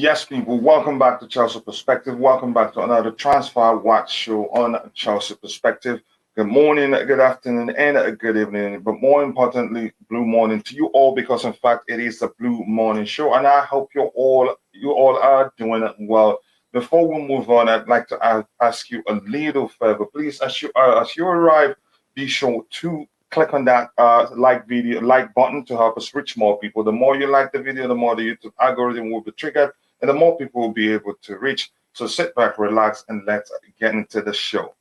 Yes, people, welcome back to Chelsea Perspective. Welcome back to another Transfer Watch show on Chelsea Perspective. Good morning, good afternoon, and good evening. But more importantly, blue morning to you all, because in fact it is the Blue Morning Show, and I hope you all are doing well. Before we move on, I'd like to ask you a little favor, please. As you arrive, be sure to click on that like button to help us reach more people. The more you like the video, the more the YouTube algorithm will be triggered, and the more people will be able to reach. So sit back, relax, and let's get into the show.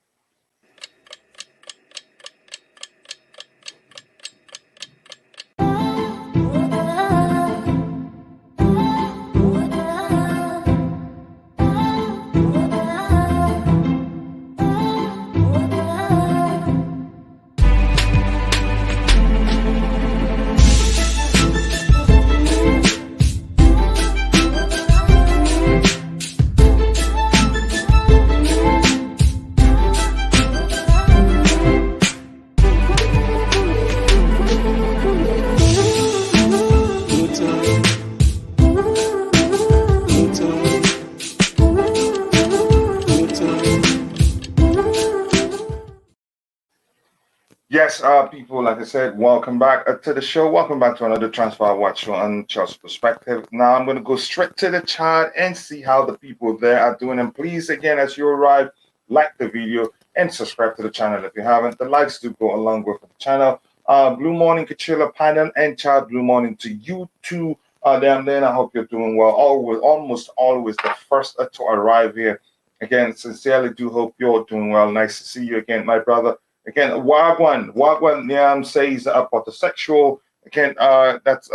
Yes, people, like I said, welcome back to the show. Welcome back to another Transfer Watch show on Chelsea Perspective. Now I'm going to go straight to the chat and see how the people there are doing. And please, again, as you arrive, like the video and subscribe to the channel if you haven't. The likes do go along with the channel. Blue morning, Kachila Panel and Chad. Blue morning to you too. Damn, then I hope you're doing well. Almost always the first to arrive here. Again, sincerely do hope you're doing well. Nice to see you again, my brother. Again, Wagwan says Potasexual. Again, that's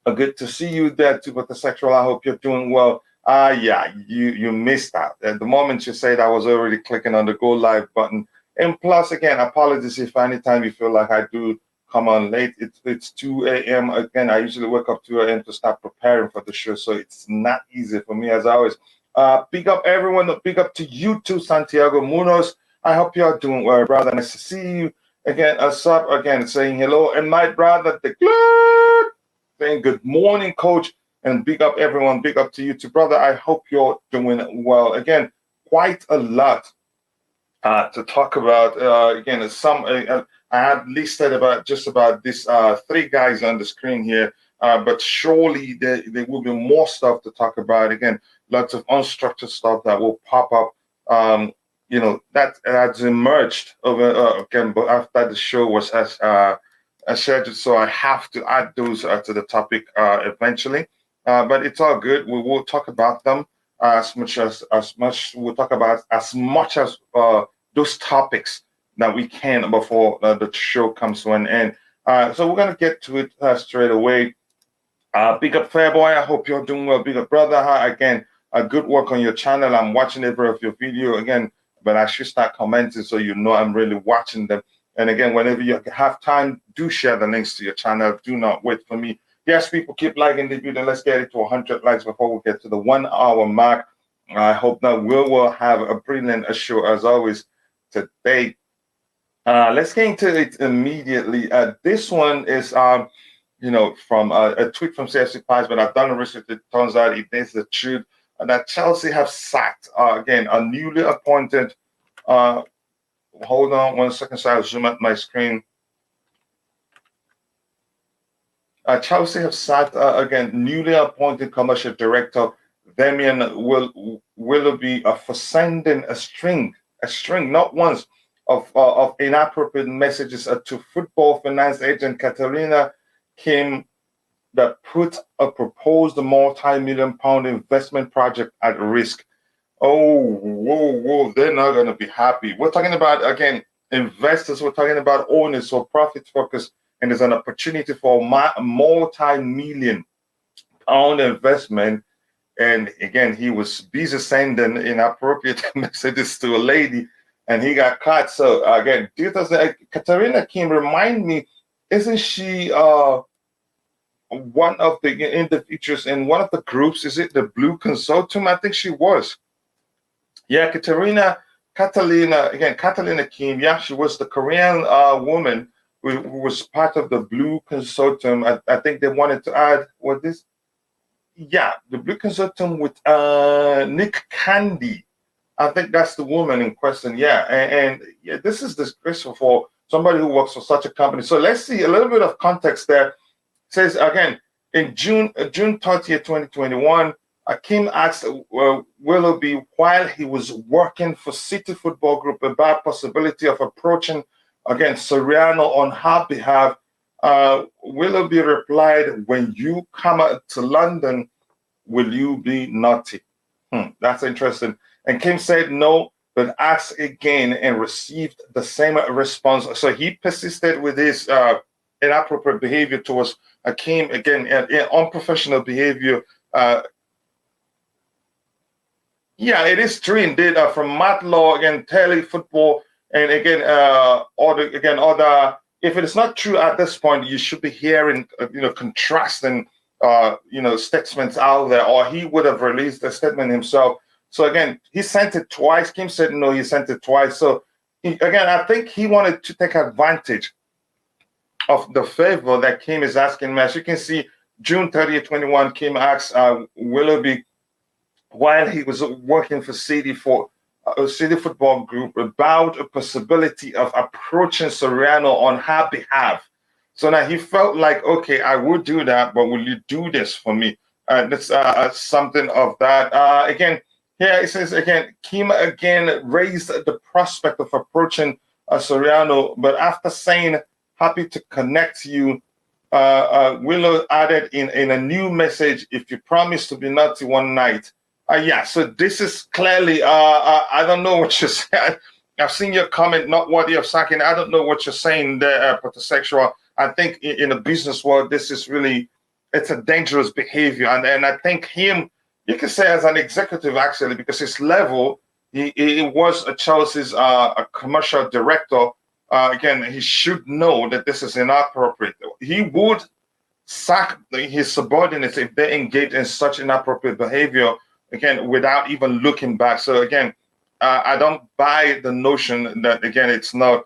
good to see you there too, Potasexual. I hope you're doing well. Yeah, you missed out. At the moment you said, I was already clicking on the go live button. And plus, again, apologies if anytime you feel like I do come on late. It's 2 a.m. Again, I usually wake up 2 a.m. to start preparing for the show, so it's not easy for me as always. Big up everyone. Big up to you too, Santiago Munoz. I hope you are doing well, brother. Nice to see you again. Sup again, saying hello. And my brother, the Glad, saying good morning, coach. And big up everyone. Big up to you too, brother. I hope you're doing well. Again, quite a lot to talk about. Again, I had listed about these 3 guys on the screen here. But surely there will be more stuff to talk about. Again, lots of unstructured stuff that will pop up. That has emerged over again, but after the show was as scheduled, so I have to add those to the topic eventually. But it's all good. We will talk about them as much as we'll talk about as much as those topics that we can before the show comes to an end. So we're gonna get to it straight away. Big up Fairboy. I hope you're doing well. Big up brother. Again, good work on your channel. I'm watching every of your video again. But I should start commenting so you know I'm really watching them. And again, whenever you have time, do share the links to your channel. Do not wait for me. Yes, people, keep liking the video. Let's get it to 100 likes before we get to the 1 hour mark. I hope that we will have a brilliant show as always today. Let's get into it immediately. This one is, from a tweet from CFC Pies, but I've done research. It turns out it is the truth. That Chelsea have sacked again a newly appointed. Hold on 1 second, so I'll zoom at my screen. Chelsea have sacked again newly appointed commercial director Damian Willoughby for sending a string, not once, of inappropriate messages to football finance agent Katerina Kim that put a proposed multi-million-pound investment project at risk. Oh, whoa, they're not going to be happy. We're talking about, again, investors. We're talking about owners who are profit-focused, and there's an opportunity for a multi-million-pound investment. And again, he was busy sending inappropriate messages to a lady, and he got caught. So again, Katerina Kim, remind me, isn't she one of the individuals in one of the groups? Is it the Blue Consortium? I think she was. Yeah, Catalina Kim. Yeah, she was the Korean woman who was part of the Blue Consortium. I think they wanted to add what this. yeah, the blue consortium with Nick Candy. I think that's the woman in question. Yeah, and yeah, this is disgraceful for somebody who works for such a company. So let's see a little bit of context there. It says again in June 30th, 2021, Akim asked Willoughby while he was working for City Football Group about possibility of approaching again Soriano on her behalf. Willoughby replied, "When you come to London, will you be naughty?" That's interesting. And Kim said no, but asked again and received the same response. So he persisted with his inappropriate behavior towards Akim, again, unprofessional behavior. Yeah, it is true indeed. From Matt Law, again, Tele Football, and again, other. If it is not true at this point, you should be hearing, contrasting, statements out there, or he would have released the statement himself. So again, he sent it twice. Kim said no, he sent it twice. So again, I think he wanted to take advantage of the favor that Kim is asking me. As you can see, June 30th, 21, Kim asked Willoughby while he was working for City Football Group about a possibility of approaching Soriano on her behalf. So now he felt like, okay, I would do that, but will you do this for me? That's something of that. Again, here it says again, Kim again raised the prospect of approaching Soriano, but after saying happy to connect you, Willow added in a new message, if you promise to be naughty one night. Yeah, so this is clearly, I don't know what you're saying. I've seen your comment, not worthy of sacking. I don't know what you're saying there, Protosexual. I think in the business world, this is really, it's a dangerous behavior. And I think him, you can say as an executive, actually, because his level, he was a Chelsea's a commercial director. Again, he should know that this is inappropriate. He would sack his subordinates if they engage in such inappropriate behavior, again, without even looking back. So again, I don't buy the notion that, again, it's not,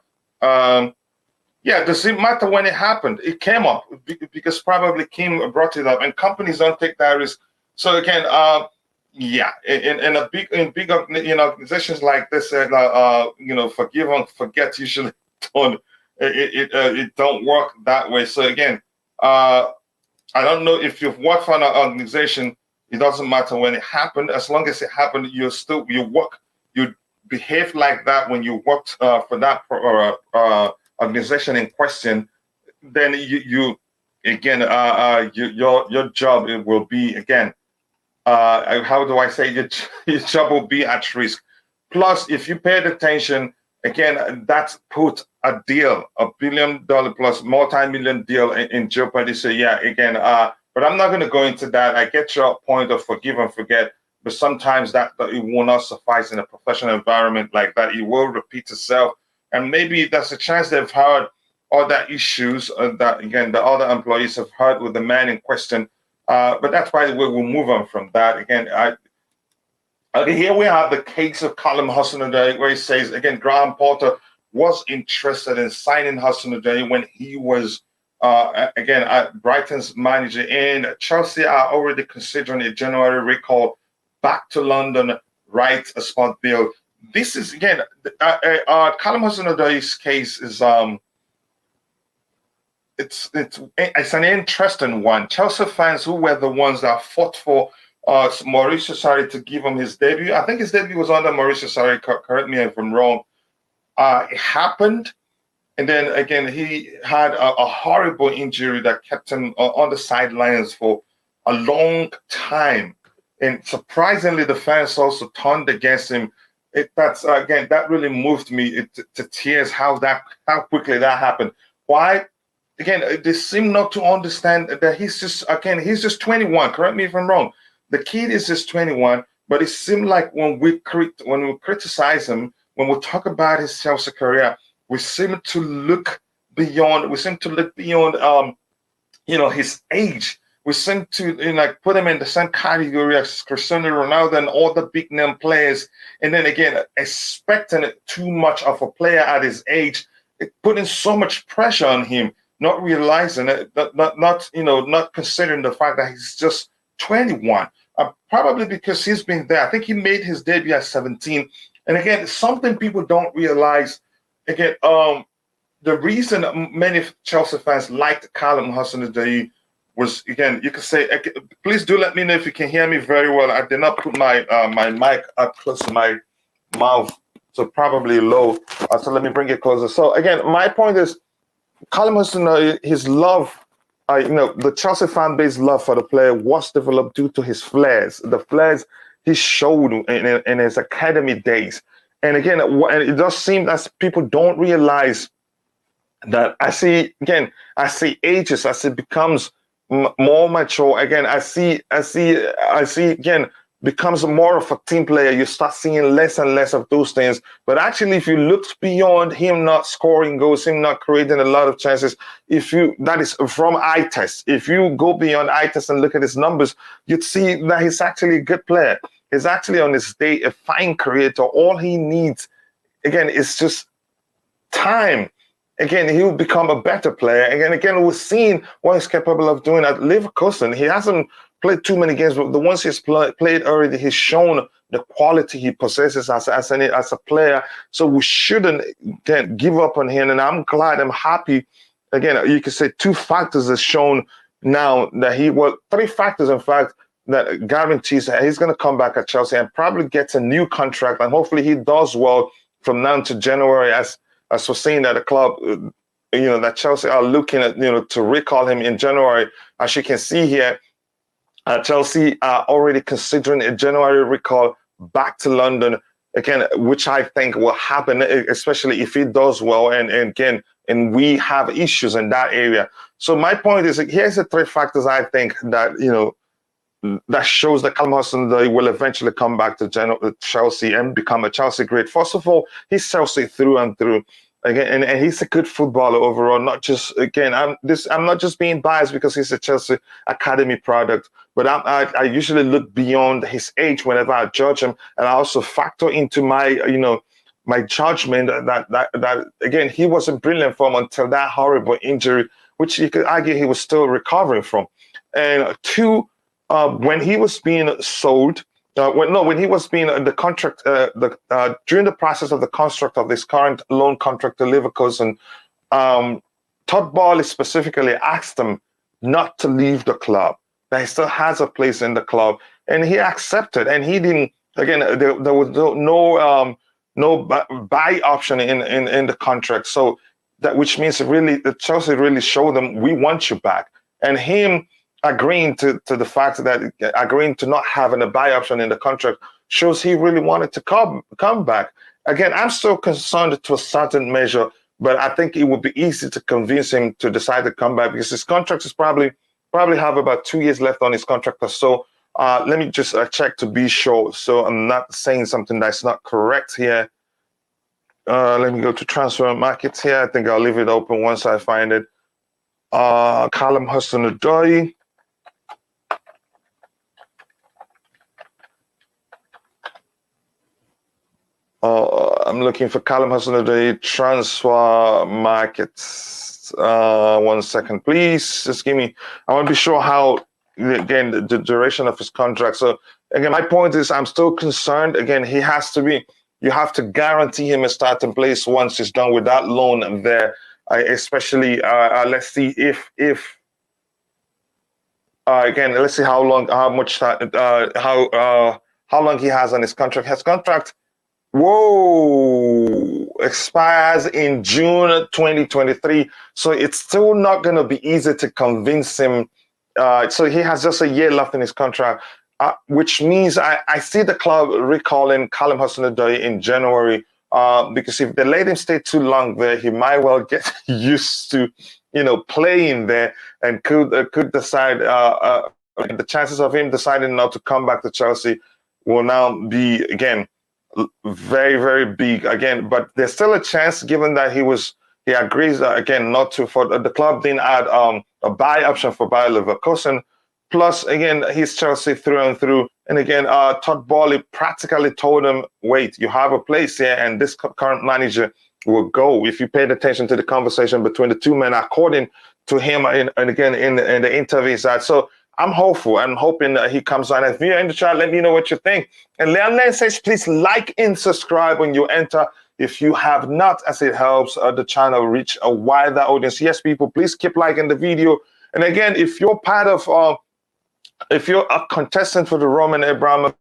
yeah, does it matter when it happened? It came up because probably Kim brought it up, and companies don't take that risk. So again, yeah, in big organizations like this, forgive and forget usually don't it don't work that way. So again, I don't know if you've worked for an organization. It doesn't matter when it happened. As long as it happened, you behave like that when you worked for that organization in question. Then your job, it will be, again, how do I say, your job will be at risk. Plus, if you paid attention, again, that's put a deal, $1 billion plus multi-million deal in jeopardy. So yeah, again, but I'm not going to go into that. I get your point of forgive and forget, but sometimes that it will not suffice in a professional environment like that. It will repeat itself, and maybe there's a chance they've heard other issues that, again, the other employees have heard with the man in question. But that's why we'll move on from that. Again, here we have the case of Callum Hudson-Odoi, where he says, again, Graham Potter was interested in signing Hudson-Odoi when he was, again, at Brighton's manager. And Chelsea are already considering a January recall back to London, right, a spot bill. This is, again, Callum Hudson-Odoi's case is, it's an interesting one. Chelsea fans who were the ones that fought for Mauricio Sarri to give him his debut. I think his debut was under Mauricio Sarri. Correct me if I'm wrong. It happened, and then again he had a horrible injury that kept him on the sidelines for a long time. And surprisingly, the fans also turned against him. That really moved me to tears. How quickly that happened. Why? Again, they seem not to understand that he's just 21. Correct me if I'm wrong. The kid is just 21, but it seemed like when we criticize him, when we talk about his Chelsea career, we seem to look beyond. We seem to look beyond, his age. We seem to put him in the same category as Cristiano Ronaldo and all the big name players. And then again, expecting too much of a player at his age, putting so much pressure on him, not realizing it, not considering the fact that he's just 21. Probably because he's been there. I think he made his debut at 17. And again, something people don't realize. Again, the reason many Chelsea fans liked Callum Hudson-Odoi was, again, you could say, please do let me know if you can hear me very well. I did not put my my mic up close to my mouth, so probably low. So let me bring it closer. So again, my point is, Callum Hudson-Odoi, his love, the Chelsea fan base love for the player was developed due to his flares, the flares he showed in his academy days. And again, it does seem that people don't realize that I see ages as it becomes more mature. Again, I see again, becomes more of a team player. You start seeing less and less of those things. But actually, if you look beyond him not scoring goals, him not creating a lot of chances, that is from eye test. If you go beyond eye test and look at his numbers, you'd see that he's actually a good player. He's actually on his day a fine creator. All he needs, again, is just time. Again, he will become a better player. Again, we've seen what he's capable of doing at Leverkusen. He hasn't played too many games, but the ones he's played already, he's shown the quality he possesses as a player. So we shouldn't give up on him. And I'm glad, I'm happy. Again, you could say two factors has shown now that three factors, in fact, that guarantees that he's going to come back at Chelsea and probably gets a new contract. And hopefully he does well from now to January, as we're seeing that the club, that Chelsea are looking at, to recall him in January. As you can see here, Chelsea are already considering a January recall back to London, again, which I think will happen, especially if he does well. And we have issues in that area. So my point is, here's the three factors I think that, that shows that Callum Hudson-Odoi will eventually come back to Chelsea and become a Chelsea great. First of all, he's Chelsea through and through. Again, and he's a good footballer overall. Not just, again, I'm not just being biased because he's a Chelsea academy product, but I usually look beyond his age whenever I judge him, and I also factor into my my judgment that again, he was in brilliant form until that horrible injury, which you could argue he was still recovering from. And two, when he was being sold, when he was being the contract, during the process of the construct of this current loan contract to Leverkusen, Todd Boehly specifically asked him not to leave the club, that he still has a place in the club, and he accepted. And he didn't. Again, there was no buy option in the contract, so that, which means really the Chelsea really showed them, we want you back, and him agreeing to the fact that agreeing to not having a buy option in the contract shows he really wanted to come back. Again, I'm still concerned to a certain measure, but I think it would be easy to convince him to decide to come back because his contract is probably have about 2 years left on his contract or so. Let me just check to be sure, so I'm not saying something that's not correct here. Let me go to transfer markets here. I think I'll leave it open once I find it. Callum Hudson-Odoi. I'm looking for Callum Hudson-Odoi transfer markets. 1 second, please. Just give me. I want to be sure how, again, the duration of his contract. So again, my point is, I'm still concerned. Again, he has to be. You have to guarantee him a starting place once he's done with that loan there. Especially, let's see if again, let's see how long, how much, how long he has on his contract. His contract, expires in June 2023. So it's still not going to be easy to convince him. So he has just a year left in his contract, which means I see the club recalling Callum Hudson-Odoi in January, because if they let him stay too long there, he might well get used to, playing there, and could decide. The chances of him deciding not to come back to Chelsea will now be, again, very, very big again. But there's still a chance, given that he agrees again not to, for the club didn't add a buy option for Bayer Leverkusen. Plus, again, he's Chelsea through and through. And again, Todd Boehly practically told him, wait, you have a place here, and this current manager will go. If you paid attention to the conversation between the two men, according to him, and again, in the interviews that. So I'm hopeful. I'm hoping that he comes on. If you're in the chat, let me know what you think. And Leon says, please like and subscribe when you enter. If you have not, as it helps the channel reach a wider audience. Yes, people, please keep liking the video. And again, if you're part of, if you're a contestant for the Roman Abramovich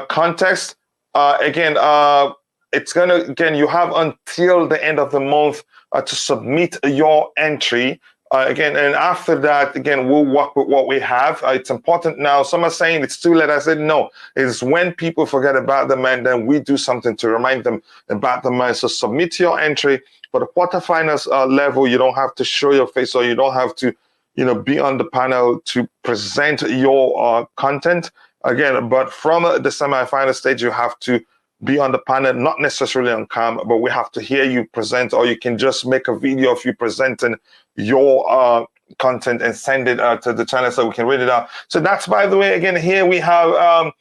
contest, it's gonna, again, you have until the end of the month to submit your entry. Again, and after that, again, we'll work with what we have. It's important now. Some are saying it's too late. I said, no, it's when people forget about the man, then we do something to remind them about the man. So submit your entry for the quarterfinals level. You don't have to show your face, or you don't have to, you know, be on the panel to present your content. Again, but from the semifinal stage, you have to be on the panel, not necessarily on cam, but we have to hear you present, or you can just make a video of you presenting your content and send it to the channel so we can read it out. So that's, by the way, again, here we have,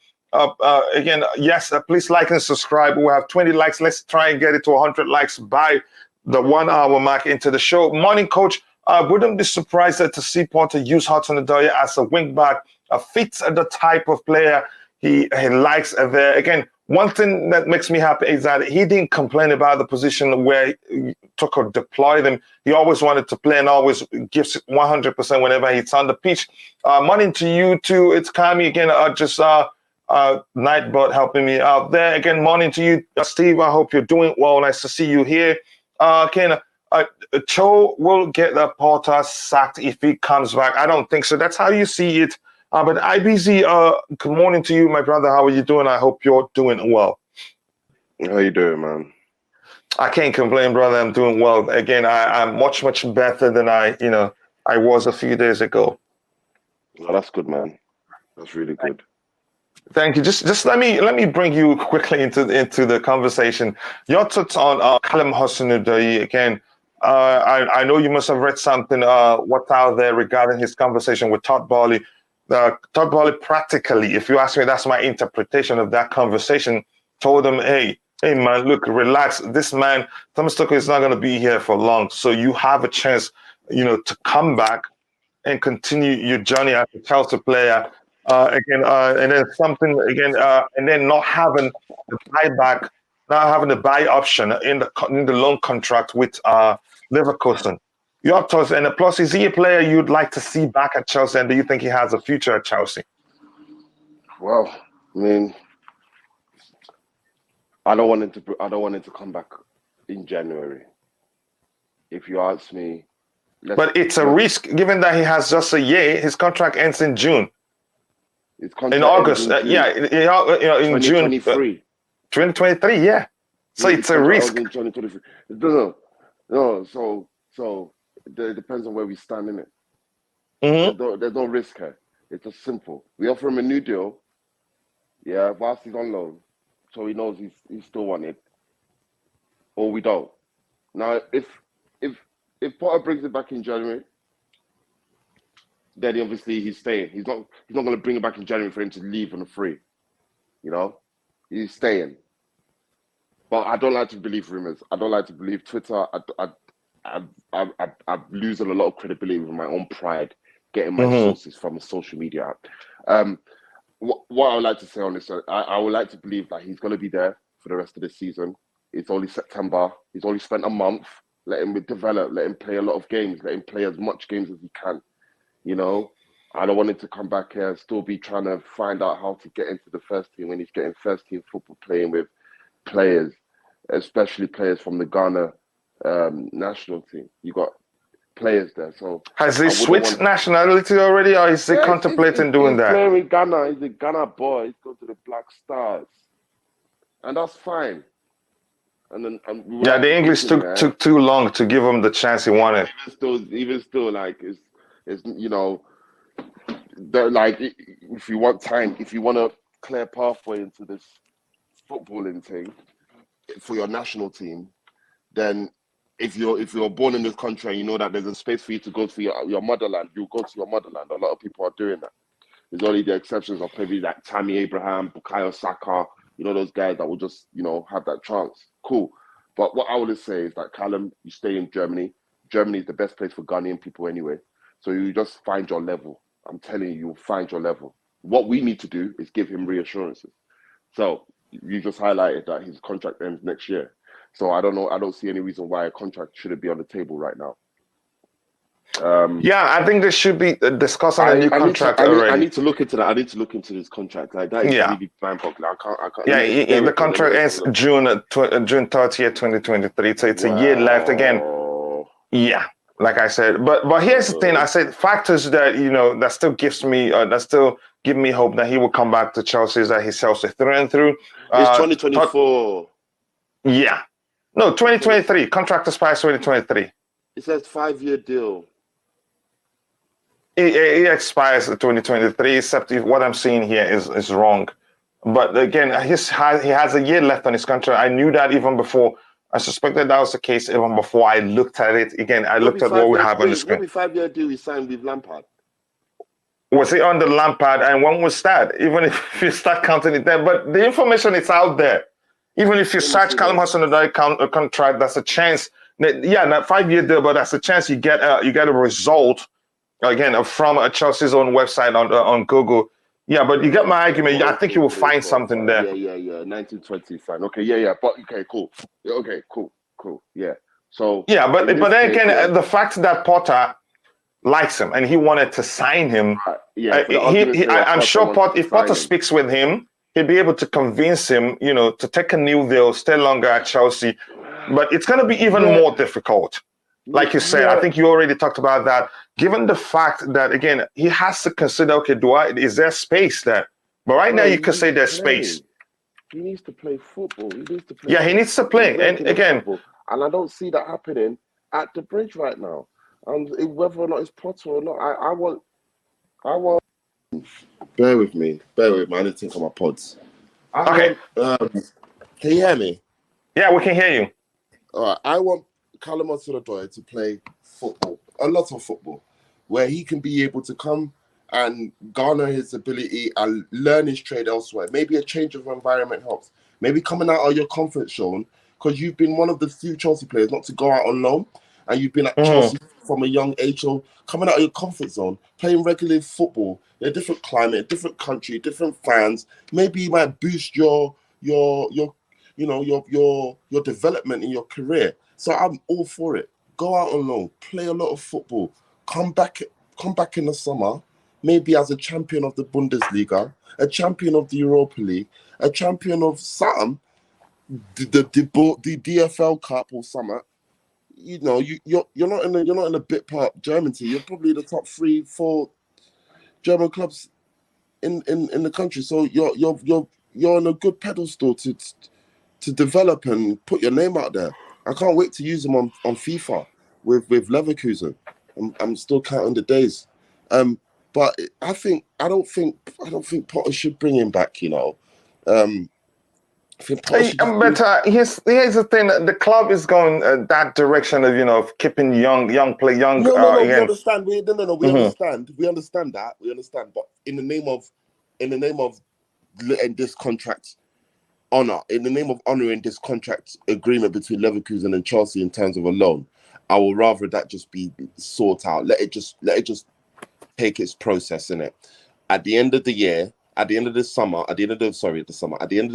again, yes, please like and subscribe. We have 20 likes. Let's try and get it to 100 likes by the 1 hour mark into the show. Morning, coach. Wouldn't be surprised to see Potter use Hudson-Odoi as a wing back. Fits the type of player he likes there. Again, one thing that makes me happy is that he didn't complain about the position where Tuchel deployed him. He always wanted to play and always gives 100% whenever he's on the pitch. Morning to you too. It's Kami again. Nightbot helping me out there. Again, morning to you, Steve. I hope you're doing well. Nice to see you here. Cho will get the Porter sacked if he comes back. I don't think so. That's how you see it. But IBZ, good morning to you, my brother. How are you doing? I hope you're doing well. How you doing, man? I can't complain, brother. I'm doing well. Again, I'm much better than I was a few days ago. Oh, that's good, man. That's really good. Thank you. Just let me bring you quickly into the conversation. Your thoughts on Callum Hudson-Odoi again. I know you must have read something what's out there regarding his conversation with Todd Boehly. Todd Boehly practically, if you ask me, that's my interpretation of that conversation, told him, hey man, look, relax. This man, Thomas Tuchel, is not going to be here for long. So you have a chance, to come back and continue your journey as a Chelsea player. And then something again, and then not having the buyback, not having the buy option in the loan contract with Leverkusen. Your thoughts, and plus, is he a player you'd like to see back at Chelsea, and do you think he has a future at Chelsea? Well, I mean, I don't want him to come back in January. If you ask me, but it's a risk given that he has just a year. His contract ends in June. In August, in June 2023. 2023, yeah. So it's a risk. In 2023. No. So it depends on where we stand in it. Mm-hmm. There's no risk here. It's just simple. We offer him a new deal, yeah, whilst he's on loan, so he knows he's still wanted, or we don't. Now, if Potter brings it back in January, then obviously he's staying. He's not going to bring it back in January for him to leave on a free. He's staying. But I don't like to believe rumors. I don't like to believe Twitter. I'm losing a lot of credibility with my own pride, getting my sources from a social media app. What I would like to say on this, I would like to believe that he's going to be there for the rest of the season. It's only September. He's only spent a month. Let him develop. Let him play a lot of games. Let him play as much games as he can. I don't want him to come back here and still be trying to find out how to get into the first team when he's getting first team football, playing with players, especially players from the Ghana national team. You got players there. So has he switched nationality already, or is he contemplating doing that? He's playing with Ghana. He's a Ghana boy. He's going to the Black Stars, and that's fine. And then the English took too long to give him the chance he wanted. Even still, like it's like if you want time, if you want a clear pathway into this footballing thing for your national team, then if you're born in this country and you know that there's a space for you to go to your motherland, you'll go to your motherland. A lot of people are doing that. There's only the exceptions of maybe like Tammy Abraham, Bukayo Saka, those guys that will just, have that chance. Cool. But what I would say is that Callum, you stay in Germany. Germany is the best place for Ghanaian people anyway. So you just find your level. I'm telling you, you'll find your level. What we need to do is give him reassurances. So you just highlighted that his contract ends next year. So I don't know. I don't see any reason why a contract shouldn't be on the table right now. Yeah, I think they should be discussing a new contract already. I need to look into that. I need to look into his contract. Like that is really mind-boggling. I can't. Yeah, the contract ends June 30th, 2023. So it's a year left again. Yeah, like I said. But here's the thing. I said factors that that still gives me give me hope that he will come back to Chelsea is that he's Chelsea through and through. It's 2024. Yeah. No, 2023. Contract expires 2023. It says 5-year deal. It expires in 2023, except what I'm seeing here is wrong. But again, he has a year left on his contract. I knew that even before. I suspected that was the case even before I looked at it. Again, I looked at what we have on the screen. What 5-year deal he signed with Lampard? Was it under Lampard? And when was that? Even if you start counting it there. But the information is out there. Even if you search Callum Hudson-Odoi contract, that's a chance. Yeah, that 5-year deal, but that's a chance you get a result. Again, from Chelsea's own website on Google. Yeah, but you get my argument. I think you will find something there. Yeah. 1920, fine. Okay, yeah. But okay, cool. Okay, cool. Yeah. So yeah, but then again, the fact that Potter likes him and he wanted to sign him. I'm sure if Potter speaks with him, he'll be able to convince him, to take a new deal, stay longer at Chelsea. But it's going to be even more difficult. Like you said, I think you already talked about that. Given the fact that, again, he has to consider, okay, is there space there? But right now, you could say there's space. He needs to play football. He needs to play. Yeah, he needs to play. And again, football. And I don't see that happening at the Bridge right now. And whether or not it's Potter or not, I want. Bear with me. I need to think of my pods. Okay. Can you hear me? Yeah, we can hear you. All right. I want Callum Hudson-Odoi to play football, a lot of football, where he can be able to come and garner his ability and learn his trade elsewhere. Maybe a change of environment helps. Maybe coming out of your comfort zone, because you've been one of the few Chelsea players not to go out on loan, and you've been at Chelsea from a young age. So coming out of your comfort zone, playing regular football, in a different climate, a different country, different fans. Maybe you might boost your development in your career. So I'm all for it. Go out on loan, play a lot of football, come back in the summer, maybe as a champion of the Bundesliga, a champion of the Europa League, a champion of something, the DFL Cup or something. You're not in a bit part Germany. You're probably the top 3-4 German clubs in the country. So you're on a good pedestal to develop and put your name out there. I can't wait to use him on FIFA with Leverkusen. I'm still counting the days. But I don't think Potter should bring him back. But here's the thing: the club is going that direction of keeping young play young. We understand. We understand. We understand that. We understand. But in the name of letting this contract honor, in the name of honoring this contract agreement between Leverkusen and Chelsea in terms of a loan, I would rather that just be sorted out. Let it just take its process in it. At the end of the year, at the end of the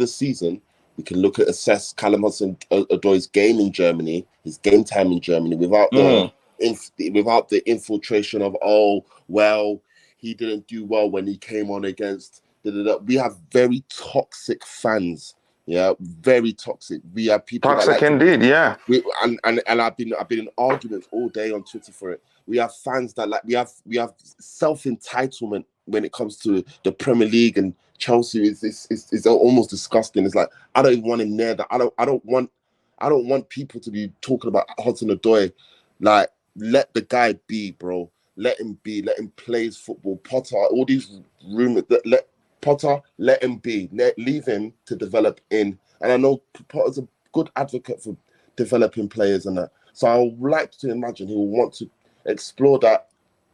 season, we can assess Callum Hudson-Odoi's game in Germany, his game time in Germany, without the infiltration of he didn't do well when he came on against. We have very toxic fans. Yeah, very toxic. We have people toxic indeed. Yeah, and I've been in arguments all day on Twitter for it. We have fans that we have self-entitlement when it comes to the Premier League, and Chelsea is almost disgusting. It's like I don't even want him near that. I don't want people to be talking about Hudson-Odoi. Like, let the guy be, bro. Let him be. Let him play his football. Potter, all these rumors that let him be. Leave him to develop in. And I know Potter's a good advocate for developing players and that. So I would like to imagine he will want to explore that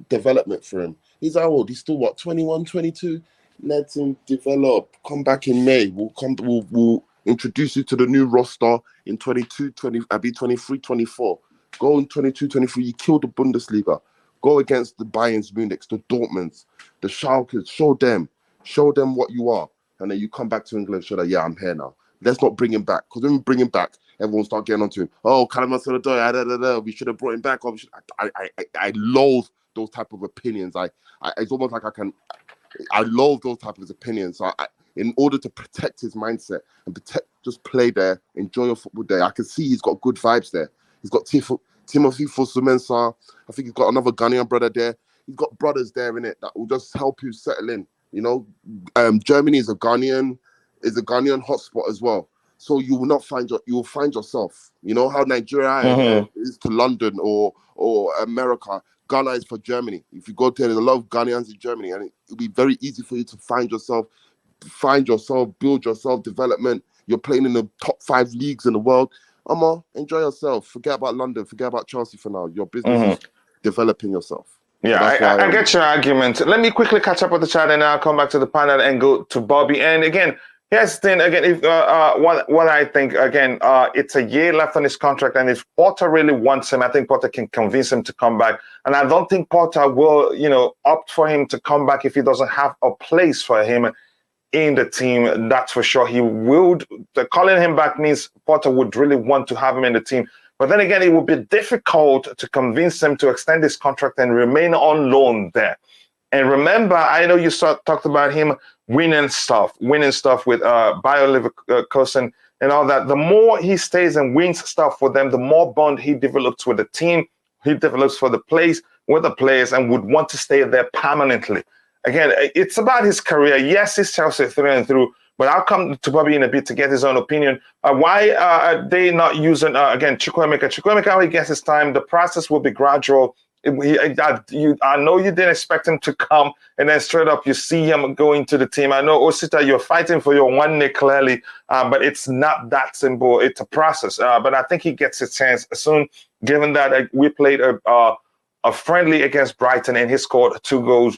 development for him. He's how old? He's still 21, 22? Let him develop. Come back in May. We'll introduce you to the new roster in 23, 24. Go in 22, 23. You kill the Bundesliga. Go against the Bayern Munichs, the Dortmunds, the Schalkes. Show them what you are. And then you come back to England and show that, yeah, I'm here now. Let's not bring him back. Because when we bring him back, everyone start getting onto him. Oh, Callum Hudson-Odoi, we should have brought him back. Or I loathe those type of opinions. It's almost like I loathe those type of opinions. So in order to protect his mindset and just play there, enjoy your football there. I can see he's got good vibes there. He's got Timothy Fosu-Mensah. I think he's got another Ghanaian brother there. He's got brothers there in it that will just help you settle in. You know, Germany is a Ghanaian hotspot as well. So you will find yourself. You know how Nigeria is to London or America. Ghana is for Germany. If you go there's a lot of Ghanaians in Germany, and it'll be very easy for you to find yourself, build yourself, development. You're playing in the top 5 leagues in the world. Enjoy yourself. Forget about London. Forget about Chelsea for now. Your business is developing yourself. Yeah, so I get your argument. Let me quickly catch up with the chat, and then I'll come back to the panel and go to Bobby. And again, here's the thing. Again, if what I think, again, it's a year left on his contract, and if Potter really wants him, I think Potter can convince him to come back. And I don't think Potter will, opt for him to come back if he doesn't have a place for him in the team. That's for sure. He would. Calling him back means Potter would really want to have him in the team. But then again, it would be difficult to convince him to extend his contract and remain on loan there. And remember, I know you talked about him winning stuff with Bayer Leverkusen and all that. The more he stays and wins stuff for them, the more bond he develops with the team, he develops for the place with the players, and would want to stay there permanently. Again, it's about his career. Yes, he's Chelsea through and through, but I'll come to Bobby in a bit to get his own opinion. Why are they not using, again, Chukwuemeka? Chukwuemeka, he gets his time. The process will be gradual. I know you didn't expect him to come, and then straight up you see him going to the team. I know, Osita, you're fighting for your one nick clearly, but it's not that simple. It's a process. But I think he gets his chance soon, given that we played a friendly against Brighton, and he scored 2 goals.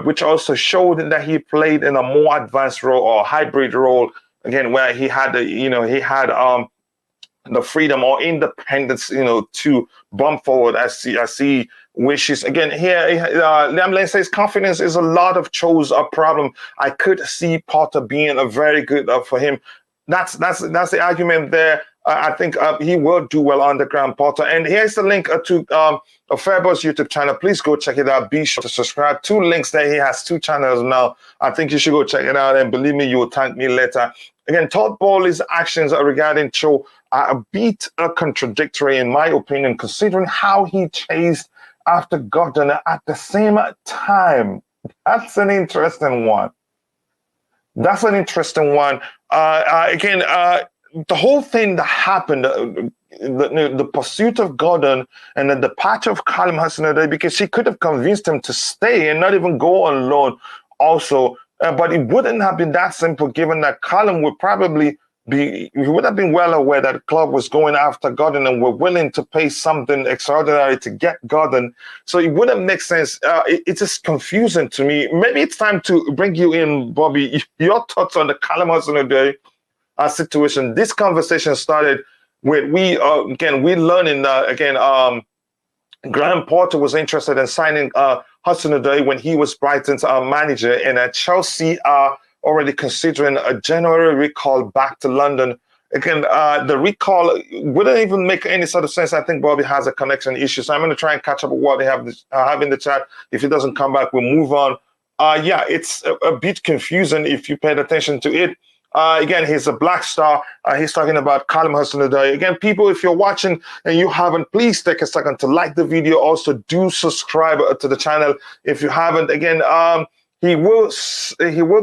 Which also showed that he played in a more advanced role or hybrid role, again, where he had the freedom or independence, to bump forward as he wishes. Again, here, Liam Lane says confidence is a lot of chose a problem. I could see Potter being a very good for him. That's the argument there. I think he will do well on the ground, Potter. And here's the link to Fairbo's YouTube channel. Please go check it out. Be sure to subscribe. 2 links there. He has 2 channels now. I think you should go check it out. And believe me, you will thank me later. Again, Todd Boehly's actions regarding Cho are a bit contradictory, in my opinion, considering how he chased after Gordon at the same time. That's an interesting one. Again, the whole thing that happened, the pursuit of Gordon and the departure of Callum Hudson-Odoi, because he could have convinced him to stay and not even go on loan also. But it wouldn't have been that simple, given that Callum would probably he would have been well aware that the club was going after Gordon and were willing to pay something extraordinary to get Gordon. So it wouldn't make sense. It's just confusing to me. Maybe it's time to bring you in, Bobby. Your thoughts on the Callum Hudson-Odoi situation. This conversation started with we learning that Graham Potter was interested in signing Hudson-Odoi when he was Brighton's manager, and Chelsea are already considering a January recall back to London. Again, the recall wouldn't even make any sort of sense. I think Bobby has a connection issue, so I'm going to try and catch up with what they have in the chat. If he doesn't come back, we'll move on. It's a bit confusing if you paid attention to it. Again, he's a black star. He's talking about Callum Hudson-Odoi. Again, people, if you're watching and you haven't, please take a second to like the video. Also, do subscribe to the channel if you haven't. Again, he will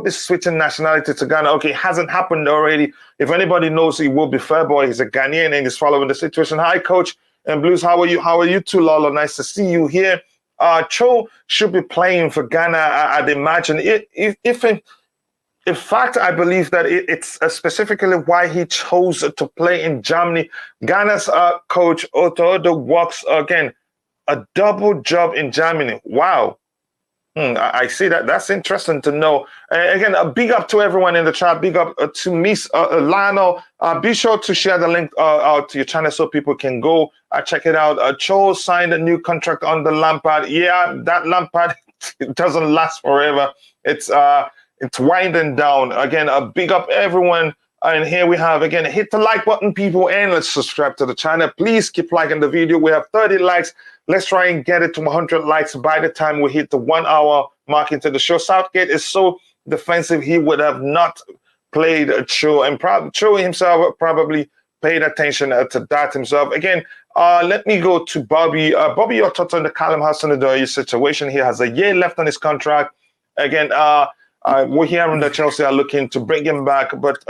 be switching nationality to Ghana. Okay, it hasn't happened already. If anybody knows, he will be Fairboy. He's a Ghanaian and he's following the situation. Hi, Coach and Blues. How are you? How are you too, Lolo? Nice to see you here. Cho should be playing for Ghana. I'd imagine in fact, I believe that it's specifically why he chose to play in Germany. Ghana's coach, Otto Addo, works, again, a double job in Germany. Wow. I see that. That's interesting to know. Again, a big up to everyone in the chat. Big up to Miss Lionel. Be sure to share the link out to your channel so people can go check it out. Cho signed a new contract on the Lampard. Yeah, that Lampard it doesn't last forever. It's winding down. Again, a big up everyone. And here we have, again, hit the like button, people, and let's subscribe to the channel. Please keep liking the video. We have 30 likes. Let's try and get it to 100 likes by the time we hit the 1 hour mark into the show. Southgate is so defensive, he would have not played Cho, and Cho himself probably paid attention to that himself. Again, let me go to Bobby. Bobby, your thoughts on the Callum Hudson-Odoi situation? He has a year left on his contract. Again, we're hearing that Chelsea are looking to bring him back, but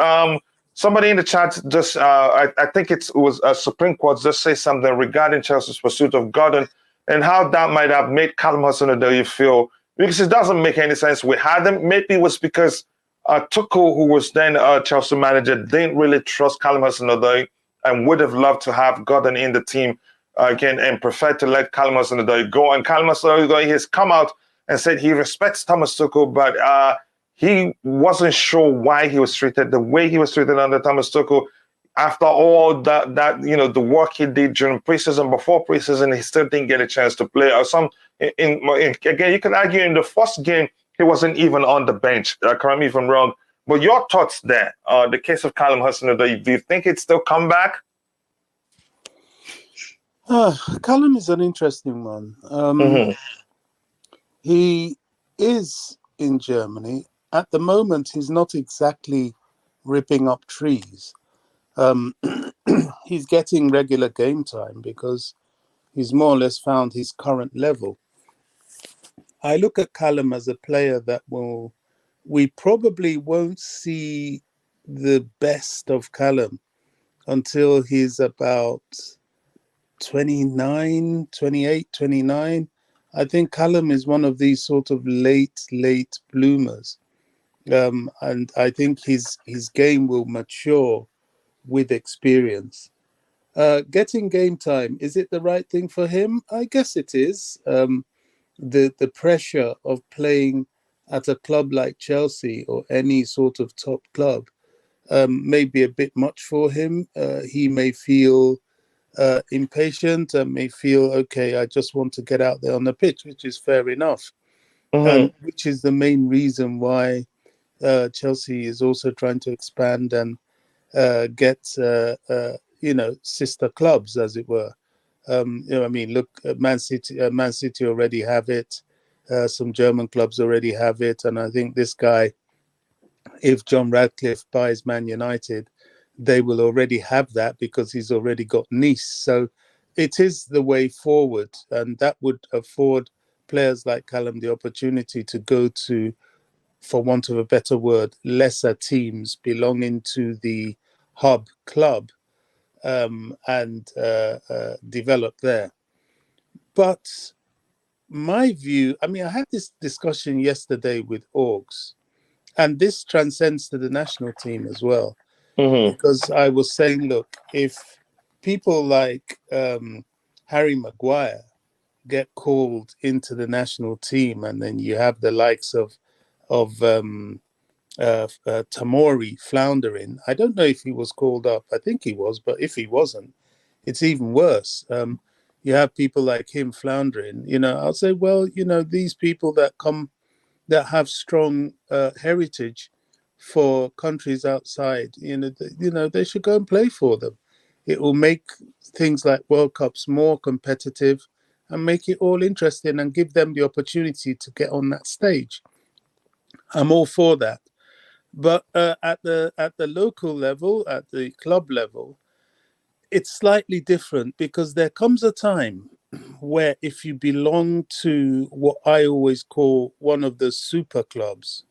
somebody in the chat just, I think it was Supreme Court just say something regarding Chelsea's pursuit of Gordon and how that might have made Callum Hudson-Odoi feel, because it doesn't make any sense. We had him. Maybe it was because Tuchel, who was then Chelsea manager, didn't really trust Callum Hudson-Odoi and would have loved to have Gordon in the team again and preferred to let Callum Hudson-Odoi go. And Callum Hudson-Odoi has come out and said he respects Thomas Tuchel, but he wasn't sure why he was treated the way he was treated under Thomas Tuchel. After all that the work he did during preseason, before preseason, he still didn't get a chance to play. Or again, you can argue in the first game he wasn't even on the bench. Correct me if I'm wrong. But your thoughts there? The case of Callum Hudson-Odoi, do you think it's still come back? Callum is an interesting one. He is in Germany. At the moment, he's not exactly ripping up trees. He's getting regular game time because he's more or less found his current level. I look at Callum as a player that we probably won't see the best of Callum until he's about 29, 28, 29. I think Callum is one of these sort of late bloomers. And I think his game will mature with experience. Getting game time, is it the right thing for him? I guess it is. The pressure of playing at a club like Chelsea or any sort of top club may be a bit much for him. He may feel impatient and may feel, okay, I just want to get out there on the pitch, which is fair enough. Which is the main reason why Chelsea is also trying to expand and get sister clubs, as it were. Look, Man City already have it. Some German clubs already have it, and I think this guy, if John Radcliffe buys Man United, they will already have that because he's already got Nice. So it is the way forward, and that would afford players like Callum the opportunity to go to, for want of a better word, lesser teams belonging to the hub club and develop there. But my view, I had this discussion yesterday with Orgs, and this transcends to the national team as well. Because I was saying, look, if people like Harry Maguire get called into the national team, and then you have the likes of Tamori floundering. I don't know if he was called up. I think he was, but if he wasn't, it's even worse. You have people like him floundering. I'll say, well, these people that have strong heritage for countries outside, they should go and play for them. It will make things like World Cups more competitive and make it all interesting and give them the opportunity to get on that stage. I'm all for that. But at the local level, at the club level, it's slightly different, because there comes a time where if you belong to what I always call one of the super clubs,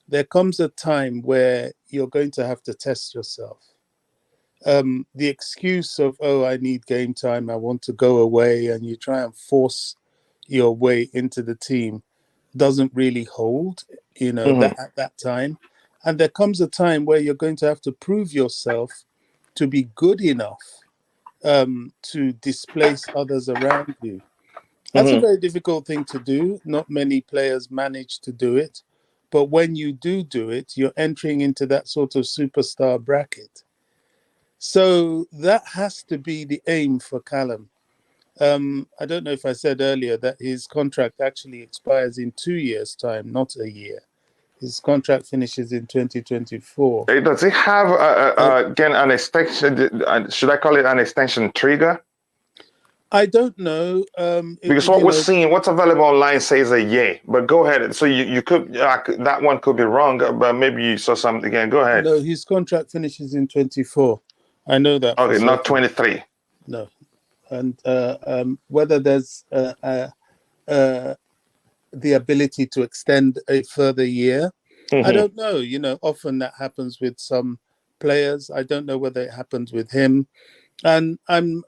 there comes a time where you're going to have to test yourself. The excuse of, I need game time, I want to go away, and you try and force your way into the team, doesn't really hold, that at that time. And there comes a time where you're going to have to prove yourself to be good enough to displace others around you. That's a very difficult thing to do. Not many players manage to do it. But when you do it, you're entering into that sort of superstar bracket. So that has to be the aim for Callum. I don't know if I said earlier that his contract actually expires in 2 years' time, not a year. His contract finishes in 2024. Does it have, again, an extension? Should I call it an extension trigger? I don't know. Because what we're seeing, what's available online says a year. But go ahead. So you could, that one could be wrong, but maybe you saw something again. Go ahead. No, his contract finishes in 24. I know that. Okay, not 23. No. And whether there's the ability to extend a further year, I don't know. Often that happens with some players. I don't know whether it happens with him. And I'm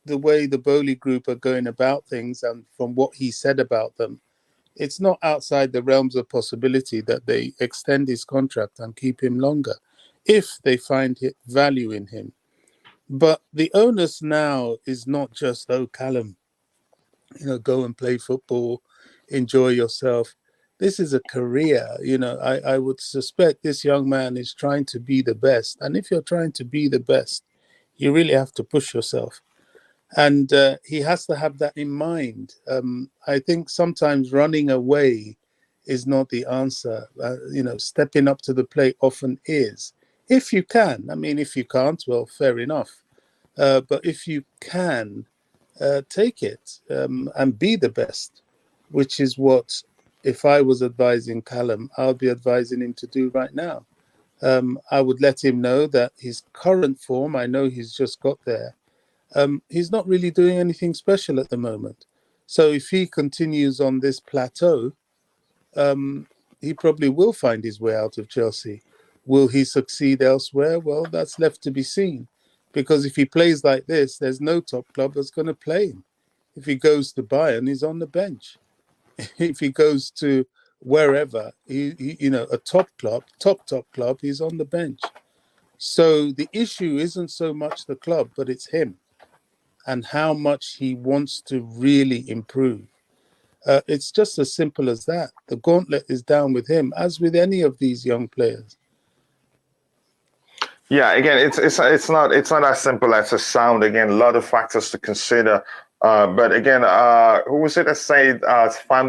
the way the Boehly group are going about things, and from what he said about them, it's not outside the realms of possibility that they extend his contract and keep him longer if they find value in him. But the onus now is not just, Callum, go and play football, enjoy yourself. This is a career. I would suspect this young man is trying to be the best. And if you're trying to be the best, you really have to push yourself. And he has to have that in mind. I think sometimes running away is not the answer. Stepping up to the plate often is. If you can. I mean, if you can't, well, fair enough. But if you can, take it and be the best, which is what, if I was advising Callum, I'll be advising him to do right now. I would let him know that his current form, I know he's just got there, he's not really doing anything special at the moment. So if he continues on this plateau, he probably will find his way out of Chelsea. Will he succeed elsewhere? Well, that's left to be seen. Because if he plays like this, there's no top club that's going to play him. If he goes to Bayern, he's on the bench. If he goes to wherever, a top club, he's on the bench. So the issue isn't so much the club, but it's him and how much he wants to really improve. It's just as simple as that. The gauntlet is down with him, as with any of these young players. Yeah, again, it's not as simple as it sounds. Again, a lot of factors to consider. But again, who was it that said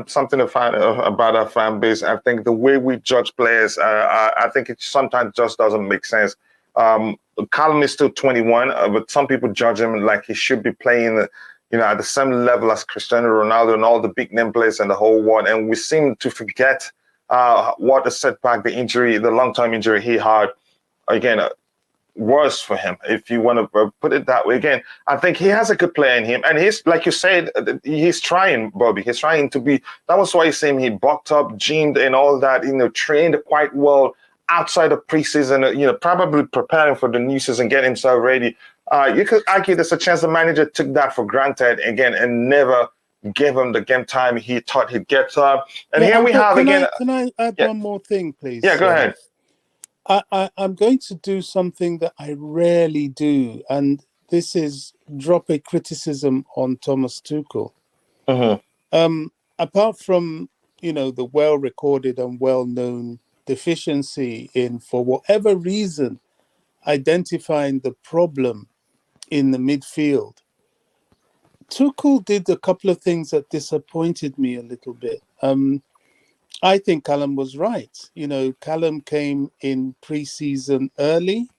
something about our fan base? I think the way we judge players, I think it sometimes just doesn't make sense. Callum is still 21, but some people judge him like he should be playing, at the same level as Cristiano Ronaldo and all the big name players in the whole world. And we seem to forget what the setback, the long-term injury he had. Again, worse for him, if you want to put it that way. Again, I think he has a good player in him, and he's, like you said, he's trying, Bobby. He's trying to be. That was why you see him. He bulked up, gymed, and all that. Trained quite well outside of preseason. Probably preparing for the new season, getting himself ready. You could argue there's a chance the manager took that for granted again and never gave him the game time he thought he'd get. And yeah, here we have again. Can I add one more thing, please? Yeah, go ahead. I'm going to do something that I rarely do, and this is drop a criticism on Thomas Tuchel. Apart from, the well-recorded and well-known deficiency in, for whatever reason, identifying the problem in the midfield, Tuchel did a couple of things that disappointed me a little bit. I think Callum was right. Callum came in pre-season early.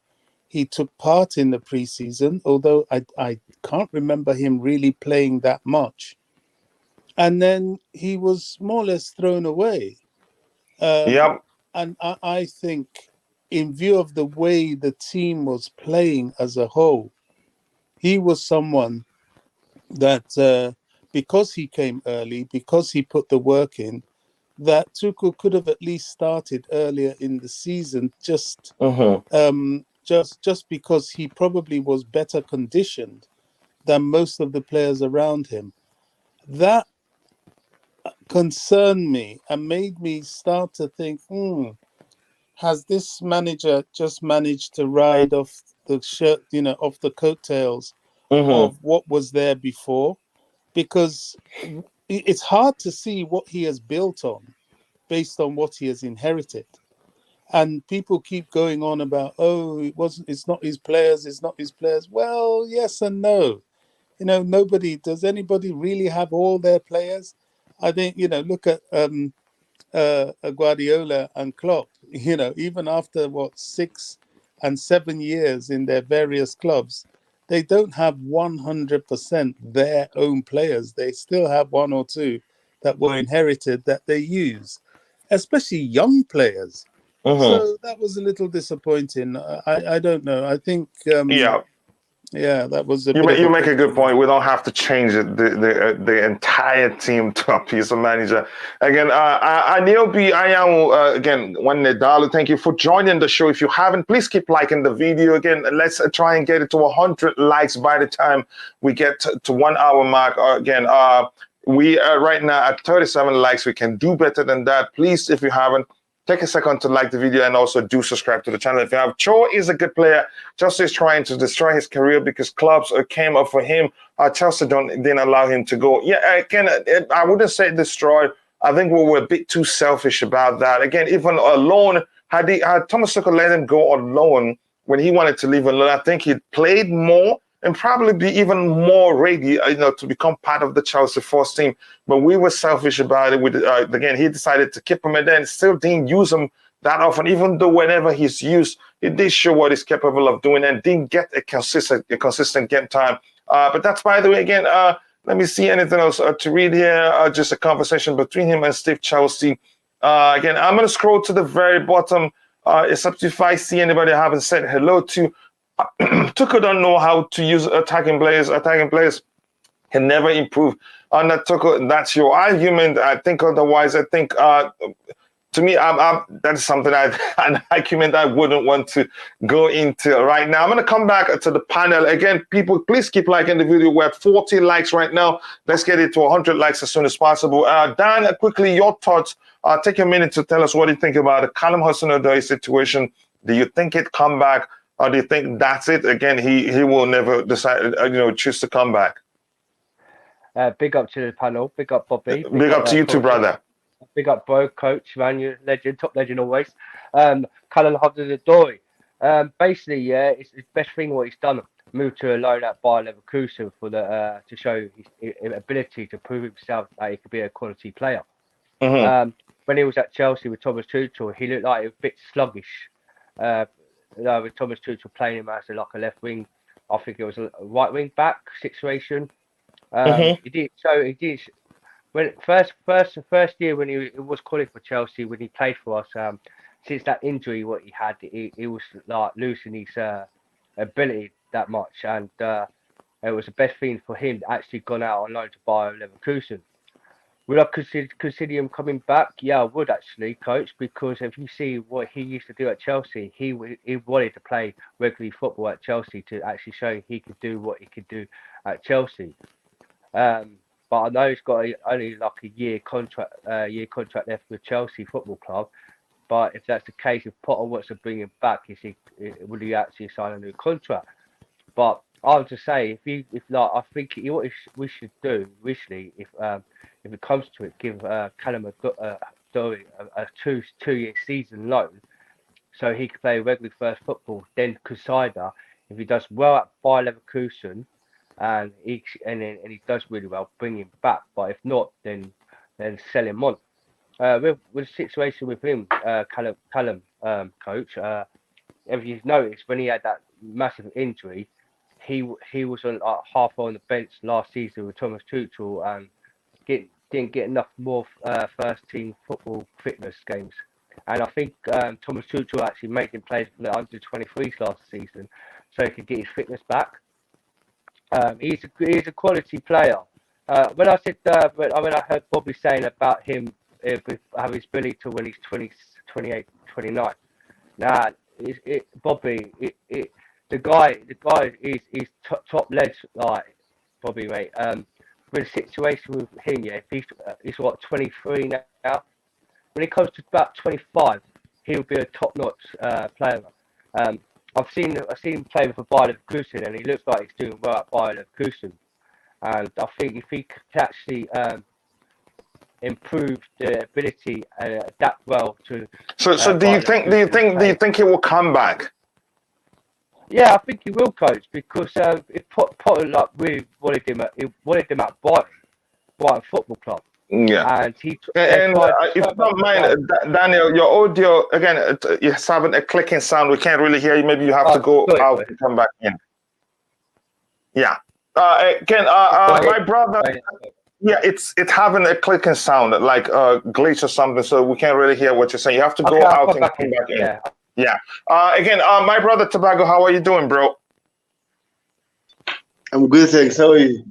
He took part in the pre-season, although I can't remember him really playing that much. And then he was more or less thrown away. Yep. And I think, in view of the way the team was playing as a whole, he was someone that, because he came early, because he put the work in, that Tuchel could have at least started earlier in the season, just because he probably was better conditioned than most of the players around him. That concerned me and made me start to think, has this manager just managed to ride off the shirt, off the coattails of what was there before? because it's hard to see what he has built on based on what he has inherited. And people keep going on about, it's not his players. Well, yes and no. Does anybody really have all their players? I think, look at Guardiola and Klopp, even after 6 and 7 years in their various clubs, they don't have 100% their own players. They still have one or two that were inherited that they use, especially young players. So that was a little disappointing. I don't know. I think that was you make a good point. We don't have to change the entire team to a piece of manager. Again, again, $1, thank you for joining the show. If you haven't, please keep liking the video. Again, let's try and get it to 100 likes by the time we get to 1 hour mark. Again, we are right now at 37 likes. We can do better than that. Please, if you haven't, take a second to like the video and also do subscribe to the channel. If you have, Cho is a good player. Chelsea is trying to destroy his career because clubs came up for him. Chelsea didn't allow him to go. Yeah, again, I wouldn't say destroy. I think we were a bit too selfish about that. Again, even alone, had Thomas Tuchel let him go on loan when he wanted to leave alone, I think he played more and probably be even more ready, to become part of the Chelsea first team. But we were selfish about it. Again, he decided to keep him and then still didn't use him that often, even though whenever he's used, he did show what he's capable of doing and didn't get a consistent game time. But that's, by the way, again, let me see anything else to read here. Just a conversation between him and Steve Chelsea. Again, I'm going to scroll to the very bottom. Except if I see anybody I haven't said hello to. Tuchel don't know how to use attacking players. Attacking players can never improve under Tuchel. That's your argument. I think otherwise. I think to me, that's something an argument I wouldn't want to go into right now. I'm going to come back to the panel again. People, please keep liking the video. We're at 40 likes right now. Let's get it to 100 likes as soon as possible. Dan, quickly, your thoughts. Take a minute to tell us what you think about the Callum Hudson-Odoi situation. Do you think it come back? Or do you think that's it? Again, he will never decide, choose to come back. Big up to the panel. Big up, Bobby. Big up to you too, brother. Big up, bro, coach, man. You're legend, top legend always. Callum Hudson-Odoi. Basically, it's the best thing what he's done. Moved to a loan at Bayer Leverkusen for to show his ability to prove himself that he could be a quality player. When he was at Chelsea with Thomas Tuchel, he looked like he was a bit sluggish. With Thomas Tuchel playing him as a left wing, I think it was a right wing back situation. He did when first year when he was calling for Chelsea, when he played for us. Since that injury what he had, he was like losing his ability that much, and it was the best thing for him to actually gone out on loan to Bayer Leverkusen. Would I consider him coming back? Yeah, I would actually, coach, because if you see what he used to do at Chelsea, he wanted to play regularly football at Chelsea to actually show he could do what he could do at Chelsea. But I know he's got only like a year contract left with Chelsea Football Club. But if that's the case, if Potter wants to bring him back, would he actually sign a new contract? But I would just say, I think what we should do recently, if it comes to it, give Callum Hudson-Odoi a two-year season loan, so he could play regular first football. Then consider if he does well at Bayer Leverkusen, and he does really well, bring him back. But if not, then sell him on. With the situation with him, Callum, coach, if you've noticed, when he had that massive injury, he was on half on the bench last season with Thomas Tuchel and didn't get enough more first team football fitness games. And I think Thomas Tuchel actually made him play for the under 23s last season so he could get his fitness back. He's a quality player. When I heard Bobby saying about him having his ability to when he's 20, 28, 29. Nah, Bobby, the guy is top ledge, like Bobby, mate. With the situation with him, yeah, he's what 23 now. When it comes to about 25, he'll be a top-notch player. I've seen him play for Bayer Leverkusen, and he looks like he's doing well at Bayer Leverkusen. And I think if he could actually improve the ability and adapt well to. So do you think he will come back? Yeah, I think he will, coach, because it put like really wanted him at Brighton Football Club, Yeah. and And if you don't mind, Daniel, your audio again, it's having a clicking sound. We can't really hear you. Maybe you have to go out and come back in. Yeah. Again, my brother. Yeah, it's having a clicking sound, like a glitch or something. So we can't really hear what you're saying. You have to go out and come back in. Yeah. Again, my brother Tobago, how are you doing, bro? I'm good, thanks. How are you?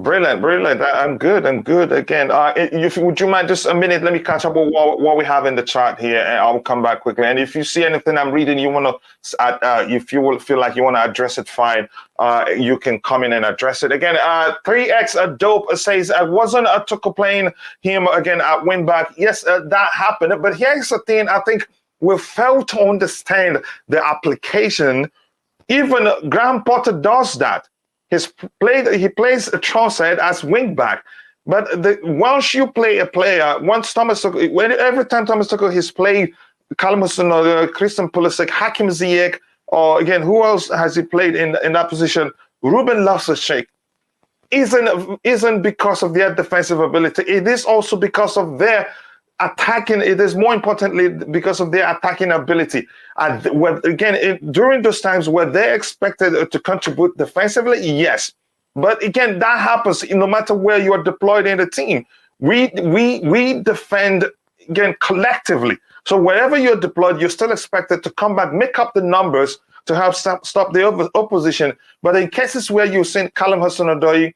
Brilliant. I'm good. Again, would you mind just a minute? Let me catch up with what we have in the chat here, and I'll come back quickly. And if you see anything I'm reading, you want to, if you will feel like you want to address it, fine. You can come in and address it. Again, 3x a dope says, I wasn't a Tuchel playing him again at wing back. Yes, that happened. But here's the thing. I think we failed to understand the application. Even Graham Potter does that. He plays a Trossard as wing back, but once you play a player, every time Thomas Tuchel has played Callum Hudson or Christian Pulisic, Hakim Ziyech, or again, who else has he played in that position? Ruben Loftus-Cheek. Isn't because of their defensive ability. It is also because of their attacking. It is more importantly because of their attacking ability. And during those times where they're expected to contribute defensively, yes. But again, that happens no matter where you are deployed in the team. We defend again collectively. So wherever you're deployed, you're still expected to come back, make up the numbers to help stop the opposition. But in cases where you've seen Callum Hudson-Odoi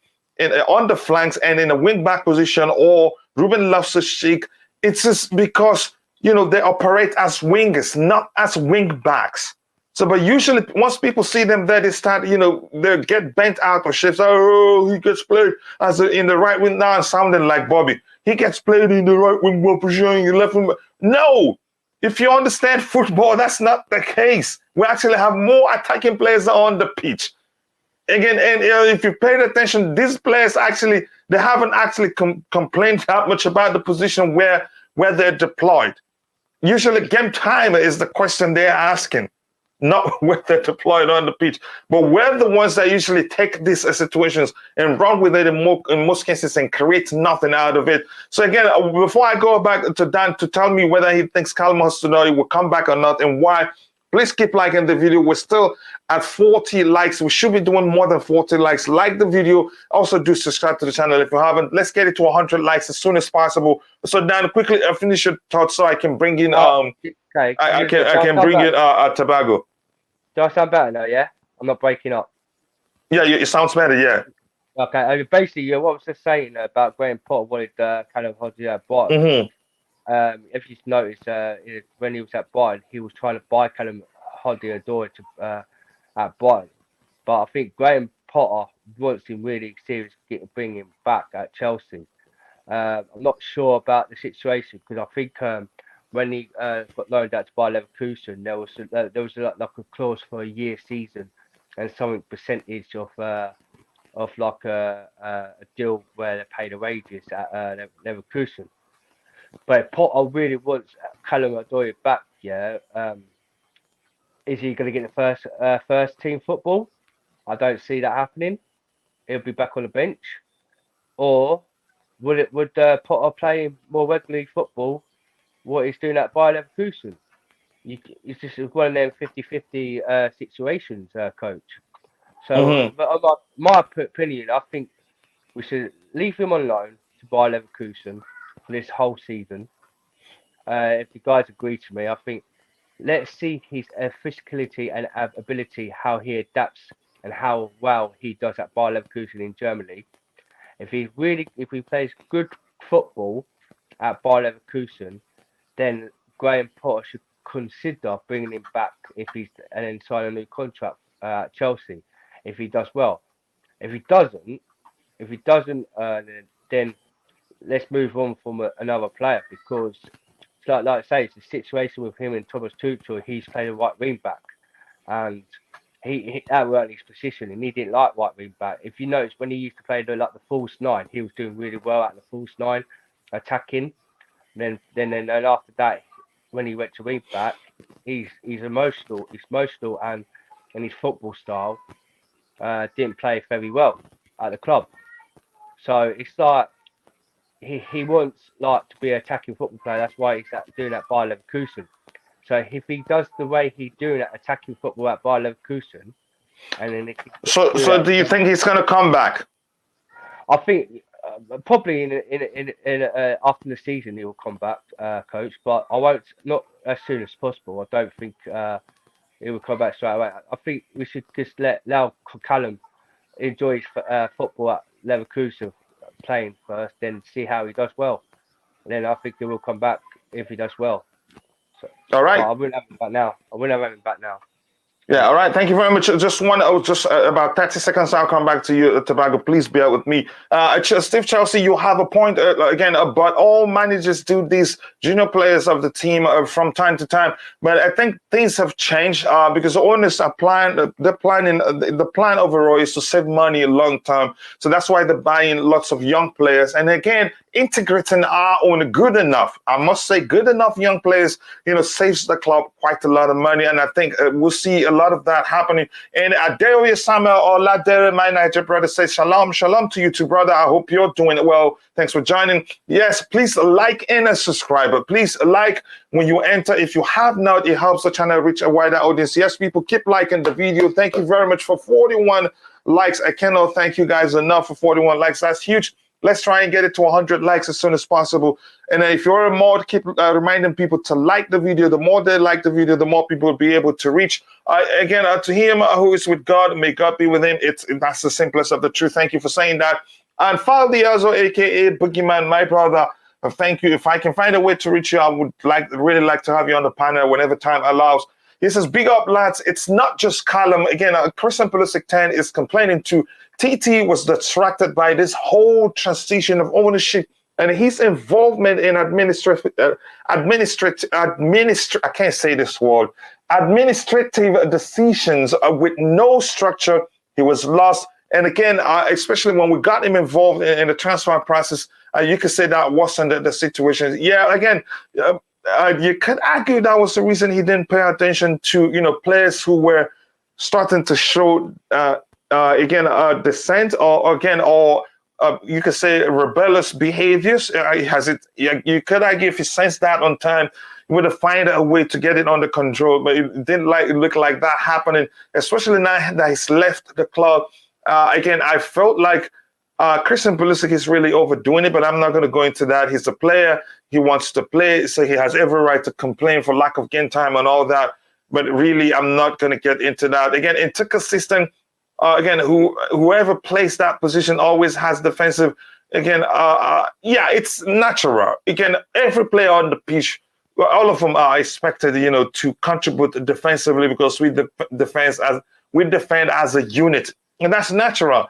on the flanks and in a wing back position, or Ruben Loftus-Cheek, it's just because, they operate as wingers, not as wing backs. So, but usually once people see them there, they start, they get bent out of shape. Oh, he gets played in the right wing now, sounding like Bobby. He gets played in the right wing position, the left wing. No, if you understand football, that's not the case. We actually have more attacking players on the pitch. Again, and if you paid attention, these players they haven't actually complained that much about the position where they're deployed. Usually game time is the question they're asking, not where they're deployed on the pitch. But we're the ones that usually take these situations and run with it in most cases and create nothing out of it. So again, before I go back to Dan to tell me whether he thinks Callum Hudson-Odoi will come back or not and why, please keep liking the video. We're still at 40 likes. We should be doing more than 40 likes. Like the video. Also do subscribe to the channel if you haven't. Let's get it to 100 likes as soon as possible. So Dan, quickly finish your thoughts so I can bring in okay. I can bring in Tobago. Do I sound better now? Yeah, I'm not breaking up. Yeah, it sounds better. Yeah. Okay. Basically, what I was just saying about Graham Potter wanted kind of Brighton. Mm-hmm. If you notice, when he was at Brighton, he was trying to buy Callum Hudson-Odoi at Brighton. But I think Graham Potter wants him really serious to bring him back at Chelsea. I'm not sure about the situation because I think when he got loaned out to Bayer Leverkusen, there was like a clause for a year season and something percentage of like a deal where they pay the wages at Leverkusen. But Potter really wants Callum Hudson-Odoi back. Yeah, is he going to get the first team football? I don't see that happening. He'll be back on the bench, or would Potter play more regularly football? What he's doing at Bayer Leverkusen? It's just one of them 50-50 situations, coach. So, but my opinion, I think we should leave him on loan to Bayer Leverkusen for this whole season. If you guys agree to me, I think let's see his physicality and ability, how he adapts and how well he does at Bayer Leverkusen in Germany. If he plays good football at Bayer Leverkusen, then Graham Potter should consider bringing him back and then sign a new contract at Chelsea if he does well. If he doesn't, then let's move on from another player because, like I say, it's a situation with him and Thomas Tuchel. He's playing a right wing back, and that weren't his position, and he didn't like right wing back. If you notice, when he used to play the false nine, he was doing really well at the false nine, attacking. Then after that, when he went to wing back, he's emotional, and his football style didn't play very well at the club. So it's like he wants like to be an attacking football player. That's why he's doing that by Leverkusen. So if he does the way he's doing that attacking football at Bayer Leverkusen, and then so do you think he's going to come back? I think probably in after the season he will come back, coach. But not as soon as possible. I don't think he will come back straight away. I think we should just let Leao Callum enjoy his football at Leverkusen playing first, then see how he does well. And then I think he will come back if he does well. All right. I wouldn't have him back now. Yeah, all right. Thank you very much. Just about 30 seconds. I'll come back to you, Tobago. Please bear with me. Steve Chelsea, you have a point again, but all managers do these junior players of the team from time to time. But I think things have changed because owners are the plan overall is to save money long term. So that's why they're buying lots of young players. And again, integrating our own good enough, I must say, good enough young players, saves the club quite a lot of money. And I think we'll see a lot of that happening. And Adeoye Samuel Oladere, my Niger brother, says, shalom to you too, brother. I hope you're doing well. Thanks for joining. Yes, please like and subscribe. Please like when you enter. If you have not, it helps the channel reach a wider audience. Yes, people, keep liking the video. Thank you very much for 41 likes. I cannot thank you guys enough for 41 likes. That's huge. Let's try and get it to 100 likes as soon as possible. And if you're a mod, keep reminding people to like the video. The more they like the video, the more people will be able to reach. Again, to him who is with God, may God be with him. That's the simplest of the truth. Thank you for saying that. And Faldi Azo, a.k.a. Boogeyman, my brother, thank you. If I can find a way to reach you, I would really like to have you on the panel whenever time allows. He says, big up, lads. It's not just Callum. Again, Christian Pulisic 10 is complaining too. TT was distracted by this whole transition of ownership and his involvement in administrative decisions with no structure. He was lost. And again, especially when we got him involved in the transfer process, you could say that wasn't the situation. Yeah, again, you could argue that was the reason he didn't pay attention to, players who were starting to show, dissent or you could say rebellious behaviors. You could argue if he sensed that on time, he would have found a way to get it under control, but it didn't look like that happening, especially now that he's left the club. Again, I felt like Christian Pulisic is really overdoing it, but I'm not going to go into that. He's a player. He wants to play, so he has every right to complain for lack of game time and all that. But really, I'm not going to get into that. Again, in Tuchel's system, whoever plays that position always has defensive. Again, it's natural. Again, every player on the pitch, all of them are expected, to contribute defensively because we defend as a unit, and that's natural.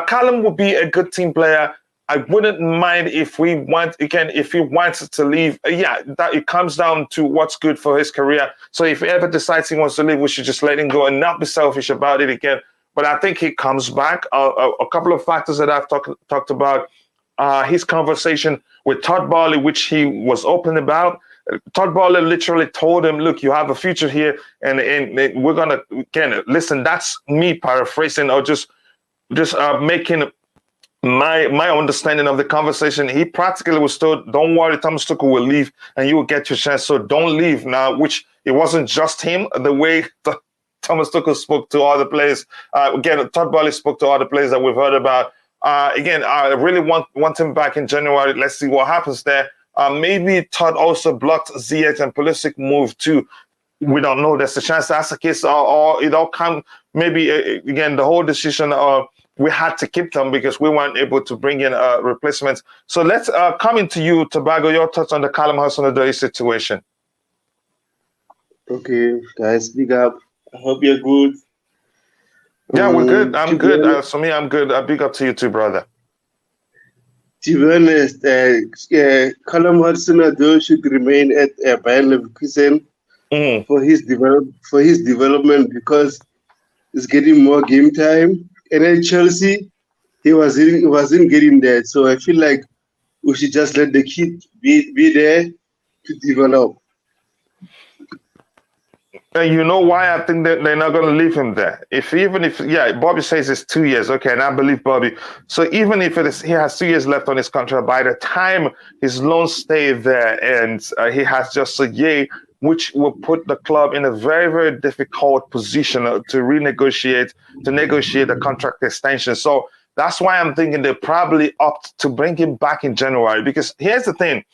Callum will be a good team player. I wouldn't mind if he wants to leave. That it comes down to what's good for his career. So if he ever decides he wants to leave, we should just let him go and not be selfish about it again. But I think he comes back. A couple of factors that I've talked about. His conversation with Todd Boehly, which he was open about. Todd Boehly literally told him, look, you have a future here, and we're going to, again, listen, that's me paraphrasing or just making my understanding of the conversation. He practically was told, don't worry, Thomas Tuchel will leave and you will get your chance, so don't leave now, which it wasn't just him. The way Thomas Tuchel spoke to other players, again, Todd Boehly spoke to other players that we've heard about. Again, I really want him back in January. Let's see what happens there. Maybe Todd also blocked Ziyech and Pulisic move too. We don't know. There's a chance that's the case, or it all come. Maybe again the whole decision. We had to keep them because we weren't able to bring in replacements. So let's come into you, Tobago. Your thoughts on the Callum Hudson-Odoi situation? Okay, guys, big up. I hope you're good. Yeah, we're good. I'm good. For me, I'm good. Big up to you too, brother. To be honest, Callum Hudson-Odoi should remain at Bayer Leverkusen for his development, because is getting more game time. And then Chelsea, he wasn't getting that. So I feel like we should just let the kid be there to develop. And you know why I think that they're not going to leave him there? Even if Bobby says it's 2 years, okay, and I believe Bobby. So even if he has 2 years left on his contract, by the time his loan stay there and he has just a year, which will put the club in a very, very difficult position to negotiate a contract extension. So that's why I'm thinking they probably opt to bring him back in January. Because here's the thing.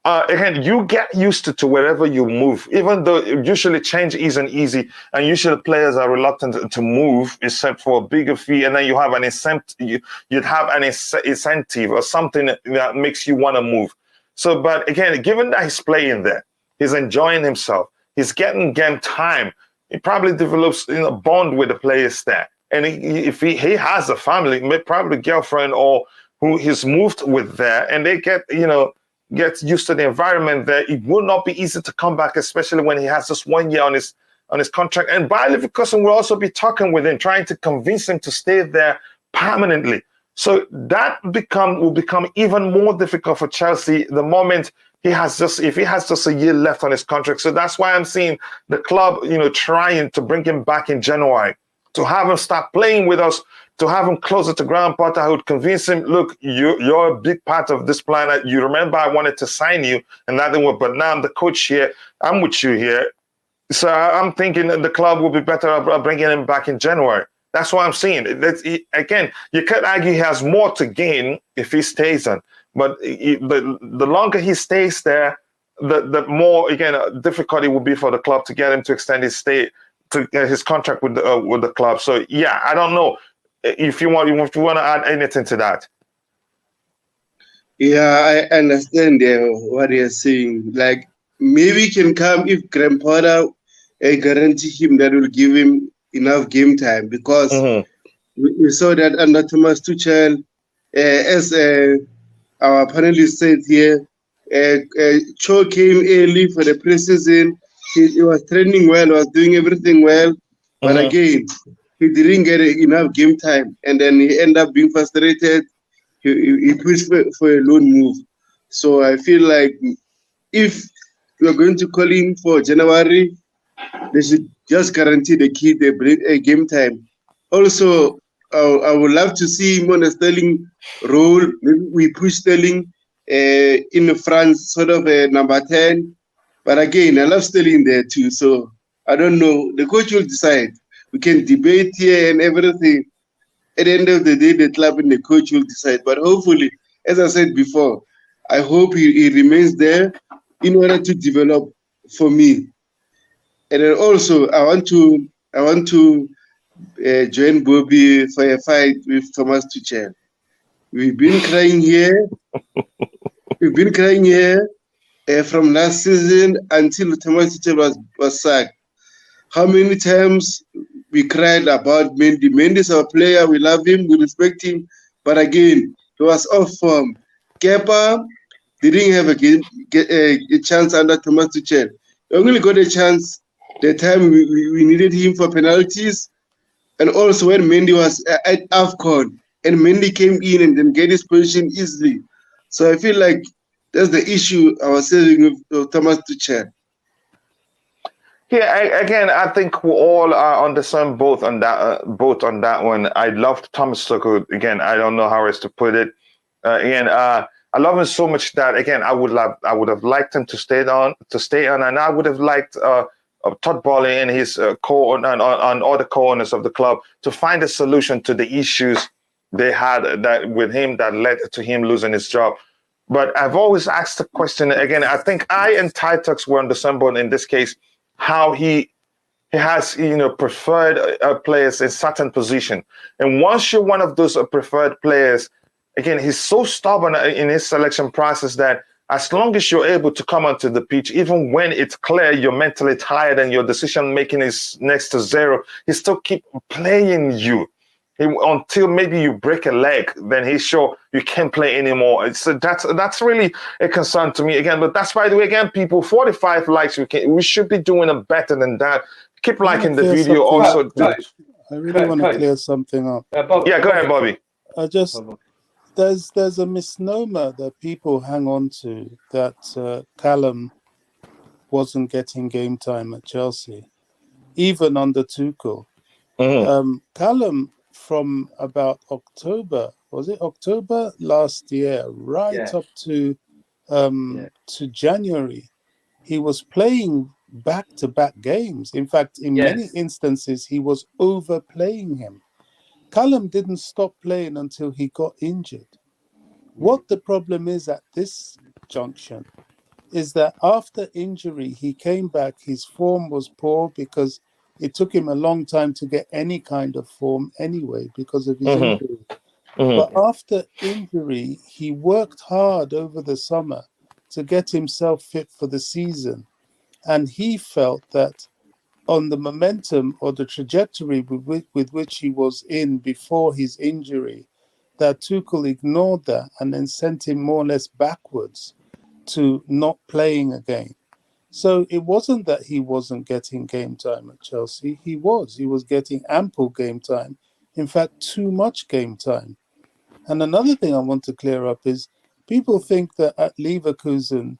Again, you get used to wherever you move, even though usually change isn't easy, and usually players are reluctant to move, except for a bigger fee, and then you have an incentive. You'd have an incentive or something that makes you want to move. So, but again, given that he's playing there, he's enjoying himself, he's getting game time. He probably develops a bond with the players there, and if he has a family, probably girlfriend or who he's moved with there, and they get used to the environment there, it will not be easy to come back, especially when he has just 1 year on his contract. And Bayer Leverkusen will also be talking with him, trying to convince him to stay there permanently. So that will become even more difficult for Chelsea the moment if he has just a year left on his contract. So that's why I'm seeing the club, trying to bring him back in January, to have him start playing with us, to have him closer to Graham Potter. I would convince him, look, you're a big part of this plan. You remember I wanted to sign you, and that didn't work, but now I'm the coach here. I'm with you here. So I'm thinking that the club will be better at bringing him back in January. That's what I'm saying. Again, you could argue he has more to gain if he stays on, but the longer he stays there, the more, again, difficult it will be for the club to get him to extend his stay, to his contract with the club. So yeah, I don't know. If you want to add anything to that. Yeah, I understand what you're saying. Like, maybe he can come if Graham Potter guarantee him that will give him enough game time, because we saw that under Thomas Tuchel, as our panelist said here, Cho came early for the preseason. He was training well, was doing everything well, but again, he didn't get enough game time, and then he ended up being frustrated. He pushed for a loan move. So I feel like if we are going to call him for January, they should just guarantee the kid a game time. Also, I would love to see him on a Sterling role. Maybe we push Sterling in France, sort of a number 10. But again, I love Sterling there too. So I don't know. The coach will decide. We can debate here and everything. At the end of the day, the club and the coach will decide. But hopefully, as I said before, I hope he remains there in order to develop for me. And then also, I want to join Bobby for a fight with Thomas Tuchel. We've been crying here. From last season until Thomas Tuchel was sacked. How many times we cried about Mendy? Mendy is our player. We love him. We respect him. But again, he was off form. Kepa didn't have a chance under Thomas Tuchel. He only got a chance the time we needed him for penalties. And also when Mendy was at AFCON and Mendy came in and then get his position easily. So I feel like that's the issue I was saying with Thomas Tuchel. Yeah, again, I think we all are on the same boat on that one. I loved Thomas Tuchel. Again, I don't know how else to put it. I love him so much that, again, I would have liked him to stay on, and I would have liked Todd Boehly and his on all the co-owners of the club to find a solution to the issues they had with him that led to him losing his job. But I've always asked the question again. I think I and Titox were on the same boat in this case. How he has preferred players in certain position, and once you're one of those preferred players, again, he's so stubborn in his selection process that as long as you're able to come onto the pitch, even when it's clear you're mentally tired and your decision making is next to zero, he still keep playing you until maybe you break a leg. Then he's sure you can't play anymore. So that's really a concern to me again. But that's, by the way, again, people, 45 likes. We should be doing it better than that. Keep liking the video. Also, I really want to clear something up. Yeah, go ahead, Bobby. There's a misnomer that people hang on to that Callum wasn't getting game time at Chelsea, even under Tuchel. Callum, from about October, was it October last year, right up to January, he was playing back-to-back games. In fact, in many instances, he was overplaying him. Callum didn't stop playing until he got injured. What the problem is at this junction is that after injury, he came back, his form was poor because it took him a long time to get any kind of form anyway because of his injury. But after injury, he worked hard over the summer to get himself fit for the season. And he felt that on the momentum or the trajectory with which he was in before his injury, that Tuchel ignored that and then sent him more or less backwards to not playing again. So it wasn't that he wasn't getting game time at Chelsea. He was getting ample game time. In fact, too much game time. And another thing I want to clear up is people think that at Leverkusen,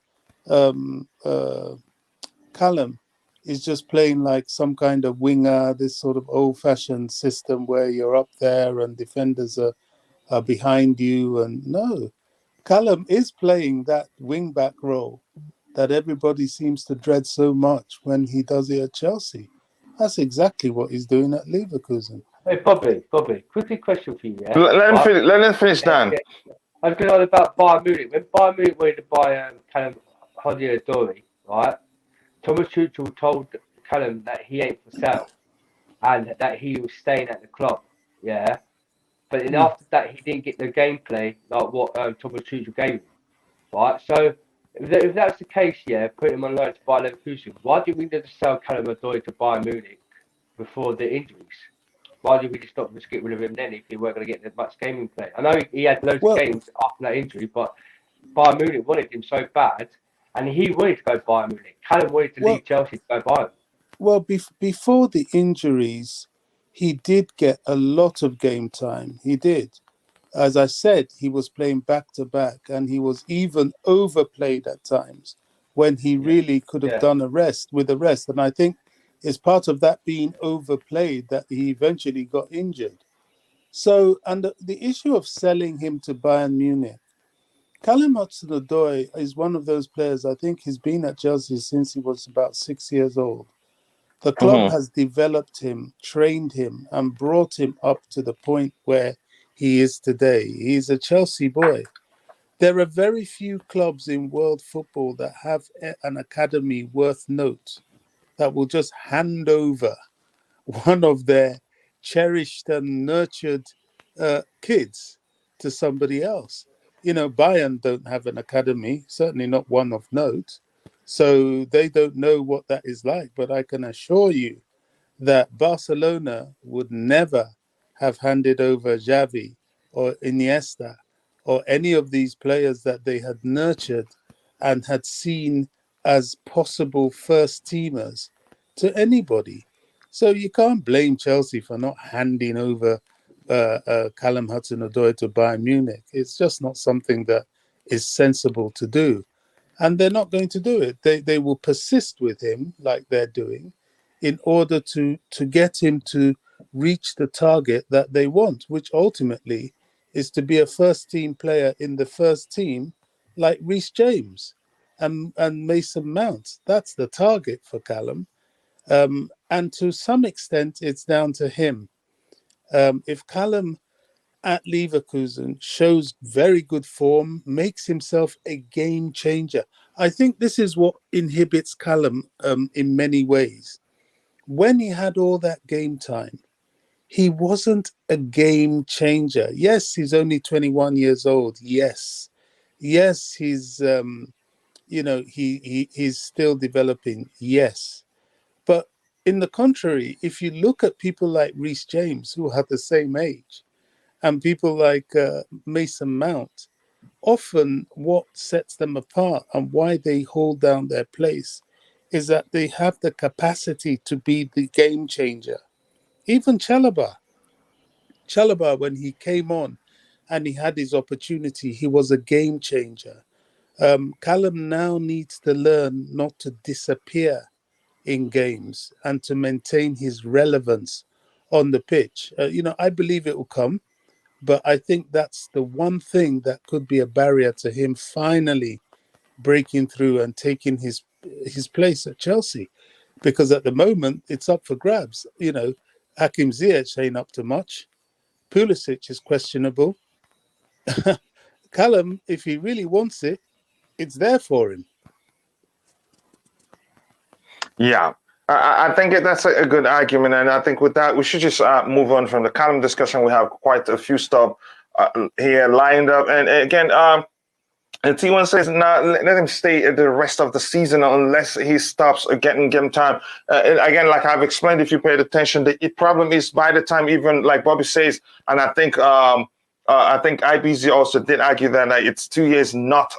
Callum is just playing like some kind of winger, this sort of old-fashioned system where you're up there and defenders are behind you. And no, Callum is playing that wing-back role that everybody seems to dread so much when he does it at Chelsea. That's exactly what he's doing at Leverkusen. Hey, Bobby, quickly question for you, yeah? Let him finish, Dan. I was going on about Bayern Munich. When Bayern Munich wanted to buy Callum Hudson-Odoi, right? Thomas Tuchel told Callum that he ain't for sale and that he was staying at the club, yeah? But then after that, he didn't get the gameplay like what Thomas Tuchel gave him, right? So if that's the case, yeah, put him on loan to Bayer Leverkusen, why did we need to sell Callum Odoi to Bayern Munich before the injuries? Why did we just not just get rid of him then if he weren't going to get that much gaming play? I know he had loads of games after that injury, but Bayern Munich wanted him so bad, and he wanted to go Bayern Munich. Callum wanted to leave Chelsea to go Bayern. Well, before the injuries, he did get a lot of game time. He did. As I said, he was playing back-to-back, and he was even overplayed at times when he really could have done a rest. And I think it's part of that being overplayed that he eventually got injured. So, and the issue of selling him to Bayern Munich, Callum Hudson-Odoi is one of those players, I think he's been at Chelsea since he was about 6 years old. The club has developed him, trained him, and brought him up to the point where he is today. He's a Chelsea boy. There are very few clubs in world football that have an academy worth note that will just hand over one of their cherished and nurtured kids to somebody else. You know, Bayern don't have an academy, certainly not one of note. So they don't know what that is like. But I can assure you that Barcelona would never have handed over Xavi or Iniesta or any of these players that they had nurtured and had seen as possible first teamers to anybody. So you can't blame Chelsea for not handing over Callum Hudson-Odoi to Bayern Munich. It's just not something that is sensible to do. And they're not going to do it. They will persist with him like they're doing in order to get him to reach the target that they want, which ultimately is to be a first-team player in the first team like Reece James and Mason Mount. That's the target for Callum. And to some extent, it's down to him. If Callum at Leverkusen shows very good form, makes himself a game changer. I think this is what inhibits Callum in many ways. When he had all that game time, he wasn't a game changer. Yes, he's only 21 years old. Yes, he's he's still developing. Yes, but in the contrary, if you look at people like Reece James, who have the same age, and people like Mason Mount, often what sets them apart and why they hold down their place is that they have the capacity to be the game changer Even Chalobah, when he came on and he had his opportunity, he was a game changer. Callum now needs to learn not to disappear in games and to maintain his relevance on the pitch. I believe it will come, but I think that's the one thing that could be a barrier to him finally breaking through and taking his place at Chelsea. Because at the moment, it's up for grabs. Hakim Ziyech ain't up to much. Pulisic is questionable. Callum, if he really wants it, it's there for him. Yeah, I think that's a good argument, and I think with that we should just move on from the Callum discussion. We have quite a few stuff here lined up, and again, and T1 says, "Nah, let him stay the rest of the season unless he stops getting game time." Again, like I've explained, if you paid attention, the problem is by the time, even like Bobby says, and I think IBZ also did argue that it's 2 years, not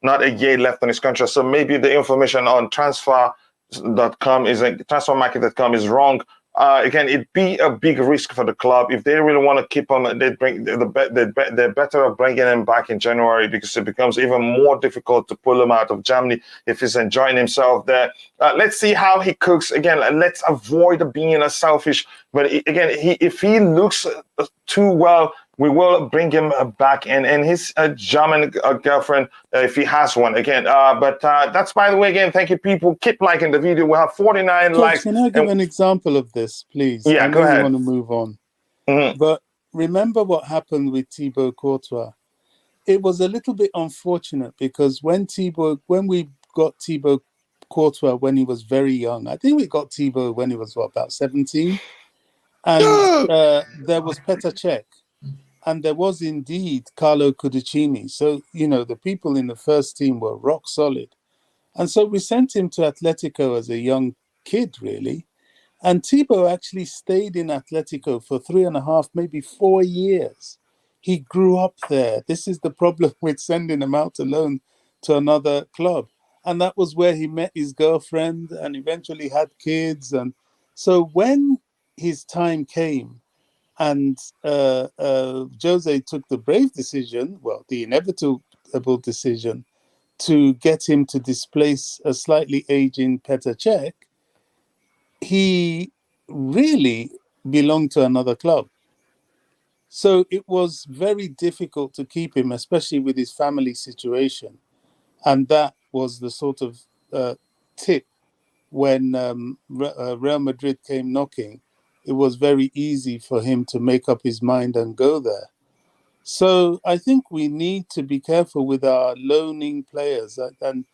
not a year left on his contract. So maybe the information on transfermarket.com is wrong. Again, it'd be a big risk for the club if they really want to keep him. They're better off bringing him back in January, because it becomes even more difficult to pull him out of Germany if he's enjoying himself there. Let's see how he cooks. Again, let's avoid being a selfish. But again, if he looks too well, we will bring him back in, and his German girlfriend, if he has one, again. But that's, by the way, again, thank you, people. Keep liking the video. We have 49 likes. Can I give an example of this, please? Yeah, go ahead. I want to move on. Mm-hmm. But remember what happened with Thibaut Courtois. It was a little bit unfortunate because when we got Thibaut Courtois when he was very young, I think we got Thibaut when he was, about 17? And there was Petr Cech. And there was indeed Carlo Cudicini. So, the people in the first team were rock solid. And so we sent him to Atletico as a young kid, really. And Thibaut actually stayed in Atletico for 3.5, maybe 4 years. He grew up there. This is the problem with sending him out alone to another club. And that was where he met his girlfriend and eventually had kids. And so when his time came, and Jose took the brave decision, the inevitable decision, to get him to displace a slightly aging Petr Cech. He really belonged to another club. So it was very difficult to keep him, especially with his family situation. And that was the sort of tip when Real Madrid came knocking. It was very easy for him to make up his mind and go there. So I think we need to be careful with our loaning players and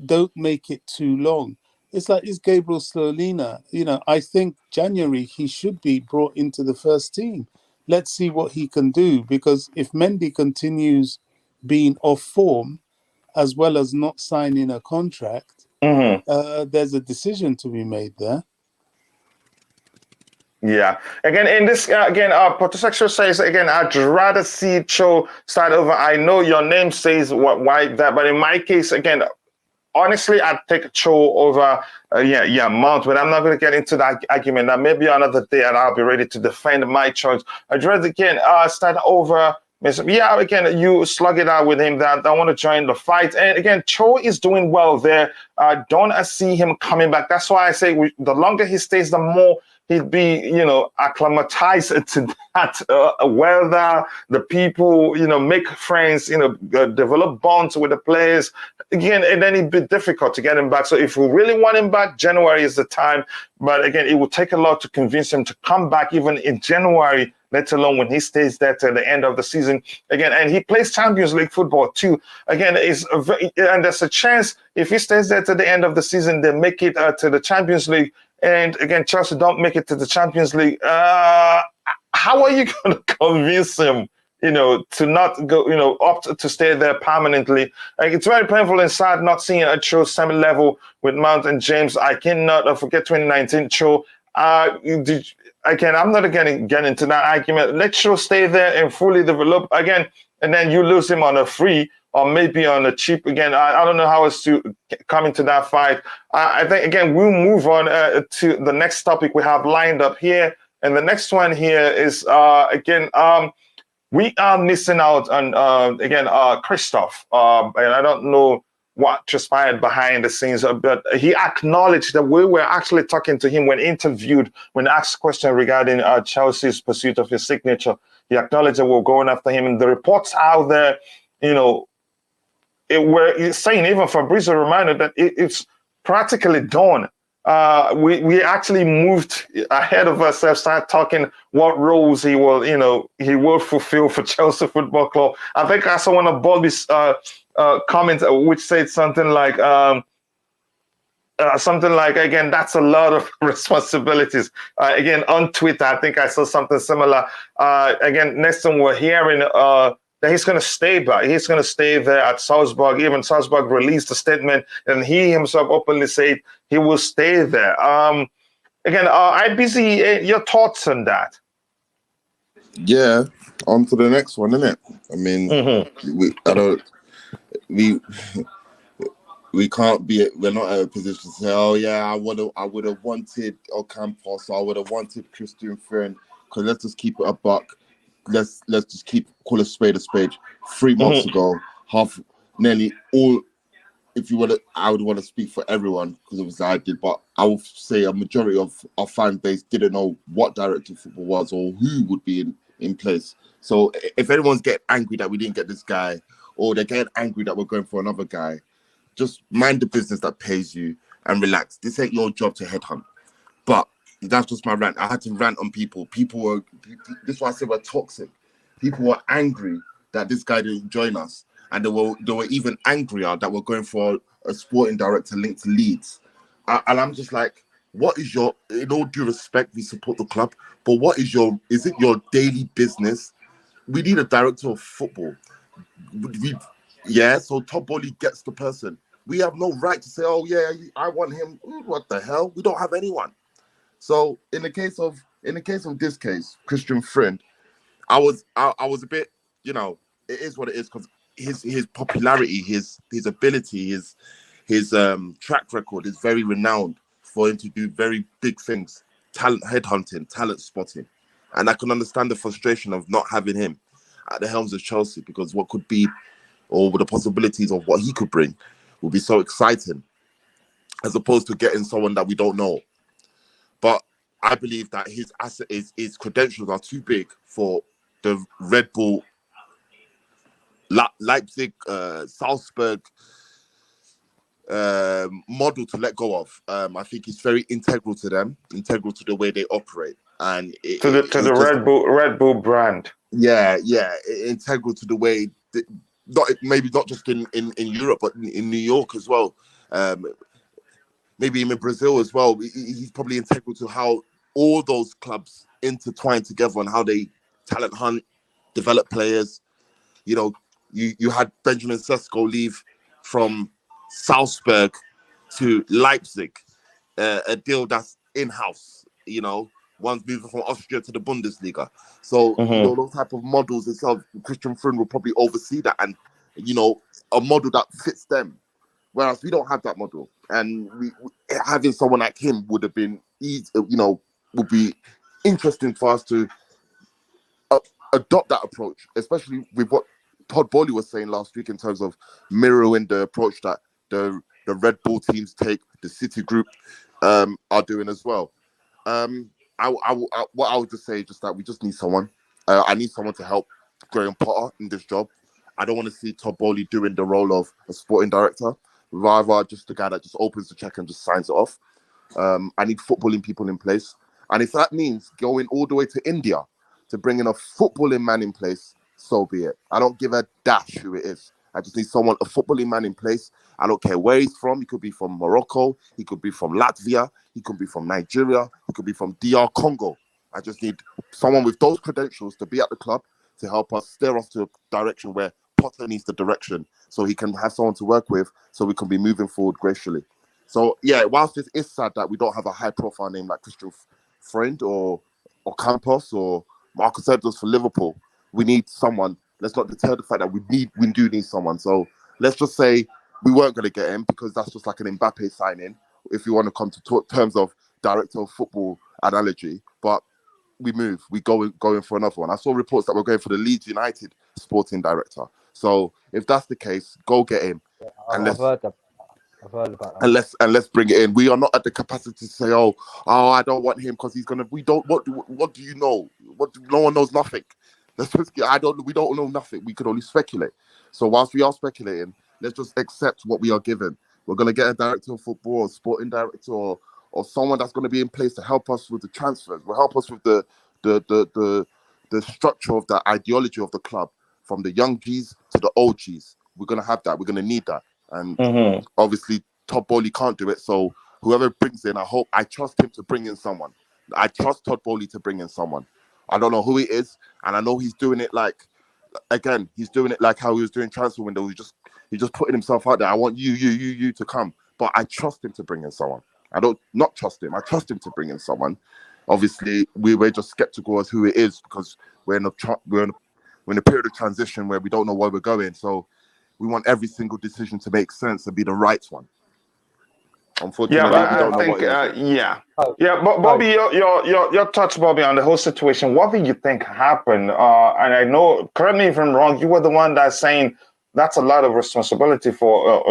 don't make it too long. It's like this Gabriel Slolina. I think January he should be brought into the first team. Let's see what he can do, because if Mendy continues being off form as well as not signing a contract, there's a decision to be made there. Yeah. Again, in this, Protosexual says, again, I'd rather see Cho start over. I know your name says why that, but in my case, again, honestly, I'd take Cho over, Mount, but I'm not going to get into that argument. Now, maybe another day and I'll be ready to defend my choice. I'd rather, again, start over. Yeah, again, you slug it out with him that I want to join the fight. And again, Cho is doing well there. Don't see him coming back. That's why I say the longer he stays, the more he'd be, acclimatized to that weather, the people, make friends, develop bonds with the players. Again, and then it'd be difficult to get him back. So if we really want him back, January is the time. But again, it will take a lot to convince him to come back even in January, let alone when he stays there till the end of the season. Again, and he plays Champions League football too. Again, and there's a chance if he stays there to the end of the season, they make it to the Champions League. And again, Chelsea don't make it to the Champions League. How are you going to convince him, to not go, opt to stay there permanently? Like, it's very painful and sad not seeing a Cho semi-level with Mount and James. I cannot forget 2019 Cho. Again, I'm not going to get into that argument. Let Cho stay there and fully develop again, and then you lose him on a free or maybe on the cheap. Again, I don't know how it's to come into that fight. I think, again, we'll move on to the next topic we have lined up here. And the next one here is, we are missing out on, Christoph. And I don't know what transpired behind the scenes, but he acknowledged that we were actually talking to him when interviewed, when asked a question regarding Chelsea's pursuit of his signature. He acknowledged that we were going after him. And the reports out there, it's saying, even Fabrizio reminded that it's practically done. We actually moved ahead of ourselves, started talking what roles he will fulfill for Chelsea Football Club. I think I saw one of Bobby's comments, which said something like, again, that's a lot of responsibilities. Again, on Twitter, I think I saw something similar. Again, next time we're hearing that he's going to stay back. He's going to stay there at Salzburg. Even Salzburg released a statement, and he himself openly said he will stay there. Again, IBC, your thoughts on that? Yeah, on to the next one, innit? I mean, we can't be. We're not in a position to say, "Oh yeah, I would have wanted Ocampos, or I would have wanted Christian Freund." Because let's just keep it a buck. Let's just call a spade a spade. 3 months ago, nearly all. If you want to, I would want to speak for everyone because obviously I did, but I would say a majority of our fan base didn't know what director of football was or who would be in place. So if anyone's getting angry that we didn't get this guy, or they're getting angry that we're going for another guy, just mind the business that pays you and relax. This ain't your job to headhunt. But that's just my rant. I had to rant on people. This is why I said we're toxic. People were angry that this guy didn't join us. And they were even angrier that we're going for a sporting director linked to Leeds. And I'm just like, what is your, in all due respect, we support the club, but is it your daily business? We need a director of football. So Todd Boehly gets the person. We have no right to say, oh yeah, I want him. What the hell? We don't have anyone. So in the case of this case, Christian Freund, I was a bit, it is what it is, because his popularity, his ability, his track record is very renowned for him to do very big things, talent headhunting, talent spotting. And I can understand the frustration of not having him at the helms of Chelsea, because what could be, or the possibilities of what he could bring will be so exciting, as opposed to getting someone that we don't know. But I believe that his asset his credentials are too big for the Red Bull, Leipzig, Salzburg model to let go of. I think it's very integral to them, integral to the way they operate, and to the Red Bull brand. Yeah, integral to the way, not just in Europe, but in New York as well. Maybe in Brazil as well. He's probably integral to how all those clubs intertwine together and how they talent hunt, develop players. You had Benjamin Sesko leave from Salzburg to Leipzig, a deal that's in-house. One's moving from Austria to the Bundesliga. So those type of models itself, Christian Freund will probably oversee that, and a model that fits them. Whereas we don't have that model, and having someone like him would have been would be interesting for us to adopt that approach, especially with what Todd Boehly was saying last week in terms of mirroring the approach that the Red Bull teams take, the City Group are doing as well. What I would just say is just that we just need someone. I need someone to help Graham Potter in this job. I don't want to see Todd Boehly doing the role of a sporting director, rather just the guy that just opens the check and just signs it off. I need footballing people in place. And if that means going all the way to India to bring in a footballing man in place, so be it. I don't give a dash who it is. I just need someone, a footballing man in place. I don't care where he's from. He could be from Morocco. He could be from Latvia. He could be from Nigeria. He could be from DR Congo. I just need someone with those credentials to be at the club to help us steer us to a direction where Potter needs the direction, so he can have someone to work with, so we can be moving forward gracefully. So yeah, whilst it is sad that we don't have a high-profile name like Christian Freund or Campos or Marcus Edwards for Liverpool, we need someone let's not deter the fact that we do need someone. So let's just say we weren't going to get him because that's just like an Mbappe signing, if you want to come to terms of director of football analogy. But we go in for another one. I saw reports that we're going for the Leeds United sporting director. So if that's the case, go get him. Yeah, And I've heard about that. and let's bring it in. We are not at the capacity to say, oh, I don't want him because he's gonna. We don't. What do you know? No one knows nothing. We don't know nothing. We can only speculate. So whilst we are speculating, let's just accept what we are given. We're gonna get a director of football, or sporting director, or someone that's gonna be in place to help us with the transfers. Will help us with the structure of the ideology of the club, from the young G's to the old G's. We're gonna have that. We're gonna need that. And obviously, Todd Boehly can't do it. So whoever brings in, I trust him to bring in someone. I trust Todd Boehly to bring in someone. I don't know who he is, and I know he's doing it he's doing it like how he was doing transfer window. He's just putting himself out there. I want you to come, but I trust him to bring in someone. I don't not trust him. I trust him to bring in someone. Obviously, we're just skeptical as who it is because we're in a period of transition where we don't know where we're going. So we want every single decision to make sense and be the right one. Unfortunately, but we don't I know think, what But Bobby, your thoughts, Bobby, on the whole situation. What do you think happened? And I know, correct me if I'm wrong, you were the one that's saying that's a lot of responsibility for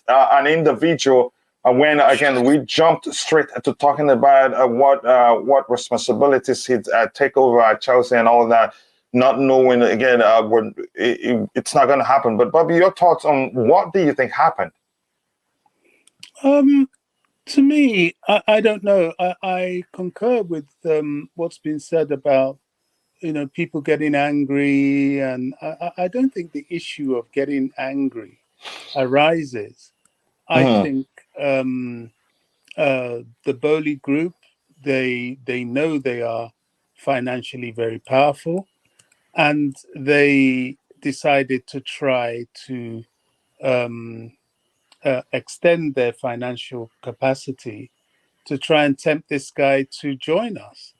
an individual. When again we jumped straight to talking about what responsibilities he'd take over at Chelsea and all that, not knowing again when it's not going to happen. But Bobby, your thoughts on what do you think happened? To me, I don't know. I concur with what's been said about, people getting angry. And I don't think the issue of getting angry arises. I think the Boehly group, they know they are financially very powerful, and they decided to try to extend their financial capacity to try and tempt this guy to join us.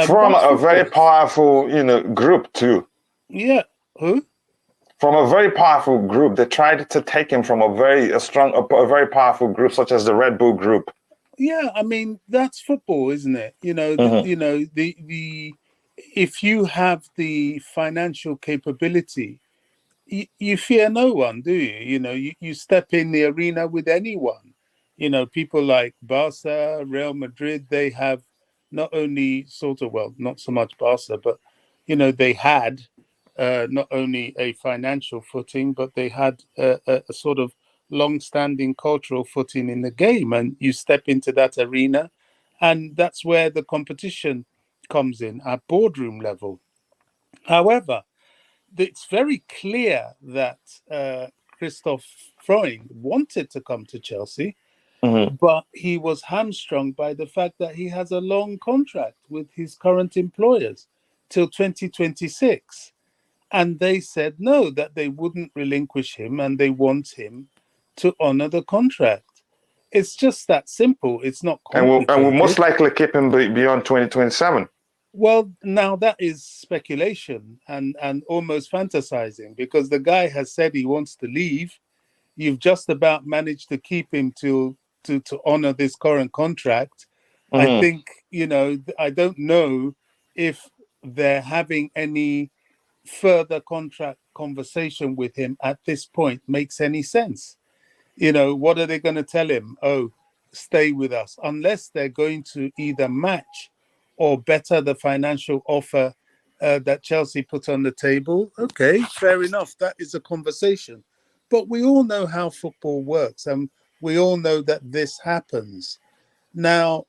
From a very powerful, group too. Yeah, who? From a very powerful group. They tried to take him from a very powerful group such as the Red Bull Group. Yeah, I mean that's football, isn't it? The if you have the financial capability, you fear no one, do you? You step in the arena with anyone. People like Barca, Real Madrid, they have not only not so much Barca, but they had not only a financial footing, but they had a sort of long-standing cultural footing in the game. And you step into that arena, and that's where the competition comes in at boardroom level. However, it's very clear that Christoph Freund wanted to come to Chelsea, but he was hamstrung by the fact that he has a long contract with his current employers till 2026. And they said no, that they wouldn't relinquish him and they want him to honor the contract. It's just that simple. It's not complicated. And we'll most likely keep him beyond 2027. Well, now that is speculation and almost fantasizing, because the guy has said he wants to leave. You've just about managed to keep him to honor this current contract. I think, I don't know if they're having any further contract conversation with him at this point makes any sense. What are they going to tell him? Oh, stay with us, unless they're going to either match or better the financial offer that Chelsea put on the table. Okay, fair enough. That is a conversation. But we all know how football works, and we all know that this happens. Now,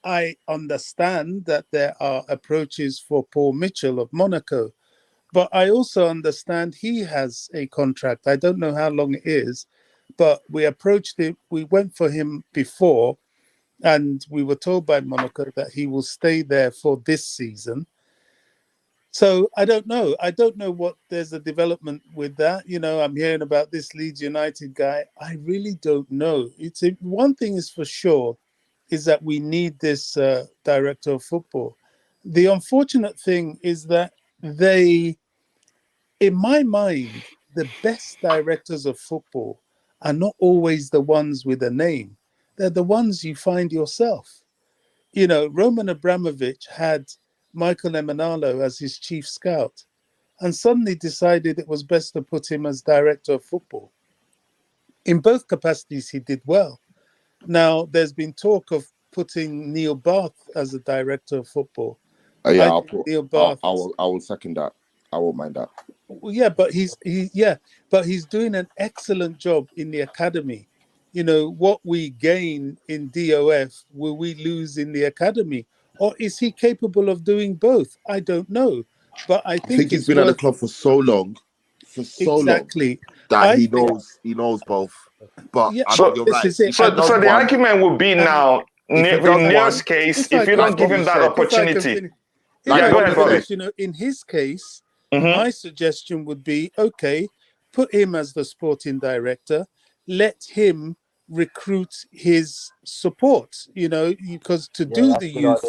I understand that there are approaches for Paul Mitchell of Monaco, but I also understand he has a contract. I don't know how long it is, but we approached him. We went for him before, and we were told by Monaco that he will stay there for this season. So I don't know. I don't know what there's a development with that. I'm hearing about this Leeds United guy. I really don't know. One thing is for sure, is that we need this director of football. The unfortunate thing is that they in my mind, the best directors of football are not always the ones with a name. They're the ones you find yourself. You know, Roman Abramovich had Michael Emenalo as his chief scout and suddenly decided it was best to put him as director of football. In both capacities, he did well. Now, there's been talk of putting Neil Bath as a director of football. Yeah, I think Neil Bath. I will second that. I won't mind that. Well, yeah, but he's doing an excellent job in the academy. You know, what we gain in DOF, will we lose in the academy? Or is he capable of doing both? I don't know. But I think he's been at the club for so long, exactly that he knows both. But yeah, you're right. So the argument would be now, in Neil's case, if you don't give him that opportunity. Go ahead, Bobby. You know, in his case, my suggestion would be, okay, put him as the sporting director, let him recruit his support, you know, because to do the youth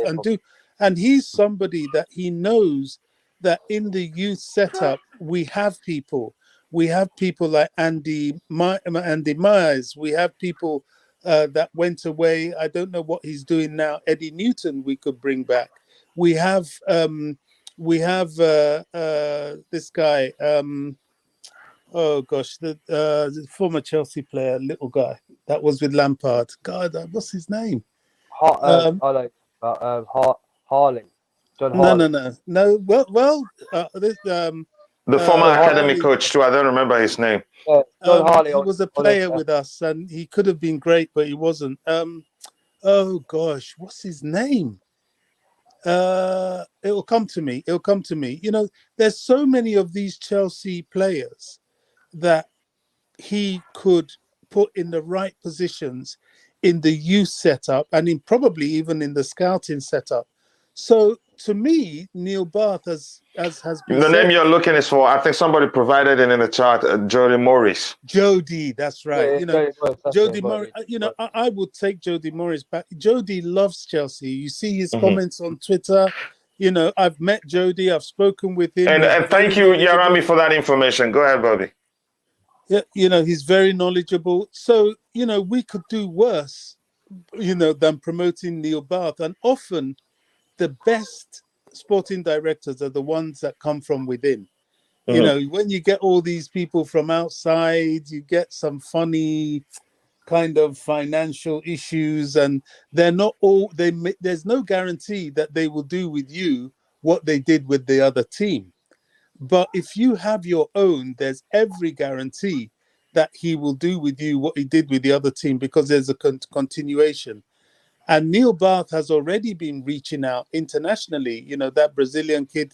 and he's somebody that he knows that in the youth setup, we have people like Andy Myers, we have people that went away. I don't know what he's doing now. Eddie Newton, we could bring back. We have this guy. Oh gosh, the former Chelsea player, little guy that was with Lampard. God, what's his name? Harley. John Harley. No. Well. The former academy coach too. I don't remember his name. John Harley. He was a player with us, and he could have been great, but he wasn't. Oh gosh, what's his name? It'll come to me. You know, there's so many of these Chelsea players that he could put in the right positions in the youth setup and probably even in the scouting setup. So to me, Neil Bath has been the name you're looking is for. I think somebody provided it in the chat. Jody Morris. Jody, that's right. Yeah, you know, Jody Morris. You know, I would take Jody Morris back. Jody loves Chelsea. You see his comments on Twitter. You know, I've met Jody. I've spoken with him. And thank you, Yarami, for that information. Go ahead, Bobby. Yeah, you know, he's very knowledgeable. So, you know, we could do worse, you know, than promoting Neil Bath. And often the best sporting directors are the ones that come from within. You know, when you get all these people from outside, you get some funny kind of financial issues, and they're not all, there's no guarantee that they will do with you what they did with the other team. But if you have your own, there's every guarantee that he will do with you what he did with the other team, because there's a continuation. And Neil Bath has already been reaching out internationally. You know, that Brazilian kid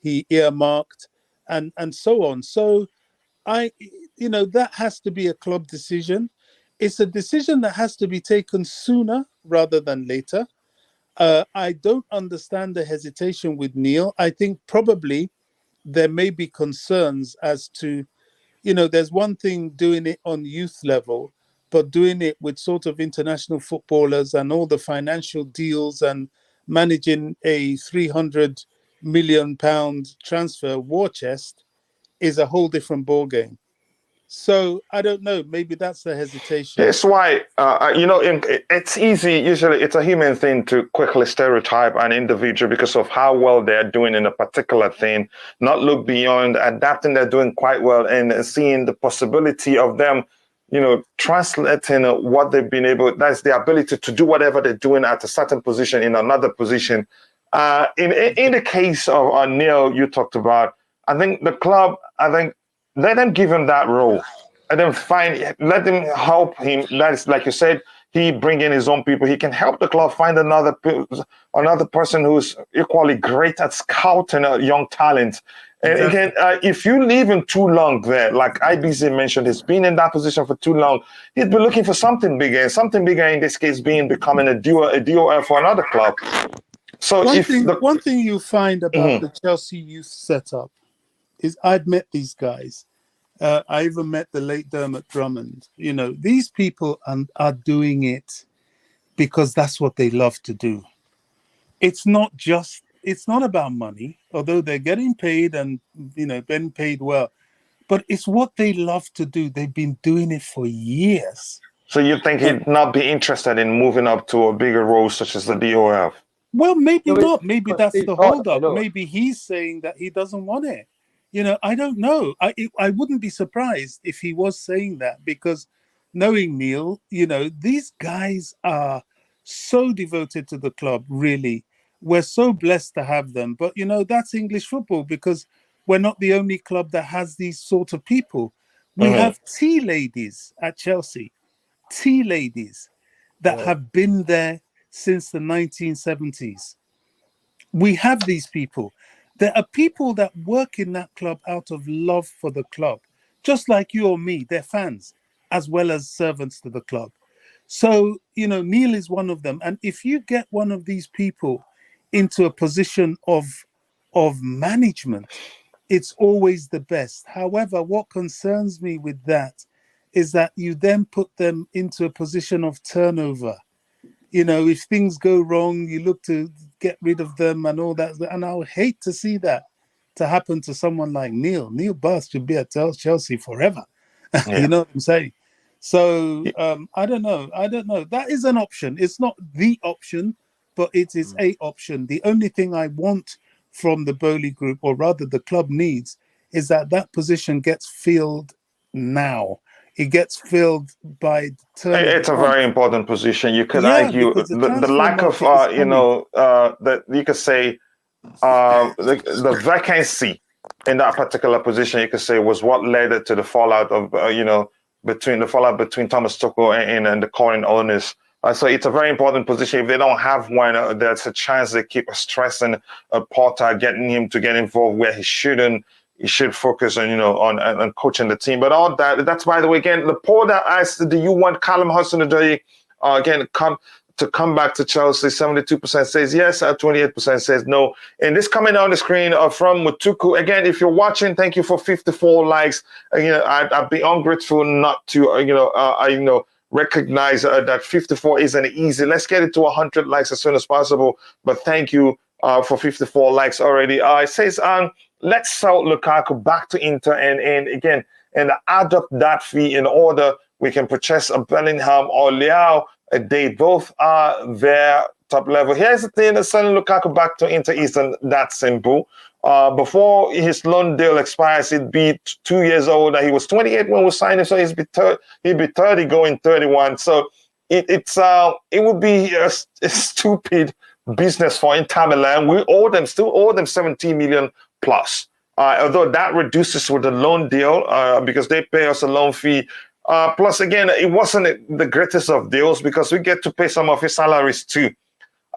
he earmarked and so on. So you know, that has to be a club decision. It's a decision that has to be taken sooner rather than later. I don't understand the hesitation with Neil. I think probably there may be concerns as to, you know, there's one thing doing it on youth level, but doing it with sort of international footballers and all the financial deals and managing a £300 million transfer war chest is a whole different ballgame. So I don't know. Maybe that's the hesitation. That's why, you know, it's easy. Usually it's a human thing to quickly stereotype an individual because of how well they're doing in a particular thing, not look beyond, adapting. They're doing quite well and seeing the possibility of them, you know, translating what they've been able, that's the ability to do whatever they're doing at a certain position in another position. In the case of Neil, you talked about, I think the club, let them give him that role. Let them help him. That's like you said, he bring in his own people. He can help the club find another person who's equally great at scouting young talent. And again, if you leave him too long there, like IBZ mentioned, he's been in that position for too long. He'd be looking for something bigger, and something bigger in this case becoming a DOL for another club. So one thing you find about the Chelsea youth setup is I've met these guys. I even met the late Dermot Drummond. You know, these people are doing it because that's what they love to do. It's not just it's not about money, although they're getting paid and, getting paid well. But it's what they love to do. They've been doing it for years. So you think he'd not be interested in moving up to a bigger role such as the DOF? Well, maybe No, not. Maybe that's the hold-up. no. Maybe he's saying that he doesn't want it. I don't know. I wouldn't be surprised if he was saying that, because knowing Neil, these guys are so devoted to the club, really. We're so blessed to have them. But, that's English football, because we're not the only club that has these sort of people. We have tea ladies at Chelsea, tea ladies that have been there since the 1970s. We have these people. There are people that work in that club out of love for the club, just like you or me. They're fans as well as servants to the club. So, Neil is one of them. And if you get one of these people into a position of management, it's always the best. However, what concerns me with that is that you then put them into a position of turnover. If things go wrong, you look to get rid of them and all that. And I would hate to see that to happen to someone like Neil. Neil Bass should be at Chelsea forever. Yeah. You know what I'm saying? So I don't know. That is an option. It's not the option, but it is a option. The only thing I want from the Boehly group, or rather the club needs, is that position gets filled now. It gets filled by turn. It's a very important position. You could argue the lack of, that you could say the vacancy in that particular position, you could say, was what led to the fallout of, between Thomas Tuchel and the current owners. So it's a very important position. If they don't have one, there's a chance they keep stressing Potter, getting him to get involved where he shouldn't. He should focus on, on coaching the team. But all that's, by the way, again, the poll that asked, do you want Callum Hudson-Odoi to come back to Chelsea? 72% says yes, 28% says no. And this coming on the screen from Mutuku. Again, if you're watching, thank you for 54 likes. I'd be ungrateful not to, recognize that 54 isn't easy. Let's get it to 100 likes as soon as possible. But thank you for 54 likes already. It says, let's sell Lukaku back to Inter and again, and add up that fee in order we can purchase a Bellingham or Leao. They both are their top level. Here's the thing, selling Lukaku back to Inter isn't that simple. Before his loan deal expires, he'd be 2 years old. He was 28 when we signed him, so he'd be 30 going 31. So it would be a stupid business for Inter Milan. We still owe them 17 million plus. Although that reduces with the loan deal because they pay us a loan fee. Plus, again, it wasn't the greatest of deals because we get to pay some of his salaries too.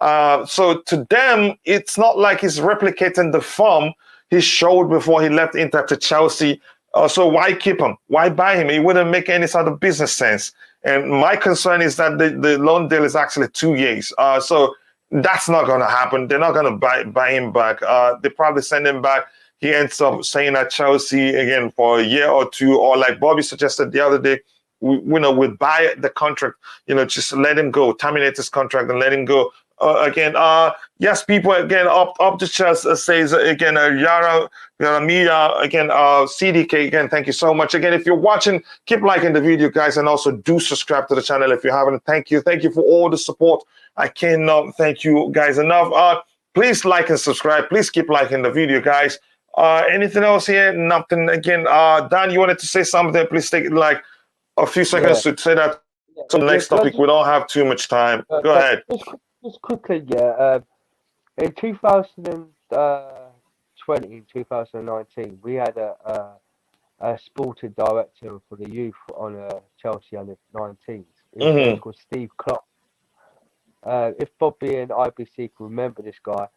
So to them, it's not like he's replicating the form he showed before he left Inter to Chelsea. So why keep him? Why buy him? It wouldn't make any sort of business sense. And my concern is that the loan deal is actually 2 years. So that's not going to happen. They're not going to buy him back. They probably send him back. He ends up staying at Chelsea again for a year or two, or like Bobby suggested the other day, we'll buy the contract, just let him go, terminate his contract and let him go. Yes, people again up the chest says again, Yaramia again, CDK again. Thank you so much again. If you're watching, keep liking the video, guys, and also do subscribe to the channel if you haven't. Thank you for all the support. I cannot thank you guys enough. Please like and subscribe. Please keep liking the video, guys. Anything else here? Nothing. Again, Dan, you wanted to say something? Please take like a few seconds to say that. So the next topic, we don't have too much time. Go ahead. Just quickly, in 2020 and 2019, we had a sporting director for the youth on Chelsea under 19s. It was called Steve Klopp. If Bobby and IBC can remember this guy,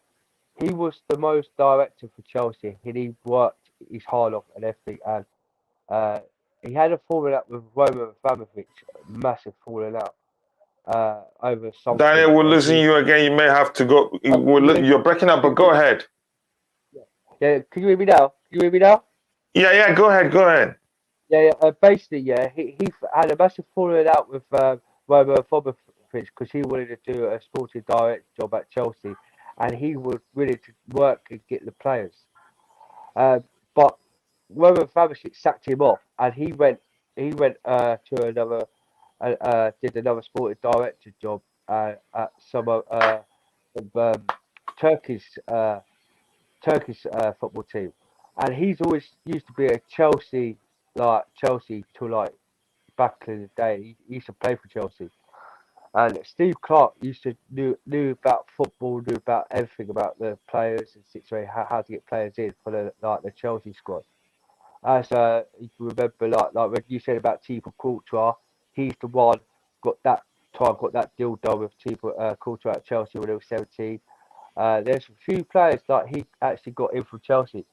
he was the most director for Chelsea. He worked his heart off and everything, and he had a falling out with Roman Abramovich, massive falling out over something. Daniel, we're losing you again. You may have to go. You're breaking up, but go ahead. Yeah, can you hear me now? Yeah, go ahead. Basically, he had a massive falling out with Roman Abramovich because he wanted to do a sporting direct job at Chelsea. and he was willing to work and get the players. But Roman Abramovich sacked him off, and he went to another did another sporting director job at some Turkish football team, and he's always used to be a Chelsea till like back in the day. He used to play for Chelsea, and Steve Clark used to knew about football, knew about everything about the players and situation, how to get players in for the Chelsea squad. So you can remember like when you said about Thibaut Courtois, he's the one got that deal done with Thibaut Courtois at Chelsea when he was 17. There's a few players that he actually got in from Chelsea.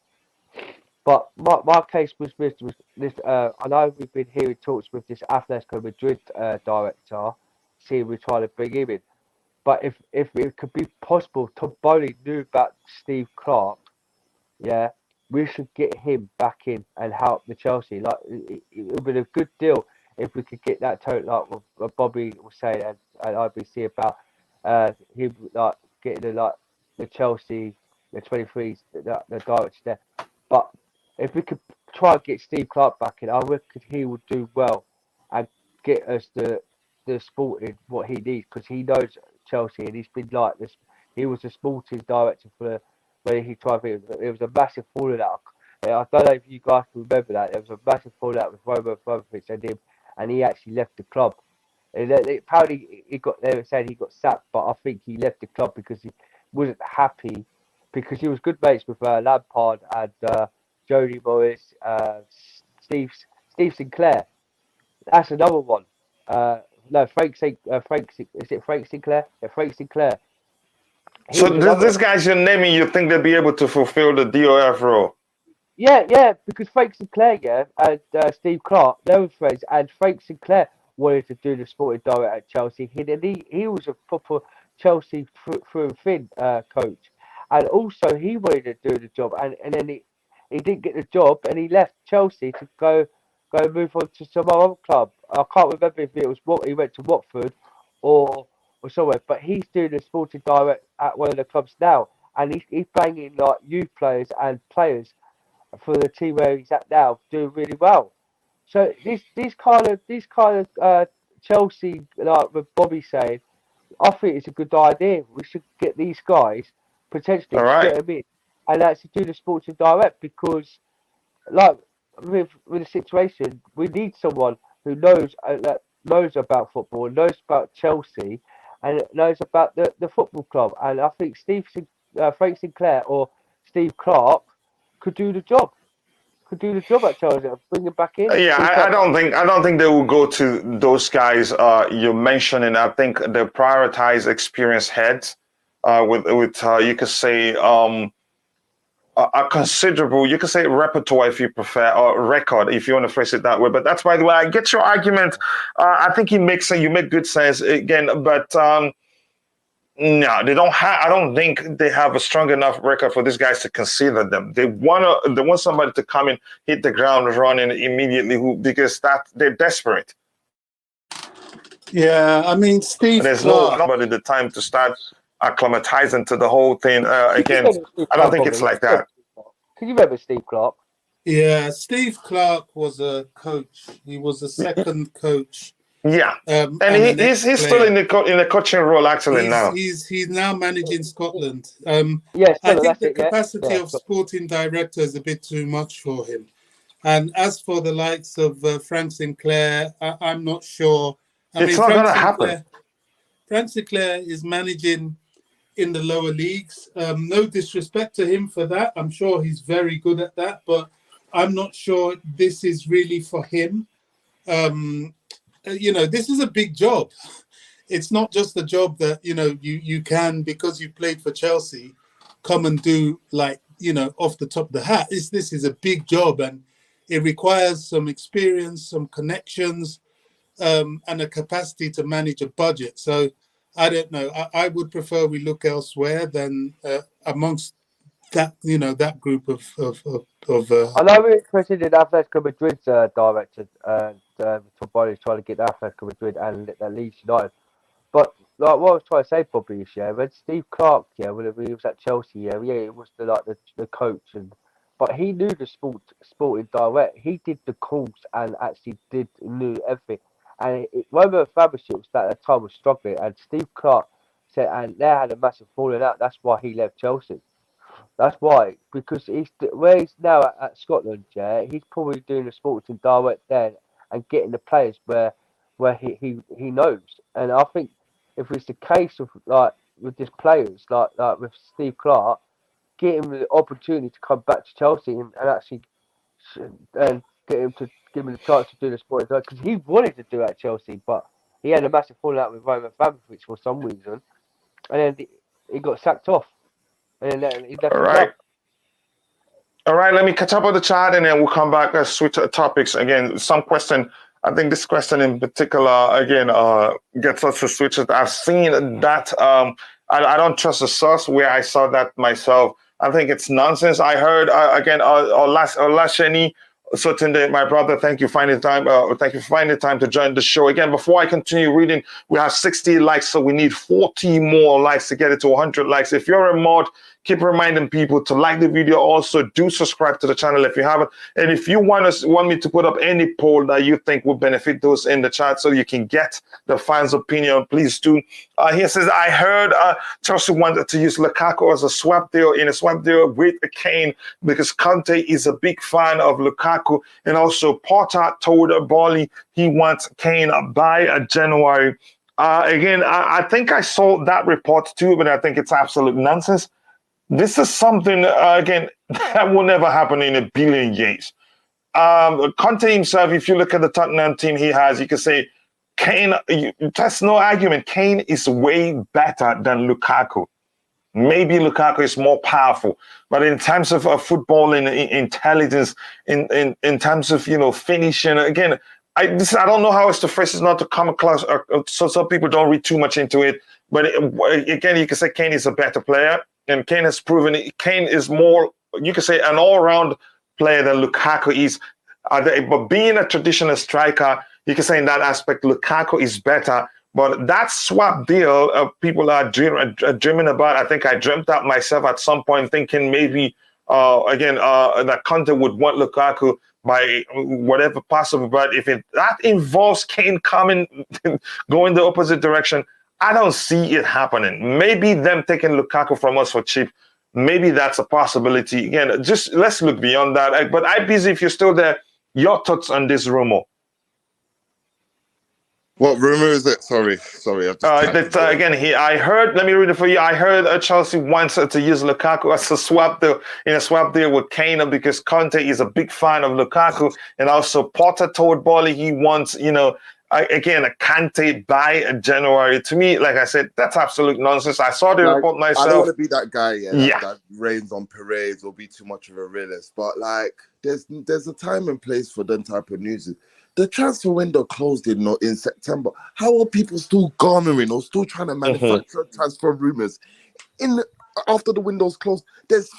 But my case was with this. I know we've been hearing talks with this Atletico Madrid director, seeing we're trying to bring him in. But if it could be possible, Todd Boehly knew about Steve Clark, yeah, we should get him back in and help the Chelsea. Like it would be a good deal if we could get that total, like what Bobby was saying at IBC about him like getting the Chelsea, the 23s, the director there. But if we could try and get Steve Clark back in, I reckon he would do well and get us the sporting what he needs, because he knows Chelsea and he's been like this. He was a sporting director for when he tried. It was a massive fallout. I don't know if you guys can remember that. There was a massive fallout with Roman Abramovich and him, and he actually left the club. And apparently, they were saying he got sacked, but I think he left the club because he wasn't happy, because he was good mates with Lampard and Jody Morris, Steve Sinclair. That's another one. No, Frank Sinclair? Yeah, Frank Sinclair. So this guy's your naming, you think they'll be able to fulfill the DOF role? Yeah, because Frank Sinclair, and Steve Clark, they were friends, and Frank Sinclair wanted to do the sporting director at Chelsea. He was a proper Chelsea through and thin coach, and also he wanted to do the job, and then he didn't get the job, and he left Chelsea to go move on to some other club. I can't remember if it was he went to Watford or somewhere, but he's doing the sporting director at one of the clubs now, and he's banging like youth players and players for the team where he's at now, doing really well. So this kind of Chelsea, like with Bobby saying, I think it's a good idea. We should get these guys potentially get them in and actually do the sporting direct, because like with the situation, we need someone who knows about football, knows about Chelsea, and knows about the football club. And I think Frank Sinclair or Steve Clark could do the job. At Chelsea and bring him back in. Yeah, I don't think they will go to those guys you're mentioning. I think they prioritize experienced heads with you could say a considerable, you could say repertoire if you prefer, or record if you want to phrase it that way. But that's, by the way, I get your argument. I think you make good sense again, but no, they don't have. I don't think they have a strong enough record for these guys to consider them. They want somebody to come in, hit the ground running immediately, because they're desperate. Yeah, I mean, Steve. There's nobody the time to start acclimatizing to the whole thing. Again, I don't think it's like that. Can you remember Steve Clark? Yeah, Steve Clark was a coach. He was a second coach. Yeah, and he's still in the coaching role actually now. He's now managing Scotland. Yes, I think the capacity of sporting director is a bit too much for him. And as for the likes of Frank Sinclair, I'm not sure. It's not going to happen. Frank Sinclair is managing in the lower leagues. No disrespect to him for that. I'm sure he's very good at that, but I'm not sure this is really for him. This is a big job. It's not just a job that, you can, because you played for Chelsea, come and do off the top of the hat. This is a big job, and it requires some experience, some connections, and a capacity to manage a budget. So I don't know. I would prefer we look elsewhere than amongst that, that group of. I know we're interested in Atletico Madrid's director, Todd Boehly is trying to get Atletico Madrid and Leeds United. But like what I was trying to say, Bobby, is when Steve Clark, whenever he was at Chelsea, it was the coach, but he knew the sporting direct. He did the calls and actually knew everything. And Romelu Lukaku at that time was struggling, and Steve Clark said, and they had a massive falling out. That's why he left Chelsea. That's why, because where he's now at Scotland, he's probably doing the sporting direct there and getting the players where he knows. And I think if it's the case of like with these players, like with Steve Clark, get him the opportunity to come back to Chelsea and actually and get him to give him the chance to do the sporting direct, because he wanted to do it at Chelsea, but he had a massive falling out with Roman Abramovich for some reason, and then he got sacked off. And then he left. All right. All right, let me catch up with the chat and then we'll come back and switch topics again. Some question, I think this question in particular, again, gets us to switch it. I've seen that. I don't trust the source where I saw that myself. I think it's nonsense. I heard, again, Olasheni Sotunde, my brother, thank you for finding time. Thank you for finding time to join the show. Again, before I continue reading, we have 60 likes, so we need 40 more likes to get it to 100 likes. If you're a mod, keep reminding people to like the video. Also, do subscribe to the channel if you haven't. And if you want me to put up any poll that you think will benefit those in the chat so you can get the fans' opinion, please do. Here says, I heard Chelsea wanted to use Lukaku as a swap deal with Kane because Conte is a big fan of Lukaku. And also, Potter told Boehly he wants Kane by January. Again, I think I saw that report too, but I think it's absolute nonsense. This is something, again, that will never happen in a billion years. Conte himself, if you look at the Tottenham team he has, you can say, Kane, that's no argument. Kane is way better than Lukaku. Maybe Lukaku is more powerful, but in terms of footballing intelligence, in terms of, finishing, again, I don't know how else to phrase it not to come across, so some people don't read too much into it. But again, you can say Kane is a better player. And Kane has proven Kane is more, you could say, an all-round player than Lukaku is. But being a traditional striker, you can say in that aspect, Lukaku is better. But that swap deal, people are dreaming about. I think I dreamt that myself at some point, thinking maybe, that Conte would want Lukaku by whatever possible. But if that involves Kane going the opposite direction, I don't see it happening. Maybe them taking Lukaku from us for cheap. Maybe that's a possibility. Again, just let's look beyond that. But IBZ, if you're still there, your thoughts on this rumor? What rumor is it? Sorry. I heard. Let me read it for you. I heard Chelsea wants to use Lukaku as a swap deal with Kane because Conte is a big fan of Lukaku, and also Potter told Boehly he wants, again, a Kante by January. To me, like I said, that's absolute nonsense. I saw the report myself. I don't want to be that guy, that rains on parades or be too much of a realist. But there's a time and place for that type of news. The transfer window closed in September. How are people still garnering or still trying to manufacture transfer rumors after the window's closed? There's,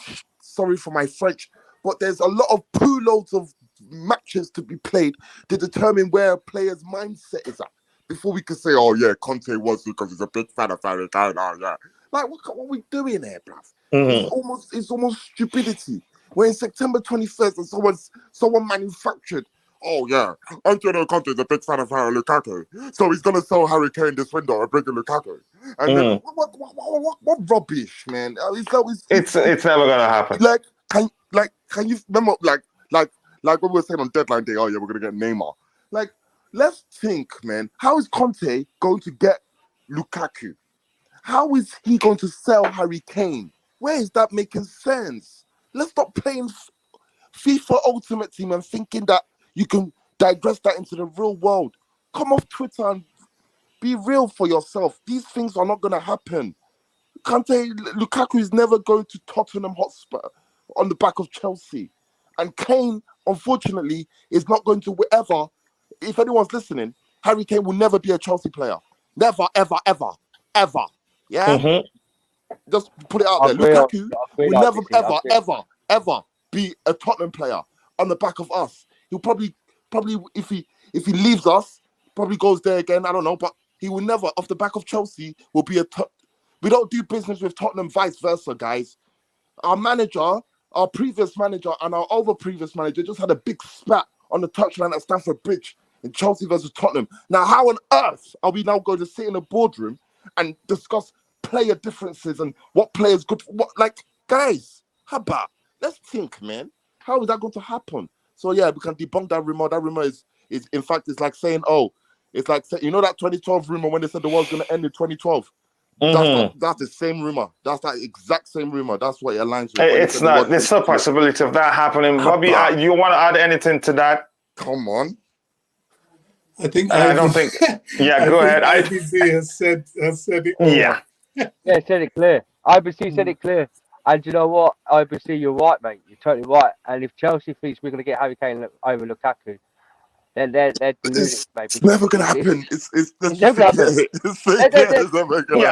sorry for my French, but there's a lot of poo loads of matches to be played to determine where a player's mindset is at before we can say, oh yeah, Conte was because he's a big fan of Harry Kane. Oh yeah, what are we doing here, bruv? It's almost stupidity. We're in September 21st and someone manufactured, oh yeah, Antonio Conte is a big fan of Harry Lukaku, so he's gonna sell Harry Kane this window and bring in Lukaku. And then what rubbish, man? It's never gonna happen. Can you remember like what we were saying on deadline day? Oh yeah, we're gonna get Neymar. Let's think, man. How is Conte going to get Lukaku? How is he going to sell Harry Kane? Where is that making sense? Let's stop playing FIFA Ultimate Team and thinking that you can digress that into the real world. Come off Twitter and be real for yourself. These things are not going to happen. Lukaku is never going to Tottenham Hotspur on the back of Chelsea. And Kane, unfortunately, is not going to ever, if anyone's listening, Harry Kane will never be a Chelsea player. Never, ever, ever, ever. Yeah? Just put it out there. Lukaku will never, ever, ever, ever be a Tottenham player on the back of us. He'll probably if he leaves us, probably goes there again. I don't know, but He will never, off the back of Chelsea, will be we don't do business with Tottenham, vice versa, guys. Our manager, our previous manager, and our previous manager just had a big spat on the touchline at Stamford Bridge in Chelsea versus Tottenham. Now, how on earth are we now going to sit in a boardroom and discuss player differences and what players good for what? Like, guys, how about? Let's think, man. How is that going to happen? So yeah, we can debunk that rumor. That rumor is in fact, it's like saying, it's like, you know that 2012 rumor when they said the world's going to end in 2012? That's the same rumor. That's that exact same rumor. That's what it aligns with. It's not. There's no possibility of that happening. Bobby, you want to add anything to that? Come on. I think I don't think. Yeah, go ahead. IBC has said it all. Yeah. Yeah, said it clear. IBC said it clear. And you know what? IBC, you're right, mate. You're totally right. And if Chelsea thinks we're going to get Harry Kane over Lukaku, then they're deluded, mate. It's never going to happen. It's never happen.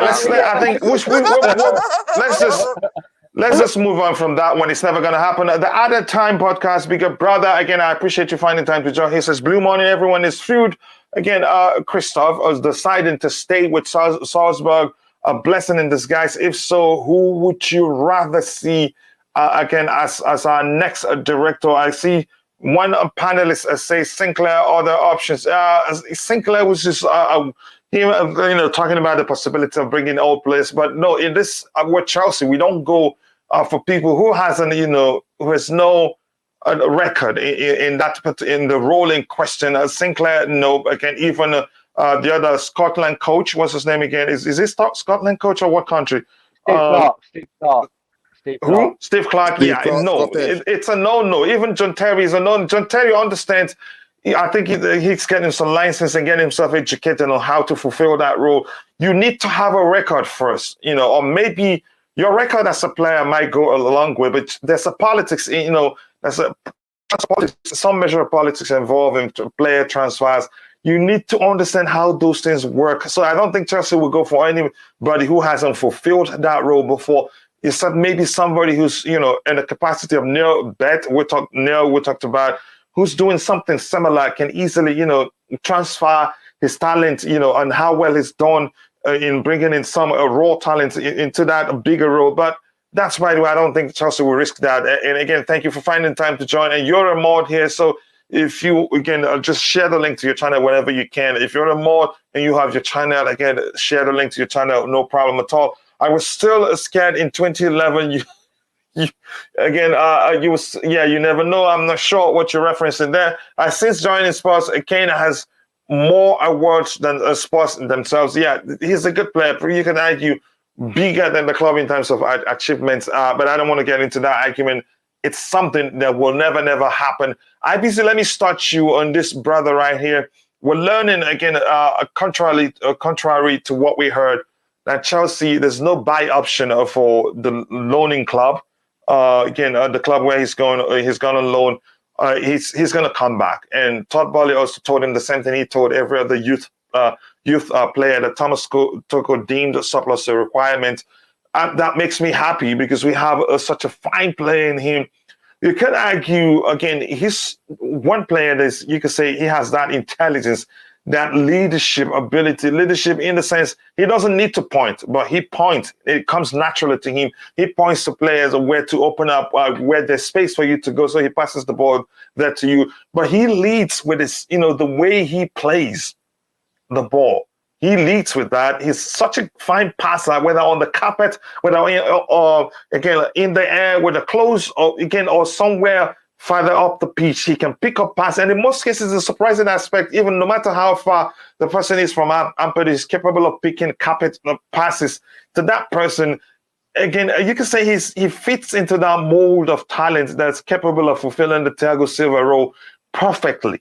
I think let's just move on from that one. It's never going to happen. The other time podcast, bigger brother. Again, I appreciate you finding time to join. He says, "Blue morning, everyone is food." Again, Christoph was deciding to stay with Salzburg. A blessing in disguise. If so, who would you rather see again as our next director? I see one panelist say Sinclair. Other options. Sinclair was just him, talking about the possibility of bringing old players. But no, in this with Chelsea, we don't go for people who hasn't, who has no record in the role in question. Sinclair, no. Again, even. The other Scotland coach, what's his name again? Is this Scotland coach or what country? Steve Clark. Who? Steve Clark. Yeah, no. It's a no. Even John Terry is a no. John Terry understands. I think he's getting some license and getting himself educated on how to fulfill that role. You need to have a record first, or maybe your record as a player might go a long way, but there's a politics, there's some measure of politics involving player transfers. You need to understand how those things work. So I don't think Chelsea will go for anybody who hasn't fulfilled that role before. It's maybe somebody who's, in the capacity of Neil Bet, we talked about, who's doing something similar, can easily, transfer his talent, and how well he's done in bringing in some raw talent into that bigger role. But that's why I don't think Chelsea will risk that. And again, thank you for finding time to join. And you're a mod here, so if you, again, just share the link to your channel whenever you can. If you're a mod and you have your channel, again, share the link to your channel, no problem at all. I was still scared in 2011. You never know. I'm not sure what you're referencing there. Since joining Spurs, Kane has more awards than Spurs themselves. Yeah, he's a good player. You can argue bigger than the club in terms of achievements, but I don't want to get into that argument. It's something that will never happen. IBC, let me start you on this, brother, right here. We're learning, again, contrary to what we heard, that Chelsea, there's no buy option for the loaning club. The club where he's gone on loan. He's going to come back. And Todd Boehly also told him the same thing he told every other youth player, that Thomas Tuchel deemed surplus a requirement. That makes me happy because we have such a fine player in him. You could argue, again, he's one player that you could say he has that intelligence, that leadership ability, leadership in the sense he doesn't need to point, but he points. It comes naturally to him. He points to players where to open up, where there's space for you to go. So he passes the ball there to you. But he leads with his, the way he plays the ball. He leads with that. He's such a fine passer, whether on the carpet, whether again in the air with a close, or somewhere farther up the pitch. He can pick up pass, and in most cases, the surprising aspect, even no matter how far the person is from Ampadu, is capable of picking carpet passes to that person. Again, you can say he fits into that mold of talent that's capable of fulfilling the Thiago Silva role perfectly,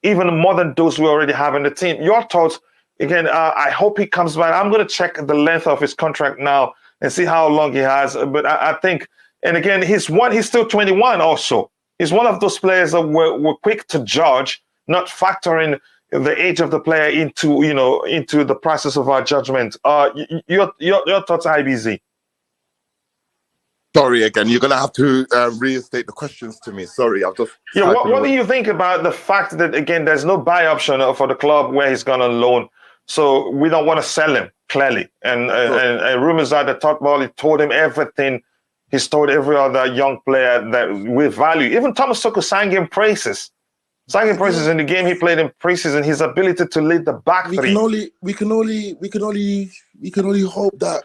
even more than those we already have in the team. Your thoughts? Again, I hope he comes back. I'm going to check the length of his contract now and see how long he has. But I think, and again, he's still 21 also. He's one of those players that we're quick to judge, not factoring the age of the player into the process of our judgment. Your thoughts, IBZ? Sorry, again, you're going to have to reinstate the questions to me. Sorry, I've just... What do you think about the fact that, again, there's no buy option for the club where he's gone on loan? So we don't want to sell him, clearly. And rumors are that Todd Boehly told him everything he's told every other young player that with value. Even Thomas Tuchel sang him praises. Sang him praises in the game he played in preseason, his ability to lead the back three. We can only hope that,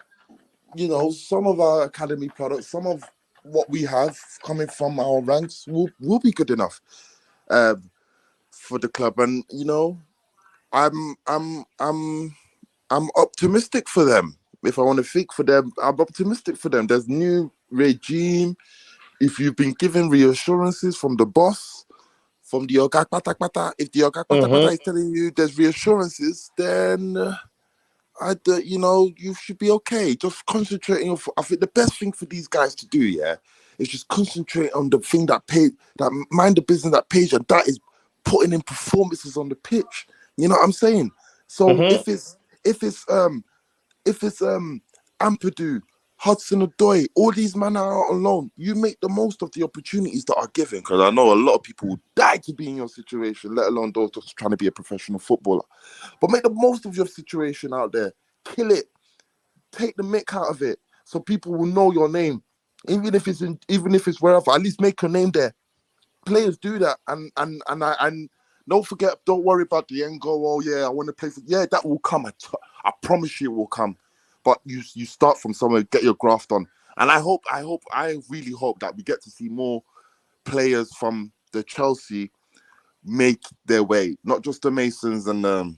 you know, some of our academy products, some of what we have coming from our ranks will be good enough for the club. And, you know, I'm optimistic for them. If I want to think for them, I'm optimistic for them. There's new regime. If you've been given reassurances from the boss, from the Oga Pata Pata, if the Oga Pata Pata is telling you there's reassurances, then you know, you should be okay. Just concentrating on. I think the best thing for these guys to do, is just concentrate on the thing that mind the business that pays, and that is putting in performances on the pitch. You know what I'm saying? So if it's Ampadu, Hudson-Odoi, all these men are out on loan, you make the most of the opportunities that are given. Because I know a lot of people would die to be in your situation, let alone those just trying to be a professional footballer. But make the most of your situation out there. Kill it. Take the mick out of it, so people will know your name. Even if it's wherever, at least make your name there. Players do that, and don't worry about the end goal. Oh yeah, I want to play for. Yeah, that will come. I promise you, it will come. But you start from somewhere, get your graft on, and I really hope that we get to see more players from the Chelsea make their way, not just the Masons and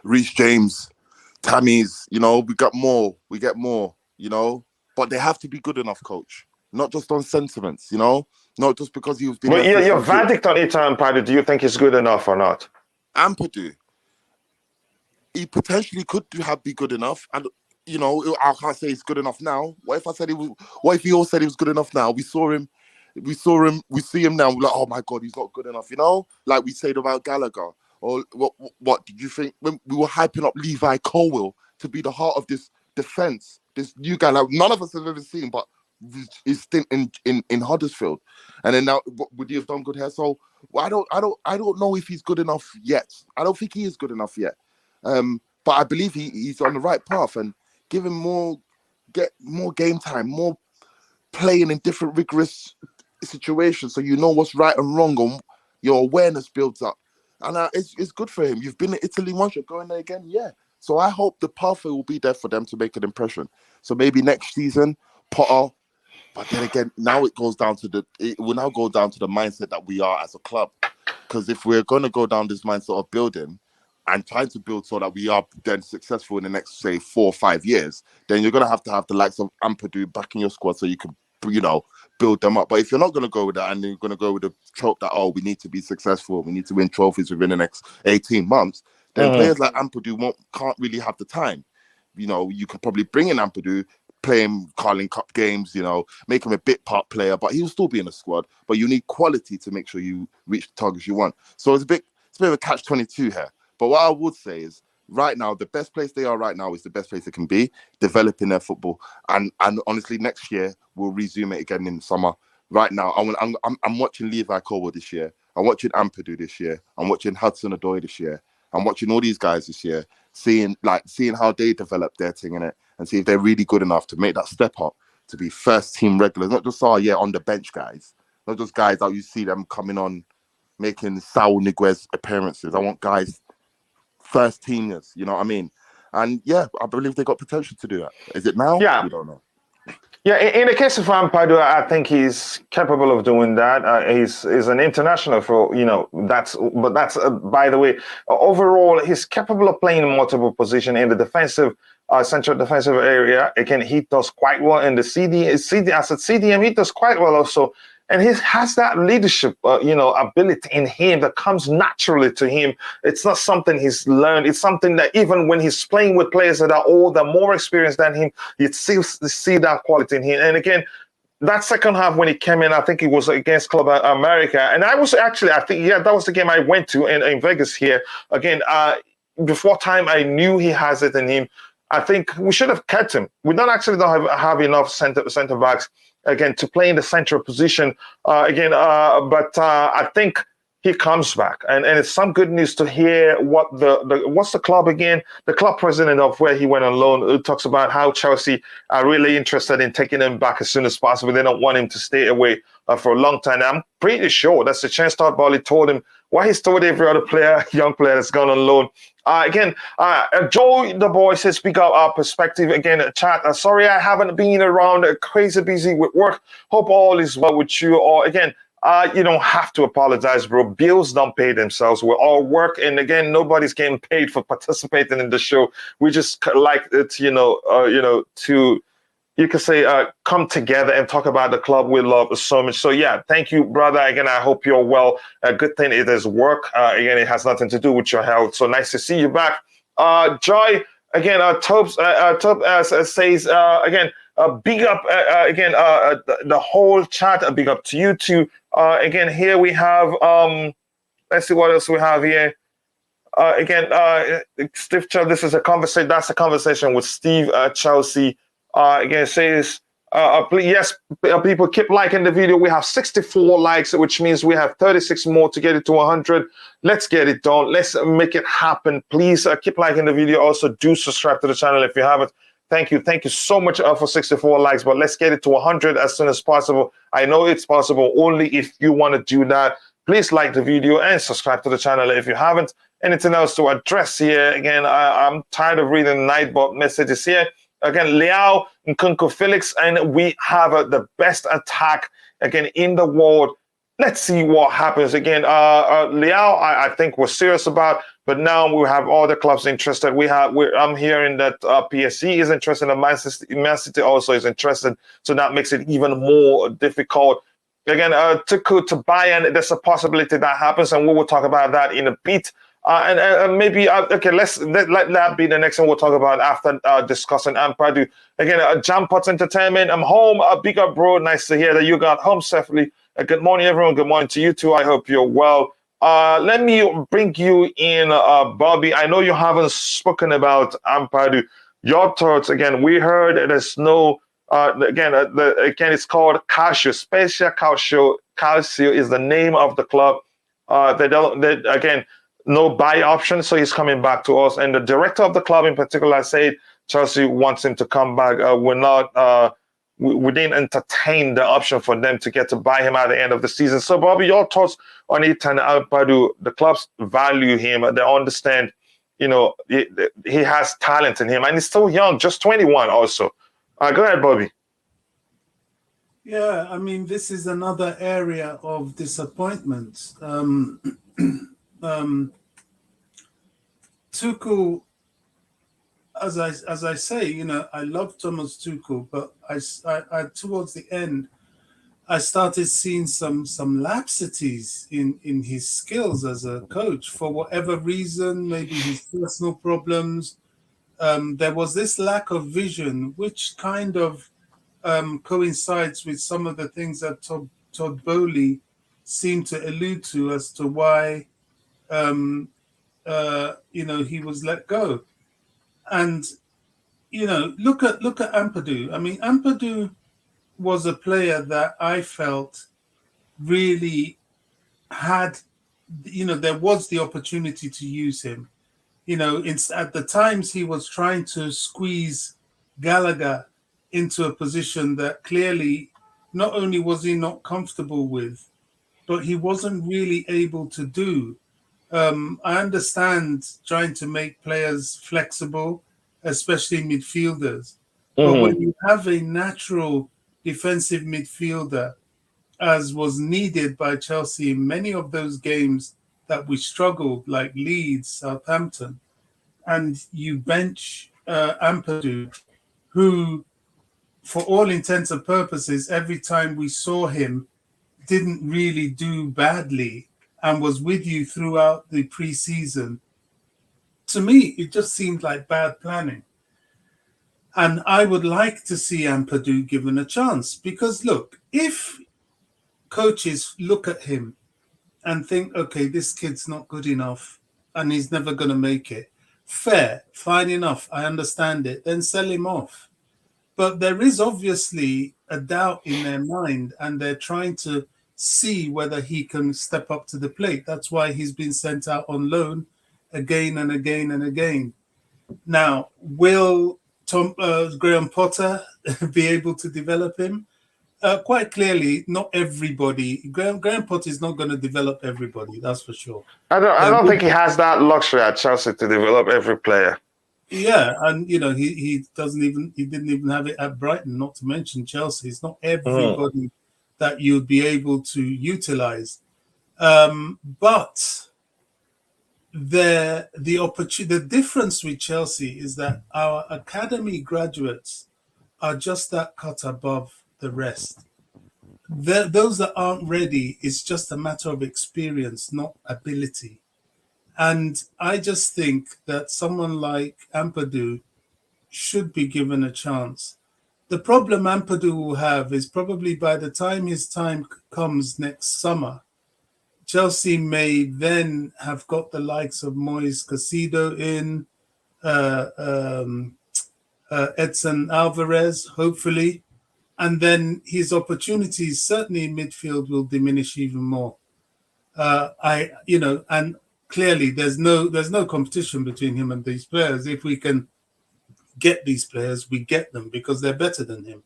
Reece James, Tammy's. You know, we get more. You know, but they have to be good enough, coach. Not just on sentiments. You know, not just because you've been. Well, your verdict on Ethan Ampadu, do you think he's good enough or not? Ampadu. He potentially could be good enough, and you know, I can't say he's good enough now. What if he all said he was good enough now? We see him now. We're like, oh my god, he's not good enough. You know, like we said about Gallagher. Or what did you think when we were hyping up Levi Colwill to be the heart of this defense? This new guy, like none of us have ever seen, but his stint in Huddersfield, and then now would he have done good here? So I don't know if he's good enough yet. I don't think he is good enough yet. But I believe he's on the right path, and give him get more game time, more playing in different rigorous situations, so you know what's right and wrong, and your awareness builds up. And it's good for him. You've been in Italy once, you're going there again, yeah. So I hope the pathway will be there for them to make an impression. So maybe next season, Potter. But then again, now it will now go down to the mindset that we are as a club. Because if we're going to go down this mindset of building and trying to build so that we are then successful in the next, say, 4 or 5 years, then you're going to have the likes of Ampadu back in your squad so you can, you know, build them up. But if you're not going to go with that and you're going to go with the trope that, oh, we need to be successful, we need to win trophies within the next 18 months, then players like Ampadu can't really have the time. You know, you could probably bring in Ampadu, play him Carling Cup games, you know, make him a bit part player, but he'll still be in the squad. But you need quality to make sure you reach the targets you want. So it's a bit of a catch-22 here. But what I would say is, right now, the best place they are right now is the best place they can be, developing their football. And honestly, next year, we'll resume it again in the summer. Right now, I'm watching Levi Colwill this year. I'm watching Ampadu this year. I'm watching Hudson-Odoi this year. I'm watching all these guys this year, seeing how they develop their thing in it, and see if they're really good enough to make that step up to be first team regulars, not just on the bench guys, not just guys that you see them coming on, making Saul Niguez appearances. I want guys first teamers, you know what I mean? And yeah, I believe they got potential to do that. Is it now? Yeah. We don't know. Yeah, in the case of Ampadu, I think he's capable of doing that. He's an international for, you know, that's by the way, overall, he's capable of playing in multiple positions in the defensive, central defensive area. Again, he does quite well in the CDM, he does quite well also. And he has that leadership, ability in him that comes naturally to him. It's not something he's learned. It's something that even when he's playing with players that are older, more experienced than him, you still see that quality in him. And again, that second half when he came in, I think it was against Club America. And I was actually, that was the game I went to in Vegas here. Again, before time, I knew he has it in him. I think we should have kept him. We don't have enough center backs, again, to play in the central position but I think he comes back. And it's some good news to hear what what's the club again? The club president of where he went on loan, who talks about how Chelsea are really interested in taking him back as soon as possible. They don't want him to stay away for a long time. I'm pretty sure that's the chance Todd Boehly told him what he's told every other player, young player that's gone on loan. Joe the boy says, speak up our perspective again. Chat. Sorry, I haven't been around. Crazy busy with work. Hope all is well with you. Or again, you don't have to apologize, bro. Bills don't pay themselves. We all work, and again, nobody's getting paid for participating in the show. We just like it, to. You can say, come together and talk about the club we love so much. So, yeah, thank you, brother. Again, I hope you're well. A good thing it is work. Again, it has nothing to do with your health. So nice to see you back. Joy, again, Tob says, again, big up, again, the whole chat. A big up to you too. Again, here we have, let's see what else we have here. Steve, this is a conversation. That's a conversation with Steve Chelsea. Again, it says, yes, people keep liking the video. We have 64 likes, which means we have 36 more to get it to 100. Let's get it done. Let's make it happen. Please keep liking the video. Also, do subscribe to the channel if you haven't. Thank you. Thank you so much for 64 likes, but let's get it to 100 as soon as possible. I know it's possible only if you want to do that. Please like the video and subscribe to the channel if you haven't. Anything else to address here? Again, I'm tired of reading Nightbot messages here. Again, Leao, Nkunku, Felix, and we have the best attack again in the world. Let's see what happens. Again, Leao, I think we're serious about, but now we have all the clubs interested. I'm hearing that PSG is interested, and Man City also is interested, so that makes it even more difficult. Again, Tuchel to Bayern, there's a possibility that happens, and we will talk about that in a bit. And maybe, okay, let that be the next one we'll talk about after discussing Ampadu. Again, Jampot Entertainment, I'm home. Big up, bro. Nice to hear that you got home safely. Good morning, everyone. Good morning to you too. I hope you're well. Let me bring you in, Bobby. I know you haven't spoken about Ampadu. Your thoughts, again, we heard there's no, again, it's called Calcio. Spezia Calcio. Calcio is the name of the club. Again, no buy option, so he's coming back to us. And the director of the club in particular said Chelsea wants him to come back. We didn't entertain the option for them to get to buy him at the end of the season. So, Bobby, your thoughts on Ethan Ampadu? The clubs value him. They understand, he has talent in him, and he's still young, just 21 also. Go ahead, Bobby. Yeah, I mean, this is another area of disappointment. Tuchel, as I say, I love Thomas Tuchel, but I towards the end, I started seeing some laxities in his skills as a coach for whatever reason, maybe his personal problems. There was this lack of vision, which kind of coincides with some of the things that Todd Boehly seemed to allude to as to why he was let go. And look at Ampadu. I mean, Ampadu was a player that I felt really had, there was the opportunity to use him. At the times he was trying to squeeze Gallagher into a position that clearly not only was he not comfortable with, but he wasn't really able to do. I understand trying to make players flexible, especially midfielders. But when you have a natural defensive midfielder, as was needed by Chelsea in many of those games that we struggled, like Leeds, Southampton, and you bench Ampadu, who, for all intents and purposes, every time we saw him, didn't really do badly and was with you throughout the preseason. To me, it just seemed like bad planning. And I would like to see Ampadu given a chance because, look, if coaches look at him and think, okay, this kid's not good enough and he's never going to make it, fair, fine enough, I understand it, then sell him off. But there is obviously a doubt in their mind and they're trying to see whether he can step up to the plate. That's why he's been sent out on loan again and again and again. Now, will Graham Potter be able to develop him? Quite clearly, not everybody. Graham Potter is not going to develop everybody. That's for sure. I don't think he has that luxury at Chelsea to develop every player. Yeah, and he didn't even have it at Brighton. Not to mention Chelsea. It's not everybody that you'd be able to utilize. But the difference with Chelsea is that our academy graduates are just that cut above the rest. Those that aren't ready, it's just a matter of experience, not ability. And I just think that someone like Ampadu should be given a chance. The problem Ampadu will have is probably by the time his time comes next summer, Chelsea may then have got the likes of Moise Caicedo in, Edson Alvarez, hopefully, and then his opportunities certainly in midfield will diminish even more. And clearly there's no competition between him and these players. If we can get these players, we get them because they're better than him.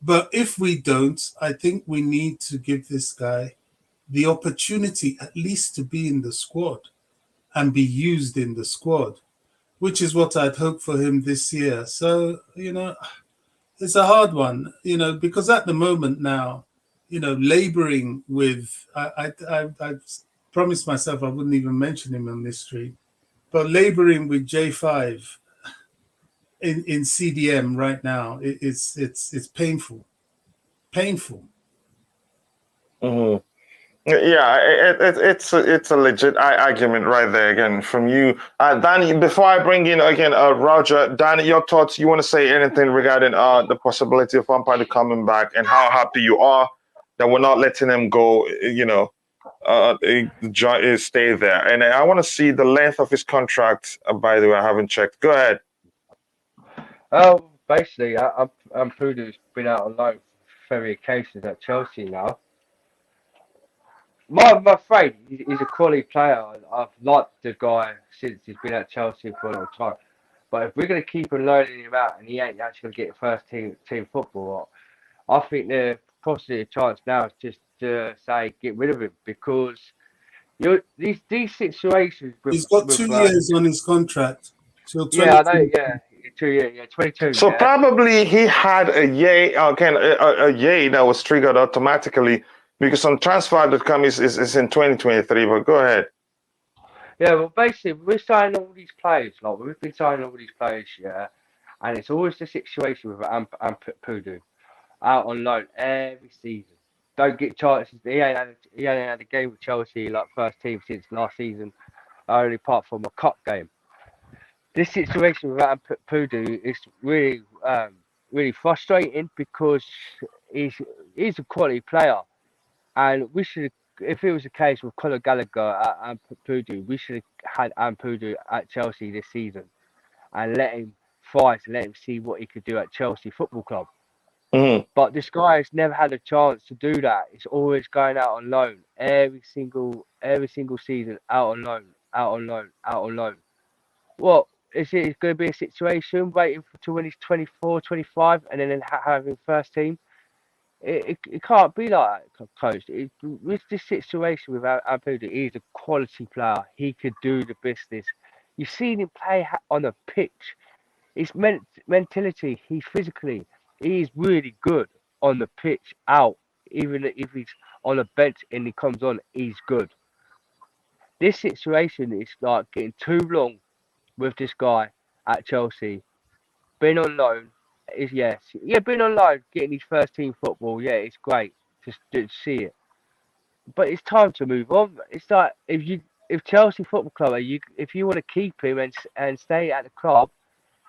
But if we don't, I think we need to give this guy the opportunity at least to be in the squad and be used in the squad, which is what I'd hope for him this year. So, it's a hard one, because at the moment now, laboring with, I promised myself I wouldn't even mention him on this stream, but laboring with J5 in CDM right now, it's painful. Mm-hmm. Yeah, it's a legit argument right there again from you, Danny. Before I bring in again, Roger, Danny, your thoughts. You want to say anything regarding the possibility of Ampadu coming back and how happy you are that we're not letting him go? Stay there, and I want to see the length of his contract. By the way, I haven't checked. Go ahead. Basically, Ampudu's been out on loan for 3 occasions at Chelsea now. I'm afraid he's a quality player. I've liked the guy since he's been at Chelsea for a long time. But if we're going to keep on loaning him out and he ain't actually going to get first team football, I think the possible chance now is just to say get rid of him because these situations. He's got 2 years on his contract. Yeah, I know. Yeah, 2 years. Yeah, 22. So probably he had a yay that was triggered automatically. Because on transfer.com is in 2023, but go ahead. Yeah, well, basically, we're signing all these players. Like we've been signing all these players, yeah, and it's always the situation with Ampadu out on loan every season. Don't get chances. He ain't had a game with Chelsea like first team since last season, only apart from a cup game. This situation with Ampadu is really, really frustrating because he's a quality player. And we should, if it was the case with Conor Gallagher at Ampadu, we should have had Ampadu at Chelsea this season and let him fight and let him see what he could do at Chelsea Football Club. Mm-hmm. But this guy has never had a chance to do that. He's always going out on loan every single season, out on loan. Well, is it going to be a situation waiting till when he's 24, 25 and then having first team? It can't be like that, Coach. With this situation with Ampadu, he's a quality player. He could do the business. You've seen him play on a pitch. His mentality, physically, he's really good on the pitch, out. Even if he's on a bench and he comes on, he's good. This situation is like getting too long with this guy at Chelsea. Been on loan. Been on loan, getting his first team football. Yeah, it's great to see it, but it's time to move on. It's like if Chelsea Football Club, if you want to keep him and stay at the club,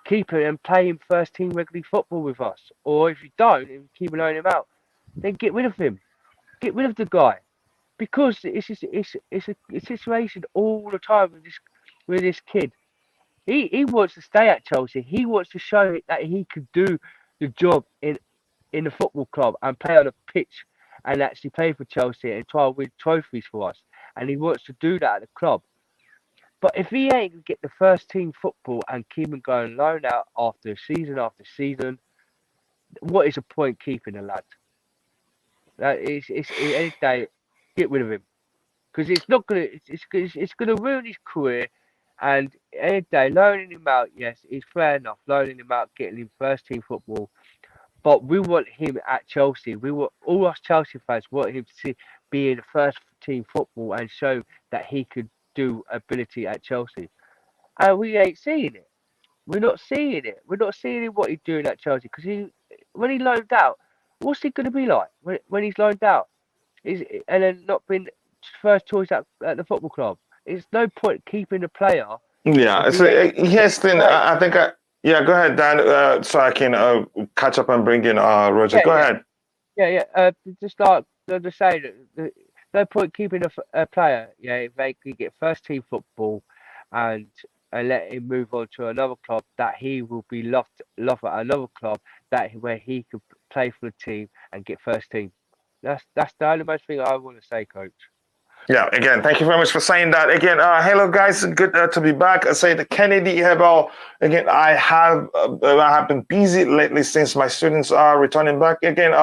keep him and play him first team regularly football with us. Or if you don't, if you keep loaning him out, then get rid of him. Get rid of the guy because it's a situation all the time with this kid. He wants to stay at Chelsea. He wants to show that he could do the job in the football club and play on a pitch and actually play for Chelsea and try and win trophies for us. And he wants to do that at the club. But if he ain't gonna get the first team football and keep him going loan out after season, what is the point keeping the lad? It's any day, get rid of him, because it's not gonna it's gonna ruin his career. And any day loaning him out, yes, it's fair enough. Loaning him out, getting him first team football, but we want him at Chelsea. We want all us Chelsea fans want him to be in the first team football and show that he could do ability at Chelsea. And we ain't seeing it. We're not seeing it. We're not seeing what he's doing at Chelsea, because when he loaned out, what's he going to be like when he's loaned out? And then not been first choice at the football club. It's no point keeping the player. Yeah. So yes, then I think yeah. Go ahead, Dan. So I can catch up and bring in Roger. Go ahead. Yeah. Just like the saying, no point keeping a player. Yeah, if they could get first team football and let him move on to another club, that he will be loved at another club where he could play for the team and get first team. That's the only most thing I want to say, Coach. Yeah, again, thank you very much for saying that. Again, hello guys, good to be back. I say the Kennedy Hebel. Again, I have been busy lately since my students are returning back. Again,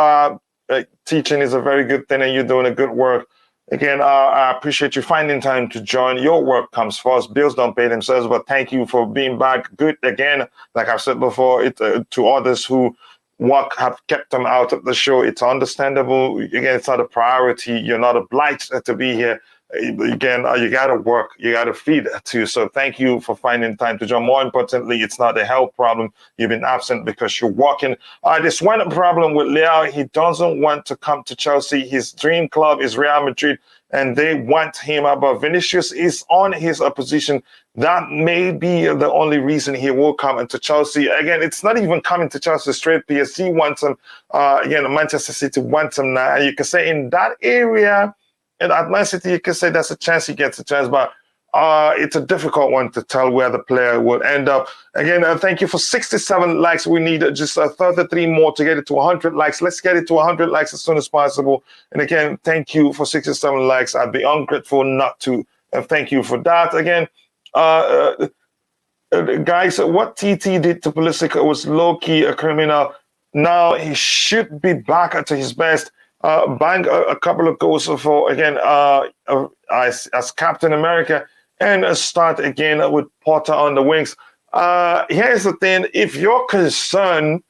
teaching is a very good thing, and you're doing a good work. Again, I appreciate you finding time to join. Your work comes first. Bills don't pay themselves, but thank you for being back. Good again, like I've said before, to others who work have kept them out of the show. It's understandable. Again, it's not a priority. You're not obliged to be here. Again, you got to work. You got to feed too. So thank you for finding time to join. More importantly, it's not a health problem. You've been absent because you're working. There's one problem with Leao. He doesn't want to come to Chelsea. His dream club is Real Madrid, and they want him. But Vinicius is on his opposition. That may be the only reason he will come into Chelsea. Again, it's not even coming to Chelsea straight. PSG wants him. Again, Manchester City wants him now. And you can say in that area, in Atlantic City, you can say that's a chance he gets a chance. But it's a difficult one to tell where the player will end up. Again, thank you for 67 likes. We need just 33 more to get it to 100 likes. Let's get it to 100 likes as soon as possible. And again, thank you for 67 likes. I'd be ungrateful not to. Thank you for that. Again, guys, what TT did to Pulisic was low-key a criminal. Now he should be back to his best. Bang a couple of goals for, again, as Captain America, and start again with Potter on the wings. Here's the thing. If your concern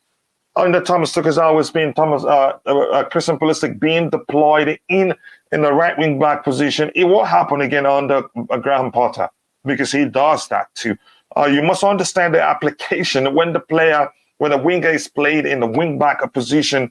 under Thomas Tuchel has always been Christian Pulisic being deployed in the right wing back position, it will happen again under Graham Potter, because he does that too. You must understand the application when a winger is played in the wing back position.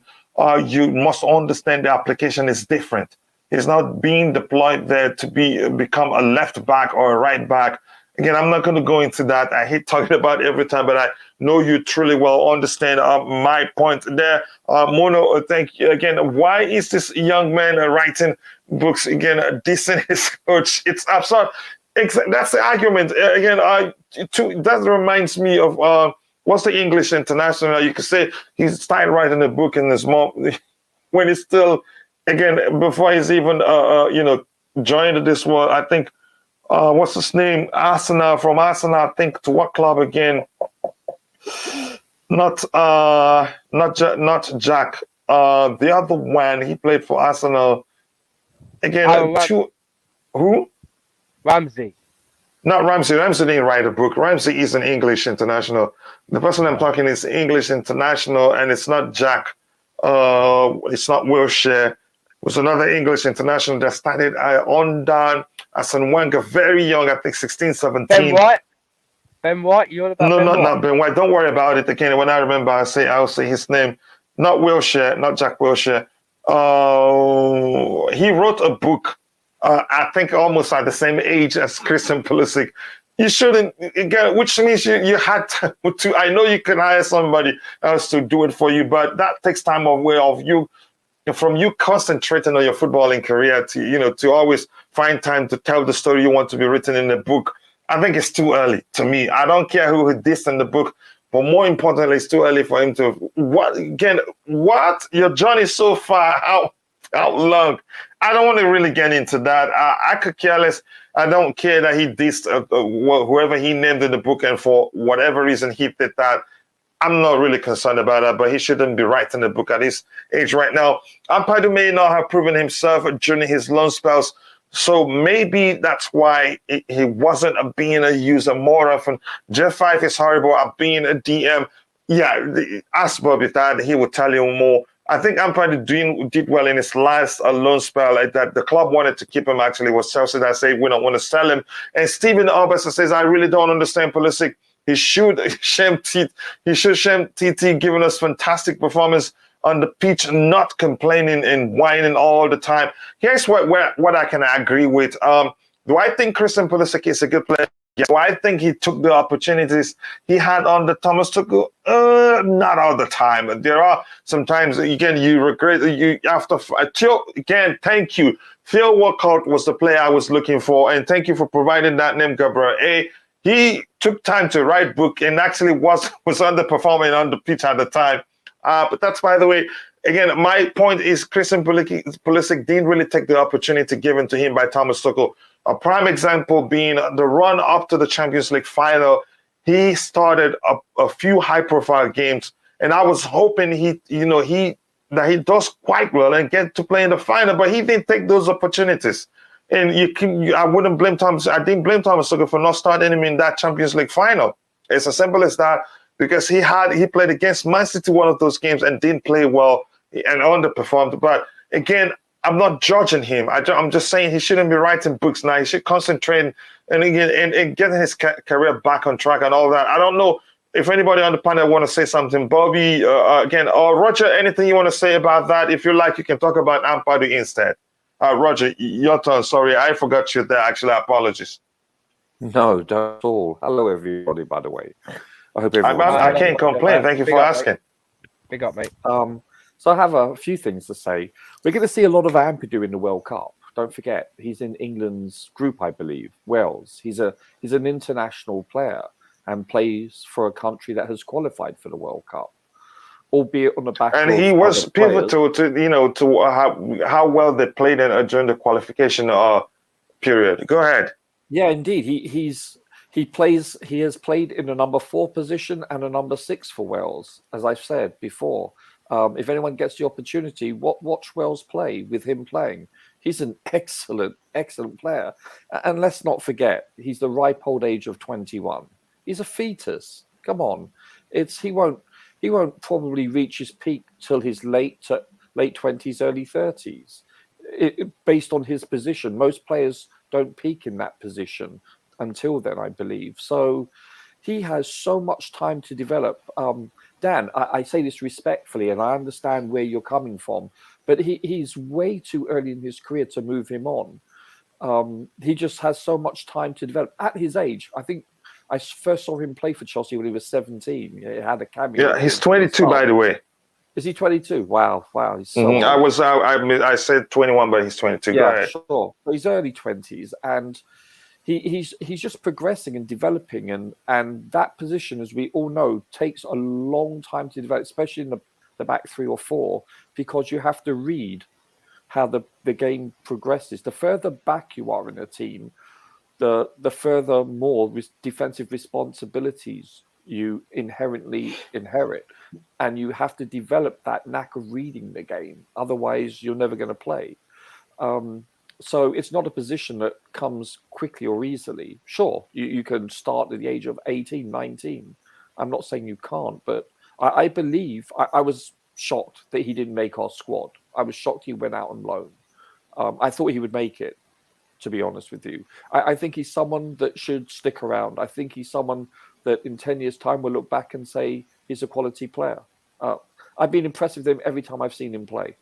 You must understand the application is different. He's not being deployed there to become a left back or a right back. Again, I'm not going to go into that. I hate talking about it every time, but I know you truly well understand my point there. Mono, thank you again. Why is this young man writing books again, dissing his coach? It's absurd. That's the argument. Again, that reminds me of what's the English International? You could say he started writing a book in his mom when he's still, again, before he's even joined this world. I think what's his name? Arsenal, from Arsenal. I think to what club again? Not Jack. The other one, he played for Arsenal. Again, who? Ramsey. Not Ramsey. Ramsey didn't write a book. Ramsey is an English international. The person I'm talking is English international, and it's not Jack. It's not Wilshere. It was another English international that started under Arsene Wenger, very young, I think 16, 17. Ben White? Ben White? You're about No, Ben White? not Ben White. Don't worry about it. Again, when I remember, I'll say his name. Not Wilshere, not Jack Wilshere. He wrote a book. I think almost at the same age as Christian Pulisic. You shouldn't, again, which means you had to, I know you can hire somebody else to do it for you, but that takes time away of you, from you concentrating on your footballing career to always find time to tell the story you want to be written in the book. I think it's too early to me. I don't care who dissed in the book, but more importantly, it's too early for him to, what your journey so far, how how long? I don't want to really get into that. I could care less. I don't care that he dissed whoever he named in the book, and for whatever reason he did that. I'm not really concerned about that, but he shouldn't be writing the book at his age right now. Ampadu may not have proven himself during his loan spells, so maybe that's why he wasn't being a user more often. Jeff Fife is horrible at being a DM. Yeah, ask Bobby that. He will tell you more. I think Ampadu did well in his last loan spell. Like that, the club wanted to keep him. Actually, was Chelsea that said we don't want to sell him. And Stephen Albers says, I really don't understand Pulisic. He should shame TT, giving us fantastic performance on the pitch, not complaining and whining all the time. Here's what I can agree with. Do I think Christian Pulisic is a good player? Yeah. Do I think he took the opportunities he had under Thomas Tuchel? Not all the time. There are sometimes, again, you regret, you after, again, thank you. Theo Walcott was the player I was looking for, and thank you for providing that name, Gabriel. He took time to write book and actually was underperforming on the pitch at the time. But that's, by the way, again, my point is Christian Pulisic didn't really take the opportunity given to him by Thomas Tuchel. A prime example being the run up to the Champions League final. He started a few high-profile games, and I was hoping he does quite well and get to play in the final, but he didn't take those opportunities. And I wouldn't blame Thomas. I didn't blame Thomas Tuchel for not starting him in that Champions League final. It's as simple as that, because he played against Man City one of those games and didn't play well and underperformed. But again, I'm not judging him. I'm just saying he shouldn't be writing books now. He should concentrate and getting his career back on track and all that. I don't know if anybody on the panel want to say something. Bobby, again, or Roger, anything you want to say about that? If you like, you can talk about Ampadu instead. Roger, your turn. Sorry, I forgot you there. Actually, apologies. No, don't at all. Hello, everybody, by the way. I hope everyone... I can't complain. Thank you for asking. Big up, mate. So I have a few things to say. We're going to see a lot of Ampadu in the World Cup. Don't forget, he's in England's group, I believe, Wales. He's an international player and plays for a country that has qualified for the World Cup, albeit on the back. And he was pivotal to how well they played during the qualification period. Go ahead. Yeah, indeed. He has played in a number 4 position and a number 6 for Wales, as I've said before. If anyone gets the opportunity, watch Wales play with him playing. He's an excellent player. And let's not forget, he's the ripe old age of 21. He's a fetus. Come on. He won't probably reach his peak till his late 20s, early 30s. Based on his position, most players don't peak in that position until then, I believe. So he has so much time to develop. Dan, I say this respectfully, and I understand where you're coming from, but he's way too early in his career to move him on. He just has so much time to develop. At his age, I think I first saw him play for Chelsea when he was 17. He had a cameo. Yeah, he's 22, by the way. Is he 22? Wow. He's so I said 21, but he's 22. Yeah, sure. But he's early 20s, and he's just progressing and developing, and that position, as we all know, takes a long time to develop, especially in the back 3 or 4, because you have to read how the game progresses. The further back you are in a team, the further more defensive responsibilities you inherently inherit, and you have to develop that knack of reading the game. Otherwise, you're never going to play. So it's not a position that comes quickly or easily. Sure, you can start at the age of 18, 19. I'm not saying you can't, but I believe I was shocked that he didn't make our squad. I was shocked he went out on loan. I thought he would make it, to be honest with you. I think he's someone that should stick around. I think he's someone that in 10 years' time will look back and say he's a quality player. I've been impressed with him every time I've seen him play.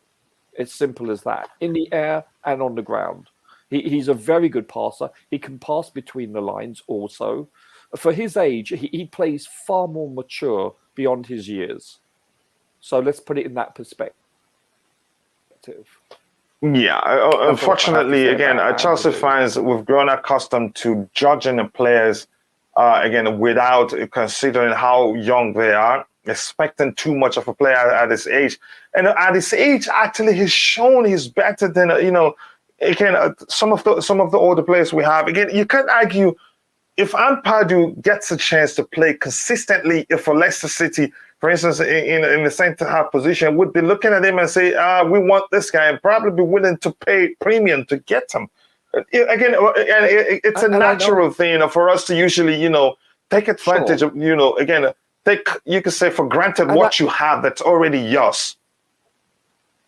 It's simple as that, in the air and on the ground. He's a very good passer. He can pass between the lines also. For his age, he plays far more mature beyond his years. So let's put it in that perspective. Yeah, unfortunately, again, Chelsea fans, we've grown accustomed to judging the players, again, without considering how young they are. expecting too much of a player at his age. And at his age, actually, he's shown he's better than again some of the older players we have. Again, you can't argue if Ampadu gets a chance to play consistently. If for Leicester City, for instance, in the centre half position, would be looking at him and say, we want this guy, and probably be willing to pay premium to get him. Again, it's a natural thing for us to usually, take advantage of, again, you could say for granted what you have that's already yours.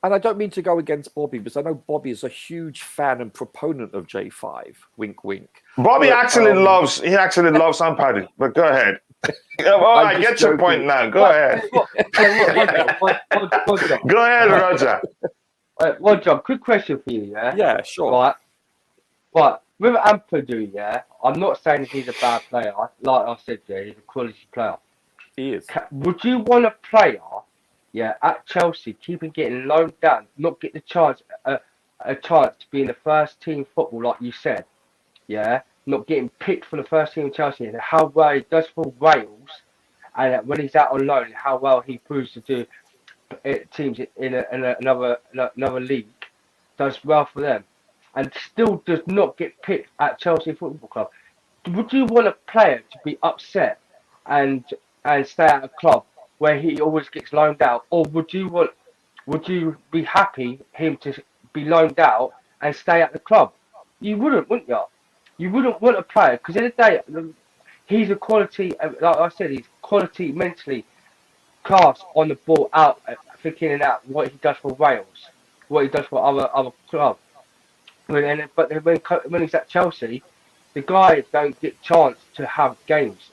And I don't mean to go against Bobby, because I know Bobby is a huge fan and proponent of J5. Wink, wink. Bobby actually loves Ampadu, but go ahead. I get your point now. Go ahead. Go ahead, Roger. Roger, quick question for you, yeah? Yeah, sure. Right. But with Ampadu, yeah, I'm not saying he's a bad player. Like I said, yeah, he's a quality player. He is. Would you want a player, at Chelsea, keeping getting loaned down, not get the chance, a chance to be in the first team football, like you said, yeah, not getting picked for the first team of Chelsea, and how well he does for Wales, and when he's out on loan, how well he proves to do teams in another league, does well for them, and still does not get picked at Chelsea Football Club. Would you want a player to be upset and stay at a club where he always gets loaned out, or would you be happy him to be loaned out and stay at the club? You wouldn't you? You wouldn't want a player, because in the day he's a quality, like I said, he's quality mentally, class on the ball, out thinking and out what he does for Wales, what he does for other clubs. But when he's at Chelsea, the guy don't get chance to have games.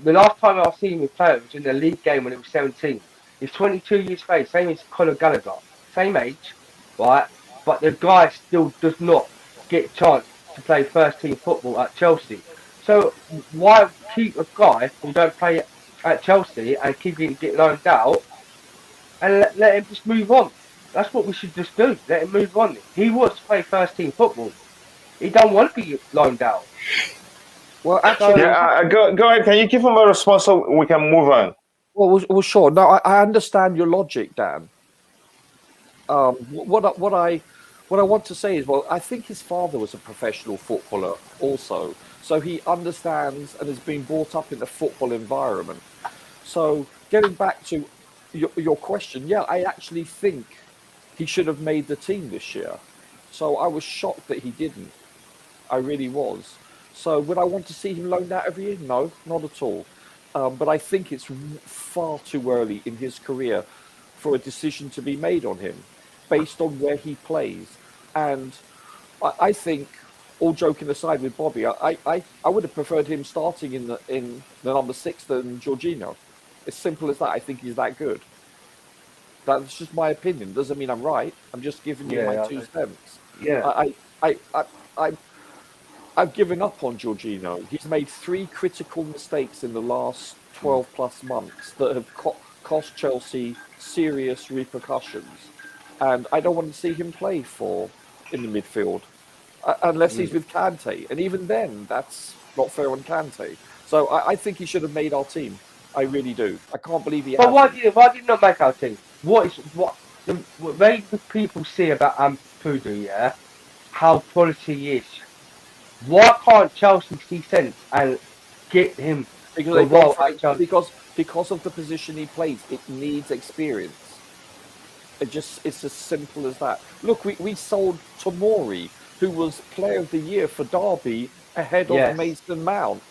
The last time I've seen him play was in the league game when he was 17. He's 22 years of age, same as Conor Gallagher, same age, right? But the guy still does not get a chance to play first team football at Chelsea. So why keep a guy who don't play at Chelsea and keep him get loaned out and let him just move on? That's what we should just do. Let him move on. He wants to play first team football. He don't want to be loaned out. Well, actually, go ahead. Can you give him a response so we can move on? Well, sure. No, I understand your logic, Dan. What I want to say is, well, I think his father was a professional footballer also, so he understands and has been brought up in a football environment. So, getting back to your question, yeah, I actually think he should have made the team this year. So I was shocked that he didn't. I really was. So would I want to see him loaned out every year? No, not at all. But I think it's far too early in his career for a decision to be made on him based on where he plays. And I think, all joking aside with Bobby, I would have preferred him starting in the number 6 than Jorginho. As simple as that. I think he's that good. That's just my opinion. Doesn't mean I'm right. I'm just giving you my 2 cents. Yeah. I've given up on Jorginho. He's made 3 critical mistakes in the last 12 plus months that have cost Chelsea serious repercussions. And I don't want to see him play in the midfield unless he's with Kante. And even then, that's not fair on Kante. So I think he should have made our team. I really do. I can't believe he hasn't. But why did he not make our team? What very good people see about Ampadu, yeah, how quality he is. Why can't Chelsea see sense and get him? Because of the position he plays, it needs experience. It's as simple as that. Look, we sold Tomori, who was Player of the Year for Derby, ahead of Mason Mount.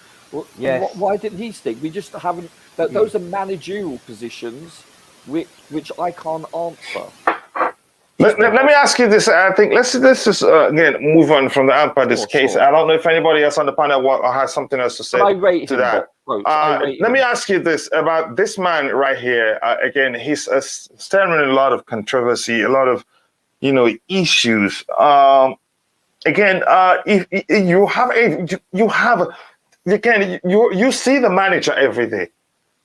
Yes. Why didn't he stick? We just haven't. Those are managerial positions, which I can't answer. Let me ask you this. I think let's just again move on from the Ampadu case. Sure. I don't know if anybody else on the panel has something else to say to that. Let me ask you this about this man right here. Again, he's stirring a lot of controversy, a lot of issues. Again, you see the manager every day.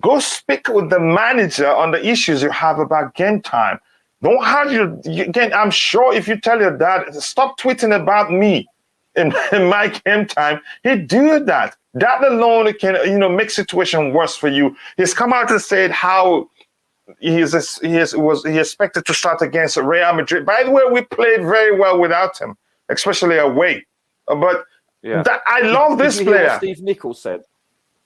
Go speak with the manager on the issues you have about game time. Don't have again, I'm sure if you tell your dad, stop tweeting about me in my game time, he'd do that. That alone can, make situation worse for you. He's come out and said how he expected to start against Real Madrid. By the way, we played very well without him, especially away. But I love this Did you hear player. what Steve Nichols said?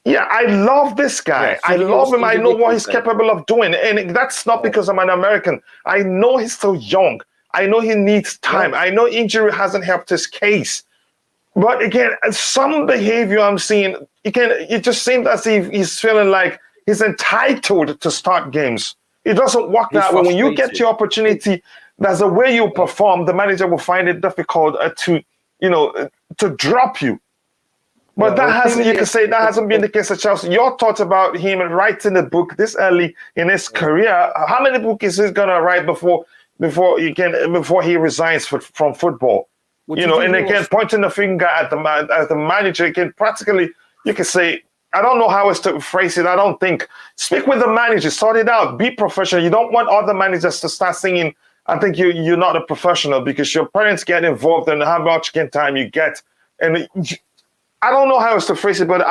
Yeah, I love this guy. Yeah, I love him. I know what he's said. capable of doing. And that's not because I'm an American. I know he's still young. I know he needs time. I know injury hasn't helped his case. But again, some behavior I'm seeing, it just seems as if he's feeling like he's entitled to start games. It doesn't work that way. When you get your opportunity, there's a way you perform. The manager will find it difficult to drop you. But you can say that hasn't been the case at Chelsea. Your thoughts about him writing a book this early in his career? How many books is he gonna write before he resigns from football? And again, pointing the finger at the manager, again, practically you can say, I don't know how else to phrase it. I don't think. Speak with the manager, sort it out, be professional. You don't want other managers to start singing, I think you're not a professional, because your parents get involved in how much game time you get. And I don't know how else to phrase it, but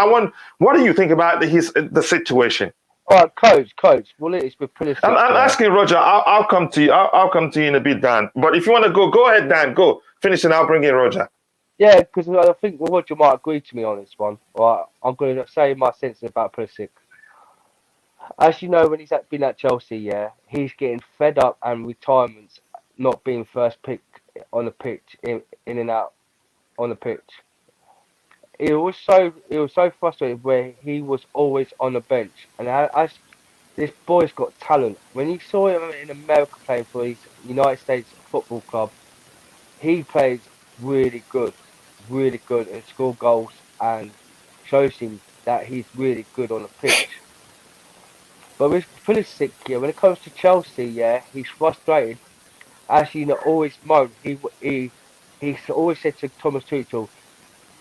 what do you think about the situation? All right, coach. Well, it's with Pulisic. I'm asking Roger. I'll come to you. I'll come to you in a bit, Dan. But if you want to go ahead, Dan. Go finish it. I'll bring in Roger. Yeah, because I think Roger might agree to me on this one. Right, I'm going to say my sense about Pulisic. As you know, when he's been at Chelsea, he's getting fed up and retirements not being first pick on the pitch, in and out on the pitch. It was so frustrated where he was always on the bench, and as this boy's got talent. When you saw him in America playing for his United States football club, he plays really good and score goals and shows him that he's really good on the pitch. But with Pulisic, when it comes to Chelsea, he's frustrated. As always moan, he always said to Thomas Tuchel,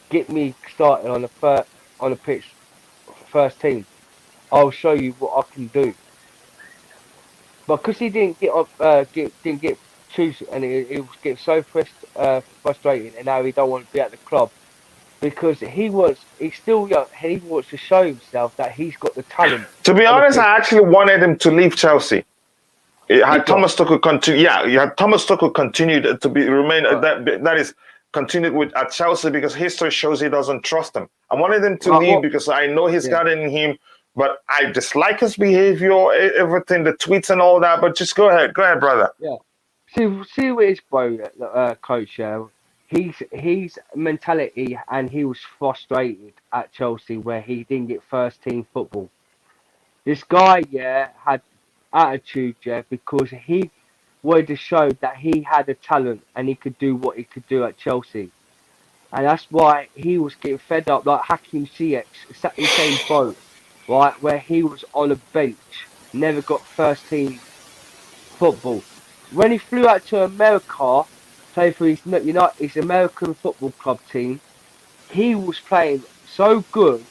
"Get me started on the pitch, first team. I'll show you what I can do." But because he didn't get chosen, and he was getting so frustrated, and now he don't want to be at the club because he's still young, and he wants to show himself that he's got the talent. To be honest, I actually wanted him to leave Chelsea. Thomas Tuchel continued to remain that is continued at Chelsea, because history shows he doesn't trust him. I wanted him to leave because I know he's got it in him, but I dislike his behavior, everything, the tweets and all that. But just go ahead, brother. Yeah. See what his coach. His mentality, and he was frustrated at Chelsea where he didn't get first team football. This guy, had attitude, because he wanted to show that he had a talent and he could do what he could do at Chelsea. And that's why he was getting fed up, like Hakim Ziyech, sat in the same boat, right, where he was on a bench, never got first team football. When he flew out to America, played for his American football club team, he was playing so good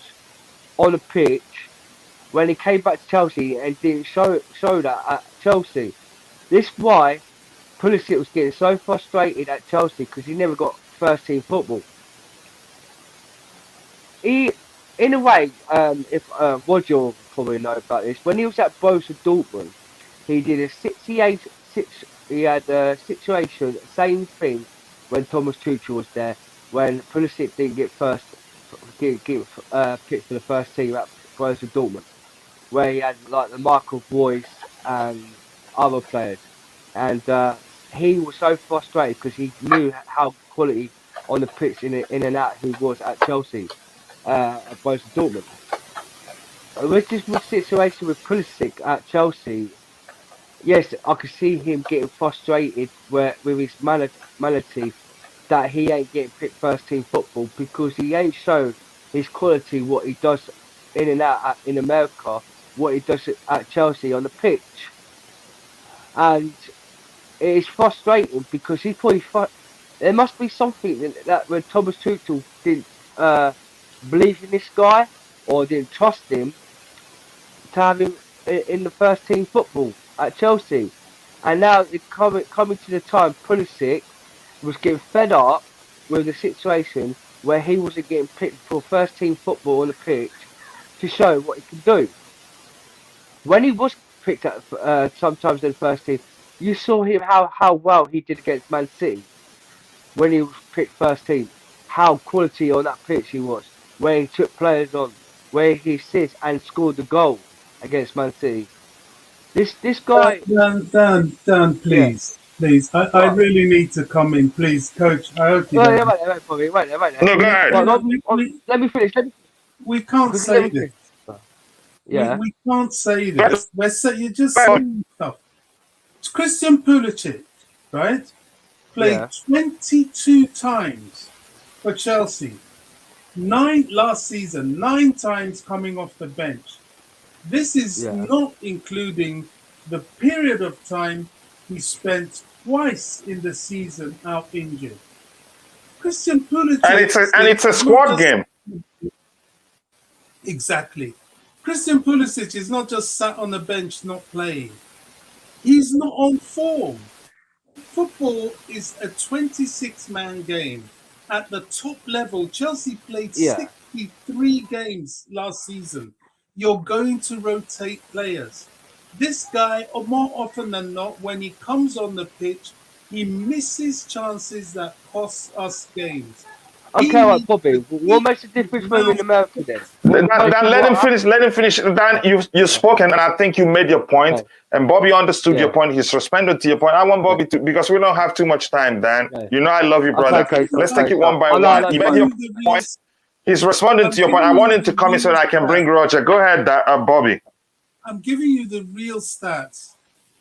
on the pitch. When he came back to Chelsea and didn't show that at Chelsea. This is why Pulisic was getting so frustrated at Chelsea, because he never got first team football. In a way, if Roger will probably know about this, when he was at Borussia Dortmund, he did he had a situation, same thing when Thomas Tuchel was there, when Pulisic didn't get picked for the first team at Borussia Dortmund, where he had like the Michael Boyce and other players, and he was so frustrated because he knew how quality on the pitch in and out he was at Chelsea, at Borussia Dortmund. With this situation with Pulisic at Chelsea, yes, I could see him getting frustrated with his mentality that he ain't getting picked first team football, because he ain't shown his quality, what he does in and out in America, what he does at Chelsea on the pitch. And it is frustrating because he probably there must be something that when Thomas Tuchel didn't believe in this guy or didn't trust him to have him in the first team football at Chelsea. And now it's coming to the time Pulisic was getting fed up with the situation where he wasn't getting picked for first team football on the pitch to show what he can do. When he was picked up sometimes in the first team, you saw him how well he did against Man City when he was picked first team. How quality on that pitch he was, where he took players on, where he sits and scored the goal against Man City. This guy. Dan, please. Please, I really need to come in, please, Coach. I hope you don't. Wait. No, go ahead. Let me finish. We can't say this. Yeah. We can't say this. You're just saying stuff. Christian Pulisic, right? Played 22 times for Chelsea. 9 last season, 9 times coming off the bench. This is not including the period of time he spent twice in the season out injured. Christian Pulisic, and it's a squad game. Exactly. Christian Pulisic is not just sat on the bench not playing. He's not on form. Football is a 26-man game. At the top level, Chelsea played 63 games last season. You're going to rotate players. This guy, more often than not, when he comes on the pitch, he misses chances that cost us games. Okay, right, Bobby. What makes the difference for him in America then? Dan, let him finish. Let him finish. Dan, you've spoken, and I think you made your point. Right. And Bobby understood your point. He's responded to your point. I want Bobby to, because we don't have too much time, Dan. You know I love you, brother. Okay, Let's take it one by one. He made your point. He's responding to your point. I want him to come in so that I can bring Roger. Go ahead, Bobby. I'm giving you the real stats.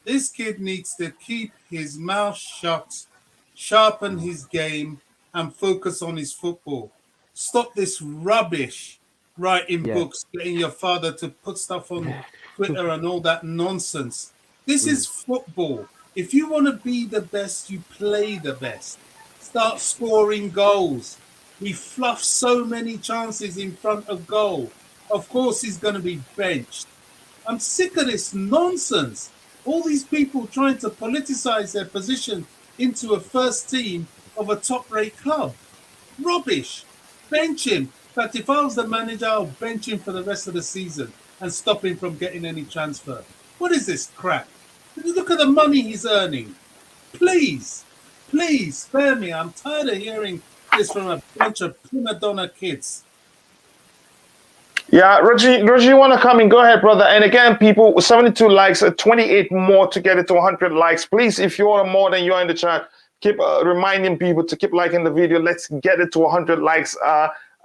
This kid needs to keep his mouth shut, sharpen his game, and focus on his football. Stop this rubbish writing books, getting your father to put stuff on Twitter and all that nonsense. This is football. If you want to be the best, you play the best. Start scoring goals. He fluffs so many chances in front of goal. Of course, he's going to be benched. I'm sick of this nonsense. All these people trying to politicize their position into a first team of a top-rate club. Rubbish. Bench him. In fact, if I was the manager, I'll bench him for the rest of the season and stop him from getting any transfer. What is this crap? Look at the money he's earning. Please, spare me. I'm tired of hearing this from a bunch of prima donna kids. Yeah, Roger, you want to come in? Go ahead, brother. And again, people, 72 likes, 28 more to get it to 100 likes. Please, if you are more than you are in the chat, keep reminding people to keep liking the video. Let's get it to 100 likes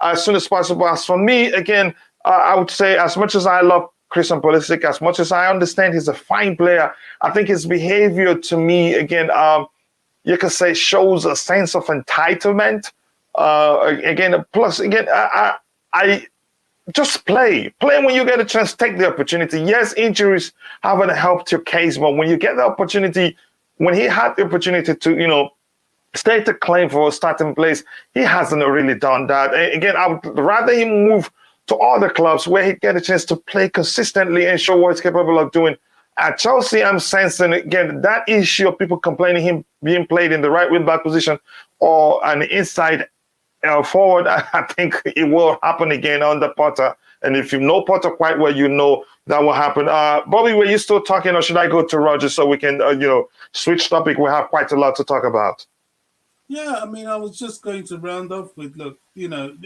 as soon as possible. As for me, again, I would say as much as I love Christian Pulisic, as much as I understand he's a fine player, I think his behavior to me, again, you could say shows a sense of entitlement. Plus, I just play when you get a chance, take the opportunity. Yes, injuries haven't helped your case, but when you get the opportunity, when he had the opportunity to, state a claim for a starting place, he hasn't really done that. Again, I would rather him move to other clubs where he'd get a chance to play consistently and show what he's capable of doing. At Chelsea, I'm sensing, again, that issue of people complaining him being played in the right wing-back position or an inside forward, I think it will happen again under Potter. And if you know Potter quite well, you know that will happen. Bobby, were you still talking, or should I go to Roger so we can, switch topic? We have quite a lot to talk about. Yeah, I mean, I was just going to round off with, look,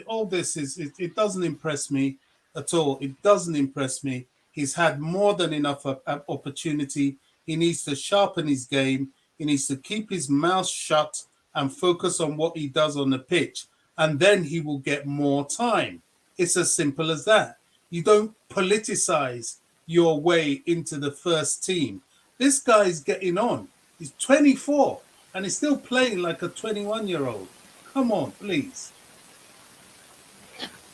all this it doesn't impress me at all. It doesn't impress me. He's had more than enough opportunity. He needs to sharpen his game. He needs to keep his mouth shut and focus on what he does on the pitch. And then he will get more time. It's as simple as that. You don't politicize your way into the first team. This guy's getting on. He's 24 and he's still playing like a 21-year-old. Come on, please.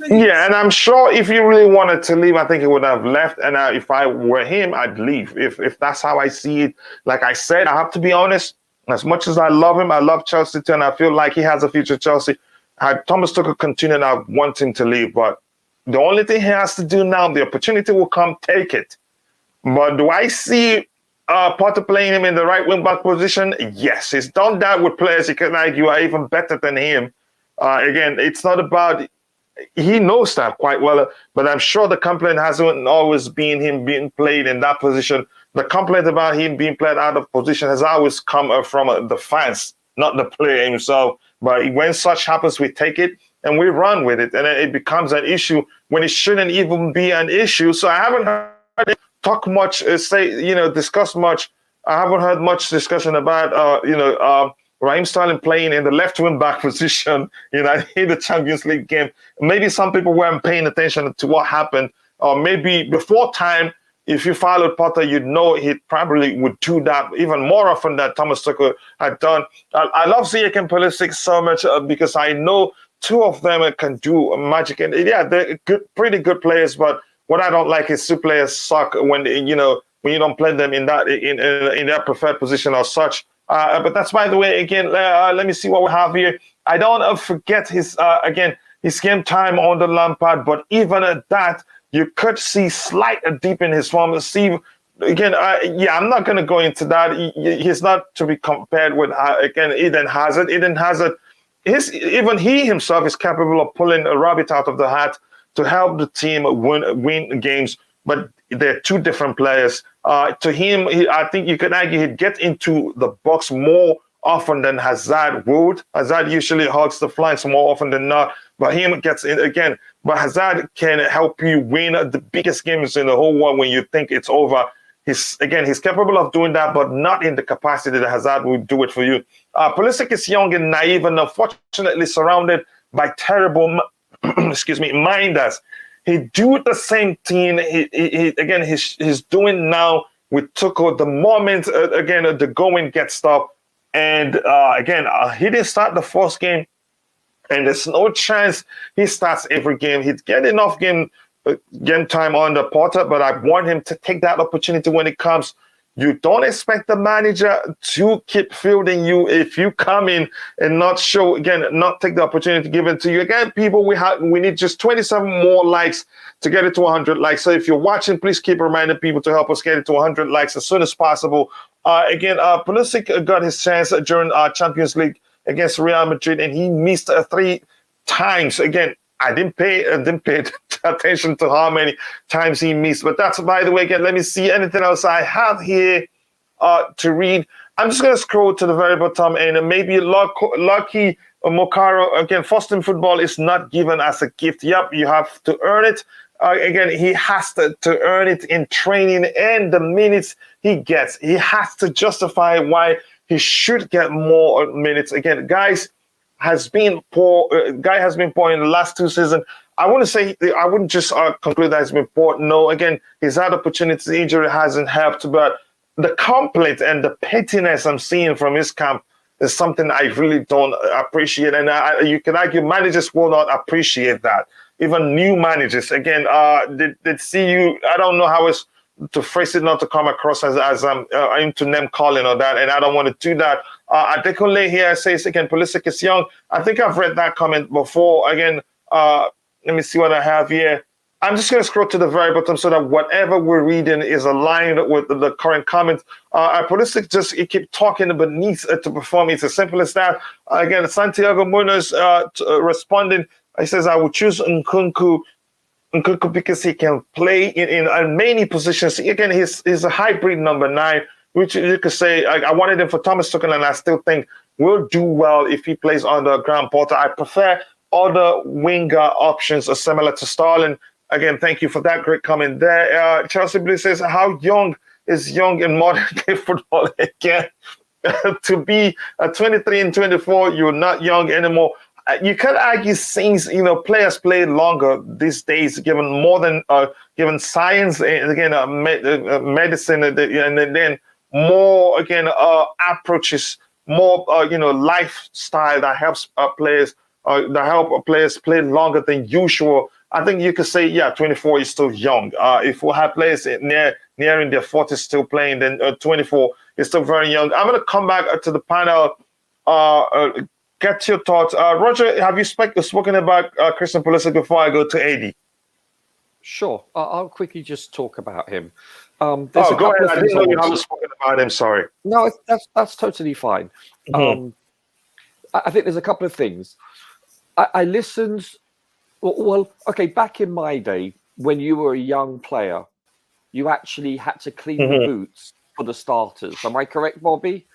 Yeah, and I'm sure if he really wanted to leave, I think he would have left. And if I were him, I'd leave. If that's how I see it. Like I said, I have to be honest. As much as I love him, I love Chelsea too, and I feel like he has a future at Chelsea. Had Thomas Tuchel continued, I want him to leave. But the only thing he has to do now, the opportunity will come, take it. But do I see Potter playing him in the right wing back position? Yes, he's done that with players you can argue are even better than him. Again, it's not about. He knows that quite well, but I'm sure the complaint hasn't always been him being played in that position. The complaint about him being played out of position has always come from the fans, not the player himself. But when such happens, we take it and we run with it, and it becomes an issue when it shouldn't even be an issue. So I haven't heard him talk much, discuss much. I haven't heard much discussion about, Raheem Sterling playing in the left wing back position, in the Champions League game. Maybe some people weren't paying attention to what happened, or maybe before time, if you followed Potter, you'd know he probably would do that even more often than Thomas Tuchel had done. I love Ziyech and Pulisic so much because I know two of them can do magic. And yeah, they're pretty good players, but what I don't like is two players suck when you don't play them in their preferred position or such. But that's, by the way, again, let me see what we have here. I don't forget his game time on the Lampard, but even at that, you could see slight dip in his form. See, again, I'm not going to go into that. He's not to be compared with, Eden Hazard. Eden Hazard, even he himself is capable of pulling a rabbit out of the hat to help the team win games, but they're two different players. To him, I think you could argue he'd get into the box more often than Hazard would. Hazard usually hogs the flanks more often than not, but him gets in again. But Hazard can help you win the biggest games in the whole world when you think it's over. He's capable of doing that, but not in the capacity that Hazard would do it for you. Pulisic is young and naive and unfortunately surrounded by terrible, minders. He do the same thing. He's doing now with Tuchel. The moment the going gets stopped, and he didn't start the first game, and there's no chance he starts every game. He'd get enough game time under Potter, but I want him to take that opportunity when it comes. You don't expect the manager to keep fielding you if you come in and not take the opportunity given to you. Again, people, we need just 27 more likes to get it to 100 likes. So if you're watching, please keep reminding people to help us get it to 100 likes as soon as possible. Pulisic got his chance during our Champions League against Real Madrid, and he missed 3 times. Again, I didn't pay attention to how many times he missed. But that's, by the way, again, let me see anything else I have here to read. I'm just going to scroll to the very bottom, and maybe Lucky Mokaro, again, first in football is not given as a gift. Yep, you have to earn it. He has to earn it in training and the minutes he gets. He has to justify why he should get more minutes. Again, Guy has been poor in the last 2 seasons. I wouldn't just conclude that he's been poor. No, again, he's had opportunities. Injury hasn't helped, but the complaint and the pettiness I'm seeing from his camp is something I really don't appreciate. And you can argue managers will not appreciate that. Even new managers, again, they see you. I don't know how it's to phrase it, not to come across as I'm into name calling or that, and I don't want to do that. Adekunle here says, again, Pulisic is young. I think I've read that comment before. Again, let me see what I have here. I'm just going to scroll to the very bottom so that whatever we're reading is aligned with the current comment. Pulisic he keep talking but needs to perform. It's as simple as that. Again, Santiago Munoz responding. He says, I would choose Nkunku because he can play in many positions. Again, he's a hybrid number 9, which you could say, I wanted him for Thomas Tuchel, and I still think will do well if he plays under Graham Potter. I prefer other winger options are similar to Sterling. Again, thank you for that great comment there. Chelsea Blue says, how young is young in modern day football? Again, to be 23 and 24, you're not young anymore. You could argue since players play longer these days, given science and again medicine, and then more approaches, more lifestyle that helps players play longer than usual. I think you could say 24 is still young. If we have players nearing their 40s still playing, then 24 is still very young. I'm going to come back to the panel. Get your thoughts. Roger, have you spoken about Christian Pulisic before I go to AD? Sure. I'll quickly just talk about him. Go ahead. I didn't know you haven't spoken about him. Sorry. No, that's totally fine. Mm-hmm. I think there's a couple of things. I listened. Well, okay, back in my day, when you were a young player, you actually had to clean the boots for the starters. Am I correct, Bobby?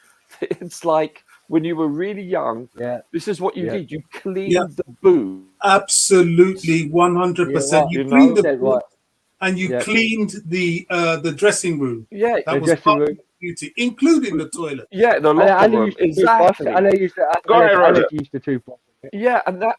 It's like when you were really young, this is what you did. You cleaned the boot. Absolutely, 100%. You cleaned the boot and you cleaned the dressing room. Yeah, that was part of beauty, including the toilet. Yeah, the locker room. Exactly. And they used to. Go ahead, Roger. Used to toothbrush. Yeah, and that.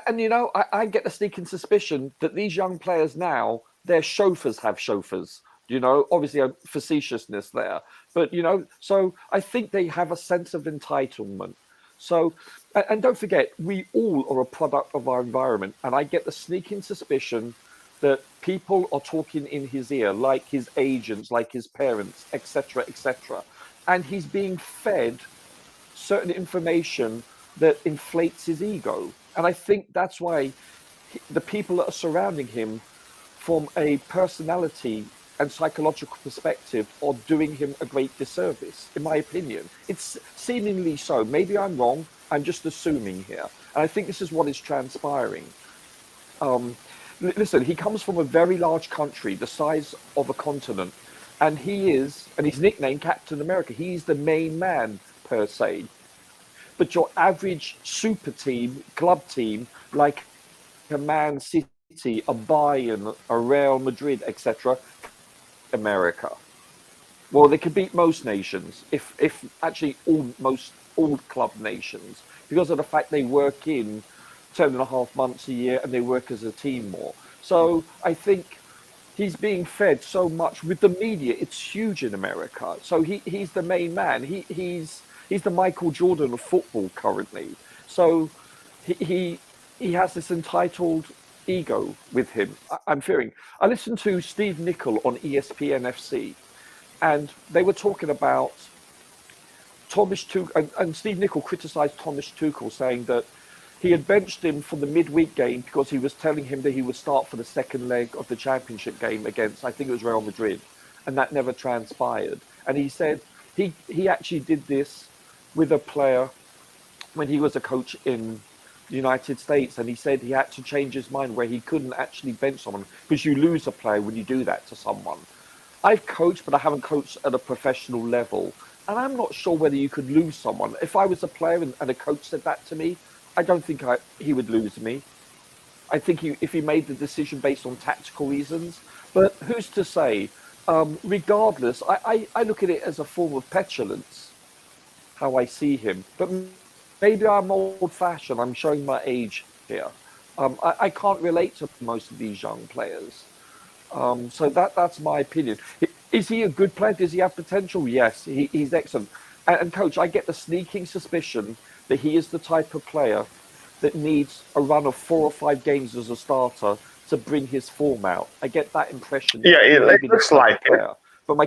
And you know, I get the sneaking suspicion that these young players now, their chauffeurs have chauffeurs. You know, obviously a facetiousness there, but you know, so I think they have a sense of entitlement. So, and don't forget, we all are a product of our environment, and I get the sneaking suspicion that people are talking in his ear, like his agents, like his parents, etc., etc., and he's being fed certain information that inflates his ego. And I think that's why the people that are surrounding him, from a personality and psychological perspective, are doing him a great disservice, in my opinion. It's seemingly so. Maybe I'm wrong. I'm just assuming here. And I think this is what is transpiring. Listen, he comes from a very large country, the size of a continent. And he's nicknamed Captain America. He's the main man, per se. But your average super team, club team, like a Man City, a Bayern, a Real Madrid, etc., America. Well, they could beat most nations, if actually all club nations, because of the fact they work in 10.5 months a year and they work as a team more. So I think he's being fed so much with the media. It's huge in America. So he's the main man. He's the Michael Jordan of football currently. So he has this entitled ego with him, I'm fearing. I listened to Steve Nicol on ESPN FC, and they were talking about Thomas Tuchel, and Steve Nicol criticised Thomas Tuchel, saying that he had benched him for the midweek game because he was telling him that he would start for the second leg of the championship game against, I think it was Real Madrid, and that never transpired. And he said he actually did this with a player when he was a coach in the United States, and he said he had to change his mind where he couldn't actually bench someone because you lose a player when you do that to someone. I've coached, but I haven't coached at a professional level, and I'm not sure whether you could lose someone. If I was a player and a coach said that to me, I don't think he would lose me. I think if he made the decision based on tactical reasons, but who's to say? Regardless, I look at it as a form of petulance, how I see him. But maybe I'm old-fashioned. I'm showing my age here. I can't relate to most of these young players. So that's my opinion. Is he a good player? Does he have potential? Yes, he's excellent. And coach, I get the sneaking suspicion that he is the type of player that needs a run of 4 or 5 games as a starter to bring his form out. I get that impression. Yeah, it looks like it. But my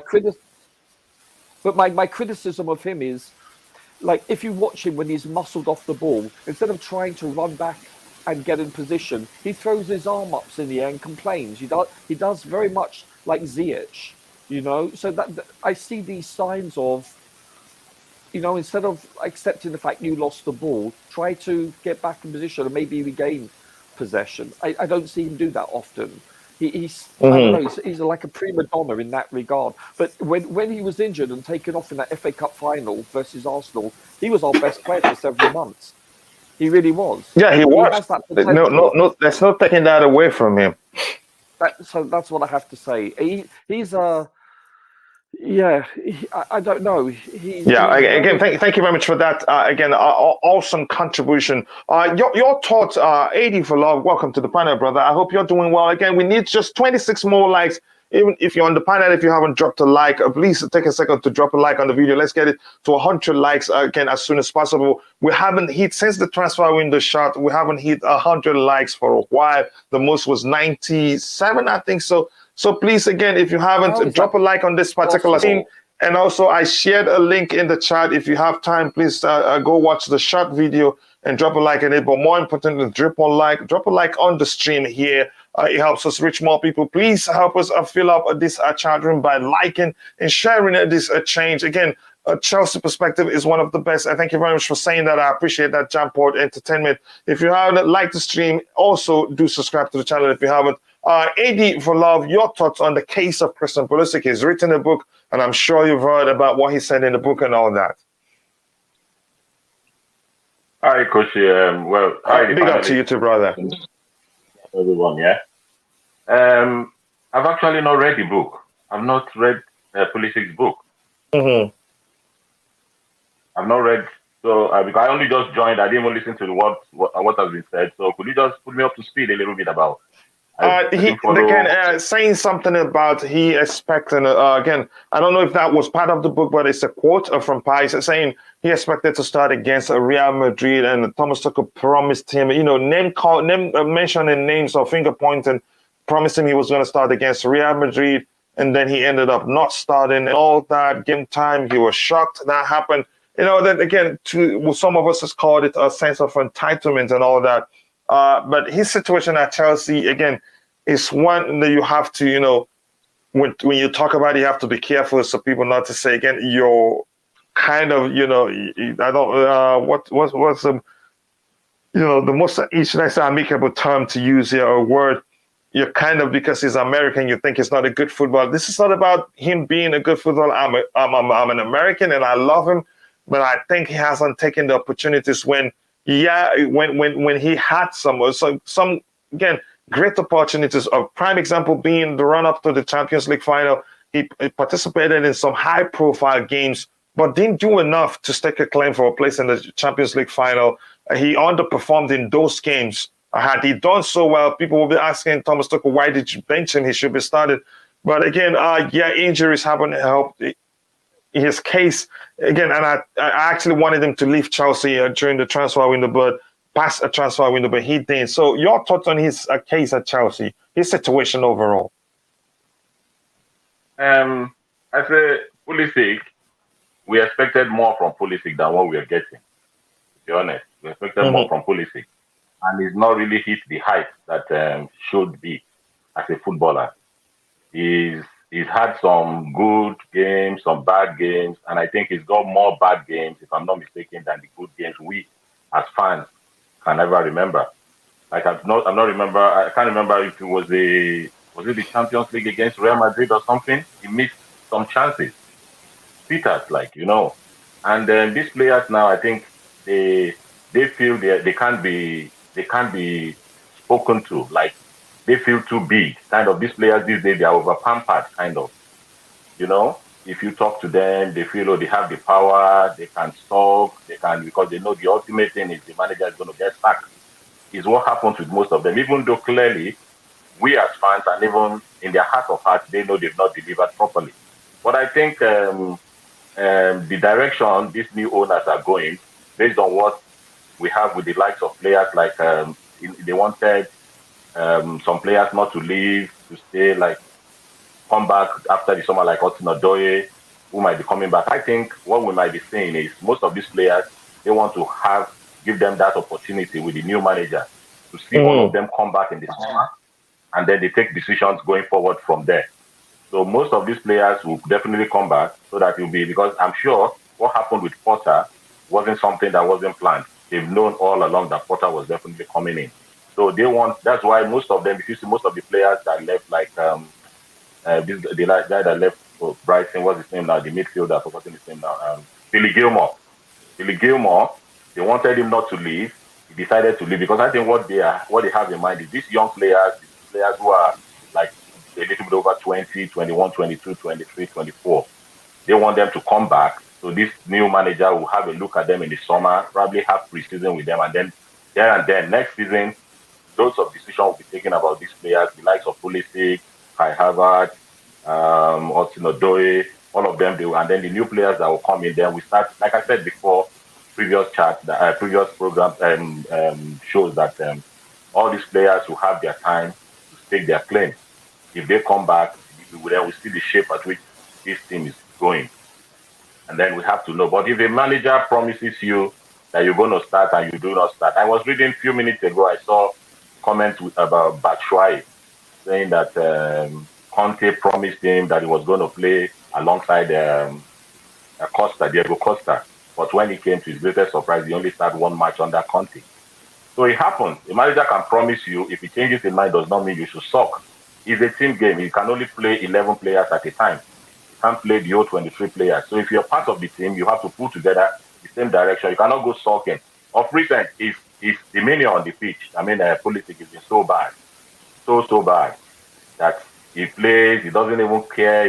criticism of him is, like, if you watch him when he's muscled off the ball, instead of trying to run back and get in position, he throws his arm up in the air and complains. He does very much like Ziyech, you know. So that I see these signs of, you know, instead of accepting the fact you lost the ball, try to get back in position and maybe regain possession. I don't see him do that often. He's I don't know, he's like a prima donna in that regard. But when he was injured and taken off in that FA Cup final versus Arsenal, he was our best player for several months. He really was. Yeah, he was. Has that no, there's no taking that away from him. So that's what I have to say. He's a. Yeah, I don't know. Again, thank you very much for that. Again, awesome contribution. Your thoughts, AD for Love. Welcome to the panel, brother. I hope you're doing well. Again, we need just 26 more likes. Even if you're on the panel, if you haven't dropped a like, please take a second to drop a like on the video. Let's get it to 100 likes again as soon as possible. We haven't hit, since the transfer window shut, we haven't hit 100 likes for a while. The most was 97, I think so. So please, again, if you haven't, drop a like on this particular thing. And also, I shared a link in the chat. If you have time, please go watch the short video and drop a like on it. But more importantly, drop a like on the stream here. It helps us reach more people. Please help us fill up this chat room by liking and sharing this change. Again, Chelsea perspective is one of the best. I thank you very much for saying that. I appreciate that, Jamport Entertainment. If you haven't liked the stream, also do subscribe to the channel if you haven't. AD for Love, your thoughts on the case of Christian Pulisic. He's written a book, and I'm sure you've heard about what he said in the book and all that. Hi, Coach. Big up to you too, brother. Everyone, yeah. I've actually not read the book. I've not read Pulisic's book. Mm-hmm. I've not read, so because I only just joined. I didn't even listen to what has been said. So could you just put me up to speed a little bit about? Saying something about he expecting again. I don't know if that was part of the book, but it's a quote from Pais saying he expected to start against Real Madrid, and Thomas Tuchel promised him, mentioning names or finger pointing, promised him he was going to start against Real Madrid, and then he ended up not starting. And all that game time, he was shocked that happened. Then again, some of us has called it a sense of entitlement and all that. But his situation at Chelsea, again, is one that you have to, when you talk about it, you have to be careful so people not to say, again, you're kind of, I don't, what's the, the most, should I say, amicable term to use here, or word, you're kind of, because he's American, you think he's not a good footballer. This is not about him being a good footballer. I'm an American and I love him, but I think he hasn't taken the opportunities when he had some again, great opportunities. A prime example being the run-up to the Champions League final. He participated in some high-profile games, but didn't do enough to stake a claim for a place in the Champions League final. He underperformed in those games. Had he done so well, people will be asking Thomas Tuchel, why did you bench him? He should be started. But again, injuries haven't helped his case. Again, and I actually wanted him to leave Chelsea during the transfer window, but past a transfer window, but he didn't. So your thoughts on his case at Chelsea, his situation overall? I say Pulisic, we expected more from Pulisic than what we are getting. To be honest, we expected more from Pulisic, and he's not really hit the height that should be as a footballer. He's had some good games, some bad games, and I think he's got more bad games, if I'm not mistaken, than the good games we as fans can ever remember. I can't remember if it was the Champions League against Real Madrid or something. He missed some chances. Peters, and then these players now, I think they feel they can't be spoken to. Like, they feel too big. Kind of, these players these days, they are over pampered. Kind of, if you talk to them, they feel they have the power, they can talk, because they know the ultimate thing is the manager is going to get sacked. Is what happens with most of them. Even though clearly we as fans, and even in their heart of hearts, they know they've not delivered properly. But I think the direction these new owners are going, based on what we have with the likes of players like they wanted some players not to leave, to stay, like come back after the summer, like Otino-Doye, who might be coming back. I think what we might be saying is most of these players, they want to give them that opportunity with the new manager to see all of them come back in the summer, and then they take decisions going forward from there. So most of these players will definitely come back, so that it will be, because I'm sure what happened with Potter wasn't something that wasn't planned. They've known all along that Potter was definitely coming in. So that's why most of them, if you see most of the players that left, like the guy that left for Brighton, what's his name now? The midfielder, I've forgotten his name now. Billy Gilmore. They wanted him not to leave. He decided to leave because I think what they have in mind is these young players who are like a little bit over 20, 21, 22, 23, 24. They want them to come back. So this new manager will have a look at them in the summer, probably have pre-season with them, and then next season, loads of decisions will be taken about these players, the likes of Pulisic, Kai Havertz, Otino-Doye, all of them. And then the new players that will come in, then we start, like I said before, previous programs shows that all these players will have their time to stake their claim. If they come back, then we see the shape at which this team is going. And then we have to know. But if a manager promises you that you're going to start and you do not start. I was reading a few minutes ago, I saw comments about Batshuayi saying that Conte promised him that he was going to play alongside Diego Costa. But when he came, to his greatest surprise, he only started one match under Conte. So it happens. A manager can promise you, if he changes his mind, does not mean you should suck. It's a team game. You can only play 11 players at a time. You can't play the whole 23 players. So if you're part of the team, you have to pull together the same direction. You cannot go sulking. Of recent, his demeanor on the pitch, politics has been so bad. So bad that he plays, he doesn't even care.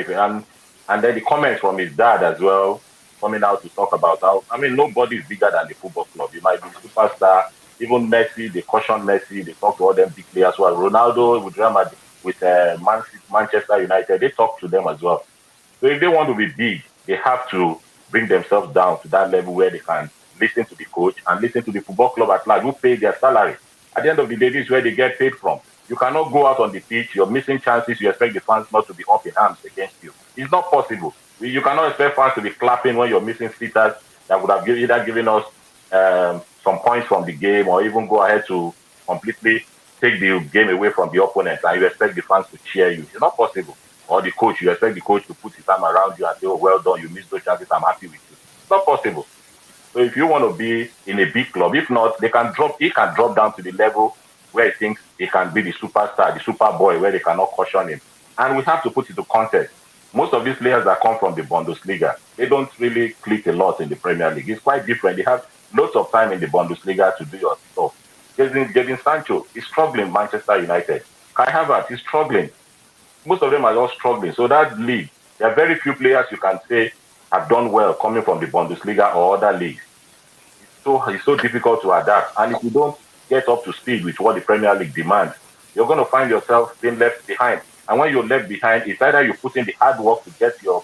And then the comments from his dad as well, coming out to talk about how, nobody is bigger than the football club. You might be a superstar. Even Messi, they caution Messi, they talk to all them big players as well. Ronaldo with Real Madrid, with Manchester United, they talk to them as well. So if they want to be big, they have to bring themselves down to that level where they can listen to the coach and listen to the football club at large who pay their salary. At the end of the day, this is where they get paid from. You cannot go out on the pitch, you're missing chances, you expect the fans not to be up in arms against you. It's not possible. You cannot expect fans to be clapping when you're missing sitters that would have either given us some points from the game or even go ahead to completely take the game away from the opponent, and you expect the fans to cheer you. It's not possible. Or the coach, you expect the coach to put his arm around you and say, oh, well done, you missed those chances, I'm happy with you. It's not possible. So if you want to be in a big club, if not, he can drop down to the level where he thinks he can be the superstar, the super boy, where they cannot caution him. And we have to put it to context. Most of these players that come from the Bundesliga, they don't really click a lot in the Premier League. It's quite different. They have lots of time in the Bundesliga to do your stuff. Jadon Sancho is struggling, Manchester United. Kai Havertz is struggling. Most of them are all struggling. So that league, there are very few players you can say have done well coming from the Bundesliga or other leagues. It's so difficult to adapt. And if you don't get up to speed with what the Premier League demands, you're going to find yourself being left behind. And when you're left behind, it's either you put in the hard work to get your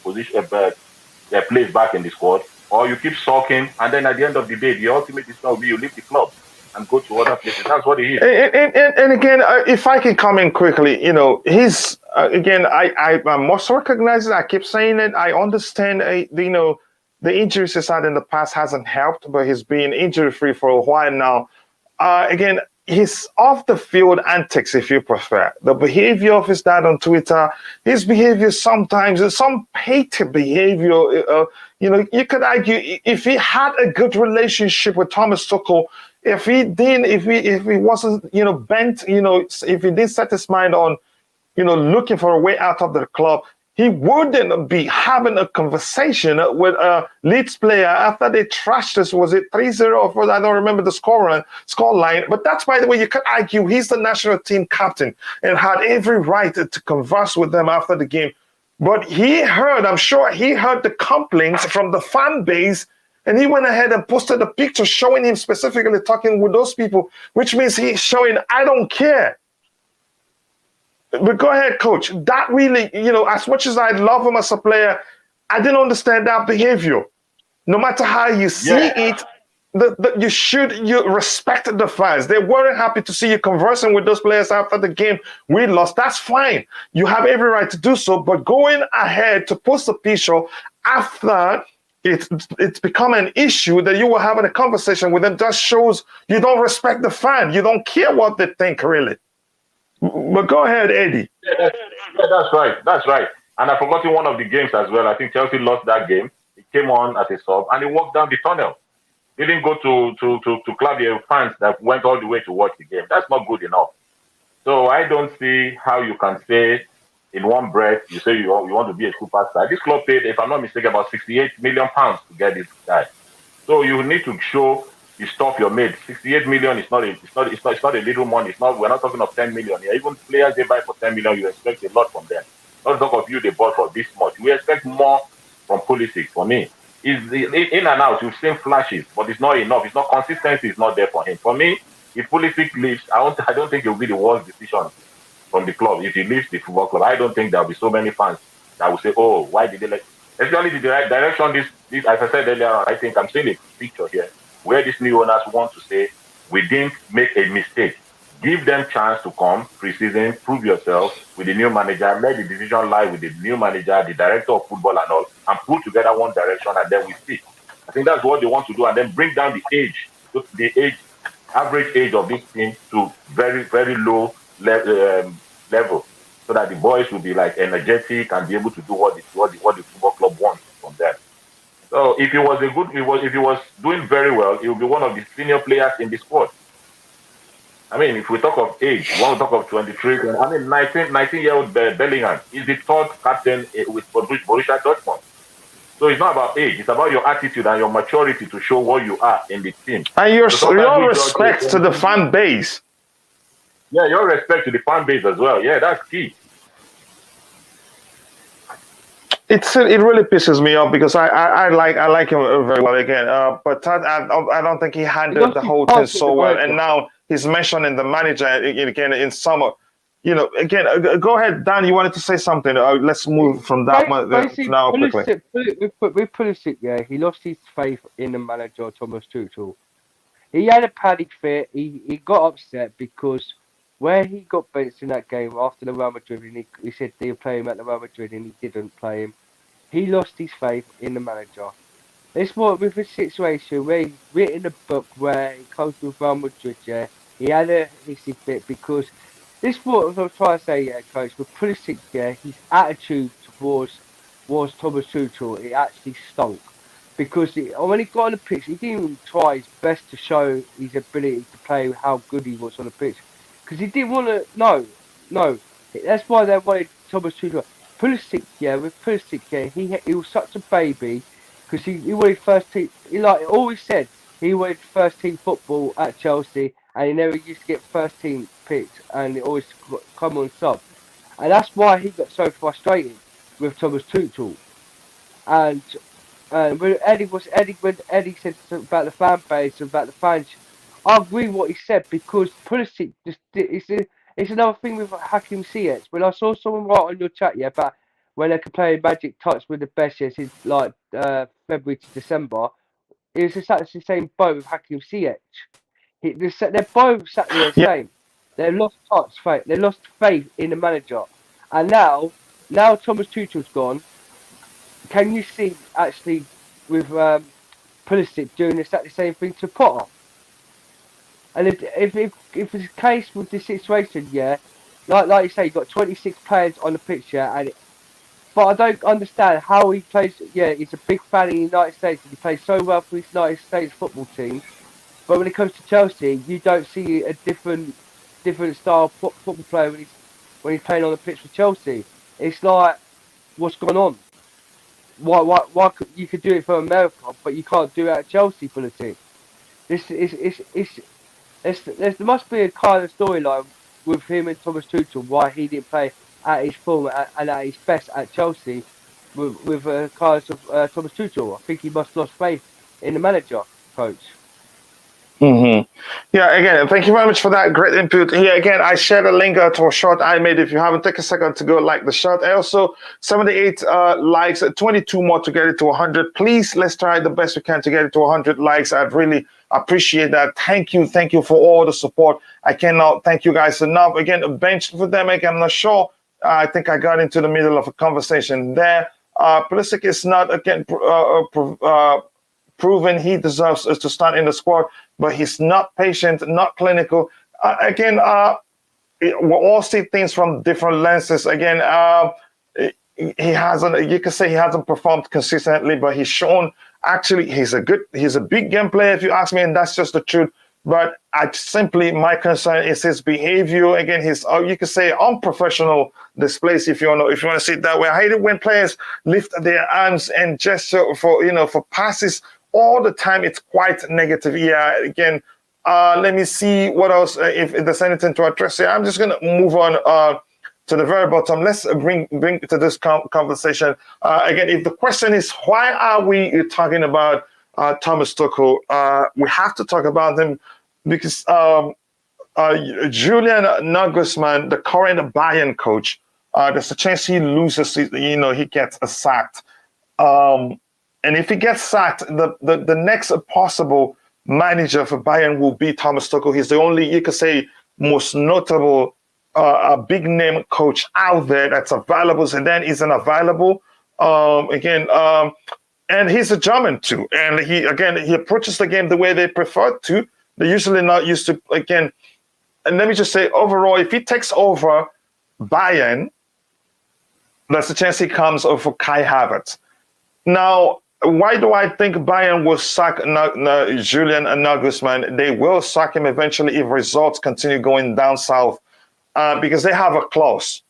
position, place back in the squad, or you keep sulking, and then at the end of the day, the ultimate decision will be you leave the club and go to other places. That's what it is. And again, if I can come in quickly, he's again, I must recognize it. I keep saying it. I understand, the injuries he's had in the past hasn't helped, but he's been injury-free for a while now. Again, his off-the-field antics, if you prefer, the behavior of his dad on Twitter, his behavior sometimes is some hated behavior. You could argue if he had a good relationship with Thomas Tuchel, if he wasn't, bent, if he didn't set his mind on, looking for a way out of the club, he wouldn't be having a conversation with a Leeds player after they trashed us. Was it 3-0 or 4? I don't remember the scoreline. But that's, by the way, you could argue he's the national team captain and had every right to converse with them after the game. But I'm sure he heard the complaints from the fan base, and he went ahead and posted a picture showing him specifically talking with those people, which means he's showing, I don't care. But go ahead, coach. That really, as much as I love him as a player, I didn't understand that behavior. No matter how you see it, you respect the fans. They weren't happy to see you conversing with those players after the game. We lost. That's fine. You have every right to do so. But going ahead to post a picture after it's become an issue that you were having a conversation with them just shows you don't respect the fan. You don't care what they think, really. But go ahead, Eddie. Yeah, that's right. And I've forgotten one of the games as well. I think Chelsea lost that game. He came on as a sub and he walked down the tunnel. He didn't go to club the fans that went all the way to watch the game. That's not good enough. So I don't see how you can say in one breath, you say you want to be a superstar. This club paid, if I'm not mistaken, about £68 million to get this guy. So you need to show the stuff you're made. 68 million is not a little money. We're not talking of 10 million here. Even players they buy for 10 million, you expect a lot from them. Not talk of you they bought for this much. We expect more from Pulisic. For me, is in and out. You've seen flashes, but it's not enough. It's not consistency. Is not there for him. For me, if Pulisic leaves, I don't think it will be the worst decision from the club. If he leaves the football club, I don't think there will be so many fans that will say, "Oh, why did they let?" Especially the direction. This, as I said earlier, I think I'm seeing a picture here where these new owners want to say, we didn't make a mistake. Give them chance to come pre-season, prove yourself with the new manager, let the decision lie with the new manager, the director of football and all, and put together one direction and then we see. I think that's what they want to do, and then bring down the average age of this team to very, very low level, so that the boys will be like energetic and be able to do what the football club wants from them. So if he was doing very well, he would be one of the senior players in the squad. I mean, if we talk of age, we want to talk of 23. I mean, 19-year-old Bellingham is the third captain with Borussia Dortmund. So it's not about age; it's about your attitude and your maturity to show what you are in the team. And your respect to the fan base. Yeah, your respect to the fan base as well. Yeah, that's key. It really pisses me off because I like him very well again. But I don't think he handled the whole thing so well. And now he's mentioning the manager again in summer. You know, again, go ahead, Dan. You wanted to say something. Let's move from that one now quickly. With Pulisic, yeah, he lost his faith in the manager, Thomas Tuchel. He had a panic fit. He got upset because where he got benched in that game after the Real Madrid, and he said they'll play him at the Real Madrid, and he didn't play him. He lost his faith in the manager. It's what with a situation where he's written a book where he comes with Real Madrid, yeah, he had a hissy fit because this is what I'm trying to say, yeah, coach. With Pulisic, yeah, his attitude towards Thomas Tuchel, it actually stunk. Because when he got on the pitch, he didn't even try his best to show his ability to play, how good he was on the pitch. Because he didn't want to, no. That's why they wanted Thomas Tuchel. Pulisic, yeah, with Pulisic, yeah, he was such a baby. Because he wanted first team, he always said he wanted first team football at Chelsea. And he never used to get first team picked. And it always come on sub. And that's why he got so frustrated with Thomas Tuchel. And when Eddie said about the fan base and about the fans, I agree with what he said because Pulisic it's another thing with Hakim Ziyech. When I saw someone write on your chat, yeah, about when they could play Magic Touch with the best, yes, it's like February to December. It was exactly the same boat with Hakim Ziyech. They're both exactly the same. They lost faith. They lost faith in the manager, and now Thomas Tuchel's gone. Can you see actually with Pulisic doing exactly the same thing to Potter? And if it's the case with this situation, yeah, like you say, you've got 26 players on the pitch, yeah, but I don't understand how he plays. Yeah, he's a big fan of the United States, and he plays so well for his United States football team. But when it comes to Chelsea, you don't see a different style of football player when he's playing on the pitch for Chelsea. It's like, what's going on? Why could you could do it for America, but you can't do it at Chelsea for the team? There must be a kind of storyline with him and Thomas Tuchel why he didn't play at his form and at his best at Chelsea with kind of Thomas Tuchel. I think he must have lost faith in the manager, coach. Yeah, again, thank you very much for that great input. Yeah, again, I shared a link to a short I made. If you haven't, take a second to go like the short. I also 78 likes, 22 more to get it to 100. Please, let's try the best we can to get it to 100 likes. I'd really appreciate that. Thank you for all the support. I cannot thank you guys enough. Again, bench for them. Again, I'm not sure. I think I got into the middle of a conversation there. Pulisic is not again proven he deserves to start in the squad, but he's not patient, not clinical. Again, we all see things from different lenses. Again, he hasn't. You can say he hasn't performed consistently, but he's shown actually he's a big game player, if you ask me, and that's just the truth. But my concern is his behavior. Again, his you could say unprofessional displays, if you want to see it that way. I hate it when players lift their arms and gesture for passes all the time. It's quite negative. Yeah. Again, let me see what else. If there's anything to address here, I'm just gonna move on to the very bottom. Let's bring to this conversation again. If the question is why are we talking about Thomas Tuchel, we have to talk about him because Julian Nagelsmann, the current Bayern coach, there's a chance he loses. He gets sacked. And if he gets sacked, the next possible manager for Bayern will be Thomas Tuchel. He's the only, you could say, most notable big name coach out there that's available. Zidane isn't available. And he's a German too. And he approaches the game the way they prefer to. They're usually not used to, again, and let me just say, overall, if he takes over Bayern, there's a chance he comes over Kai Havertz. Now, why do I think Bayern will sack Julian Nagelsmann? They will sack him eventually if results continue going down south, because they have a clause,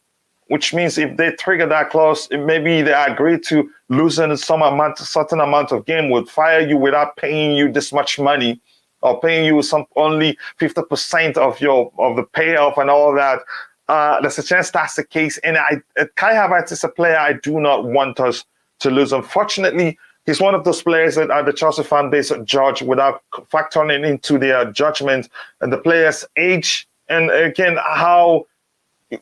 which means if they trigger that clause, maybe they agree to losing certain amount of game, would fire you without paying you this much money, or paying you only 50% of the payoff and all that. There's a chance that's the case. And Kai Havertz is a player I do not want us to lose. Unfortunately, he's one of those players that the Chelsea fan base judge without factoring into their judgment and the player's age, and again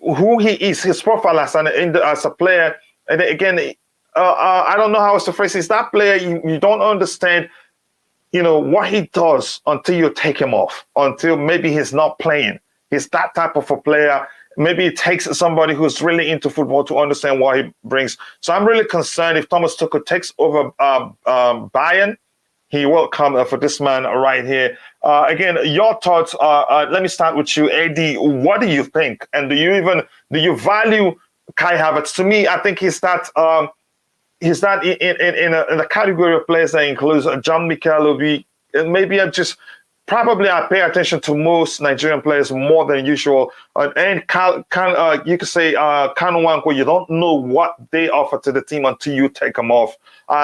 who he is, his profile as a player. And again, I don't know how else to phrase it. Is that player you don't understand, what he does until you take him off, until maybe he's not playing. He's that type of a player. Maybe it takes somebody who's really into football to understand what he brings. So I'm really concerned if Thomas Tuchel takes over Bayern, he will come for this man right here. Again, your thoughts are, let me start with you, AD. What do you think? And do you value Kai Havertz? To me, I think he's that in a category of players that includes John Mikel, and maybe I pay attention to most Nigerian players more than usual. And you could say Kanu Nwankwo, you don't know what they offer to the team until you take them off.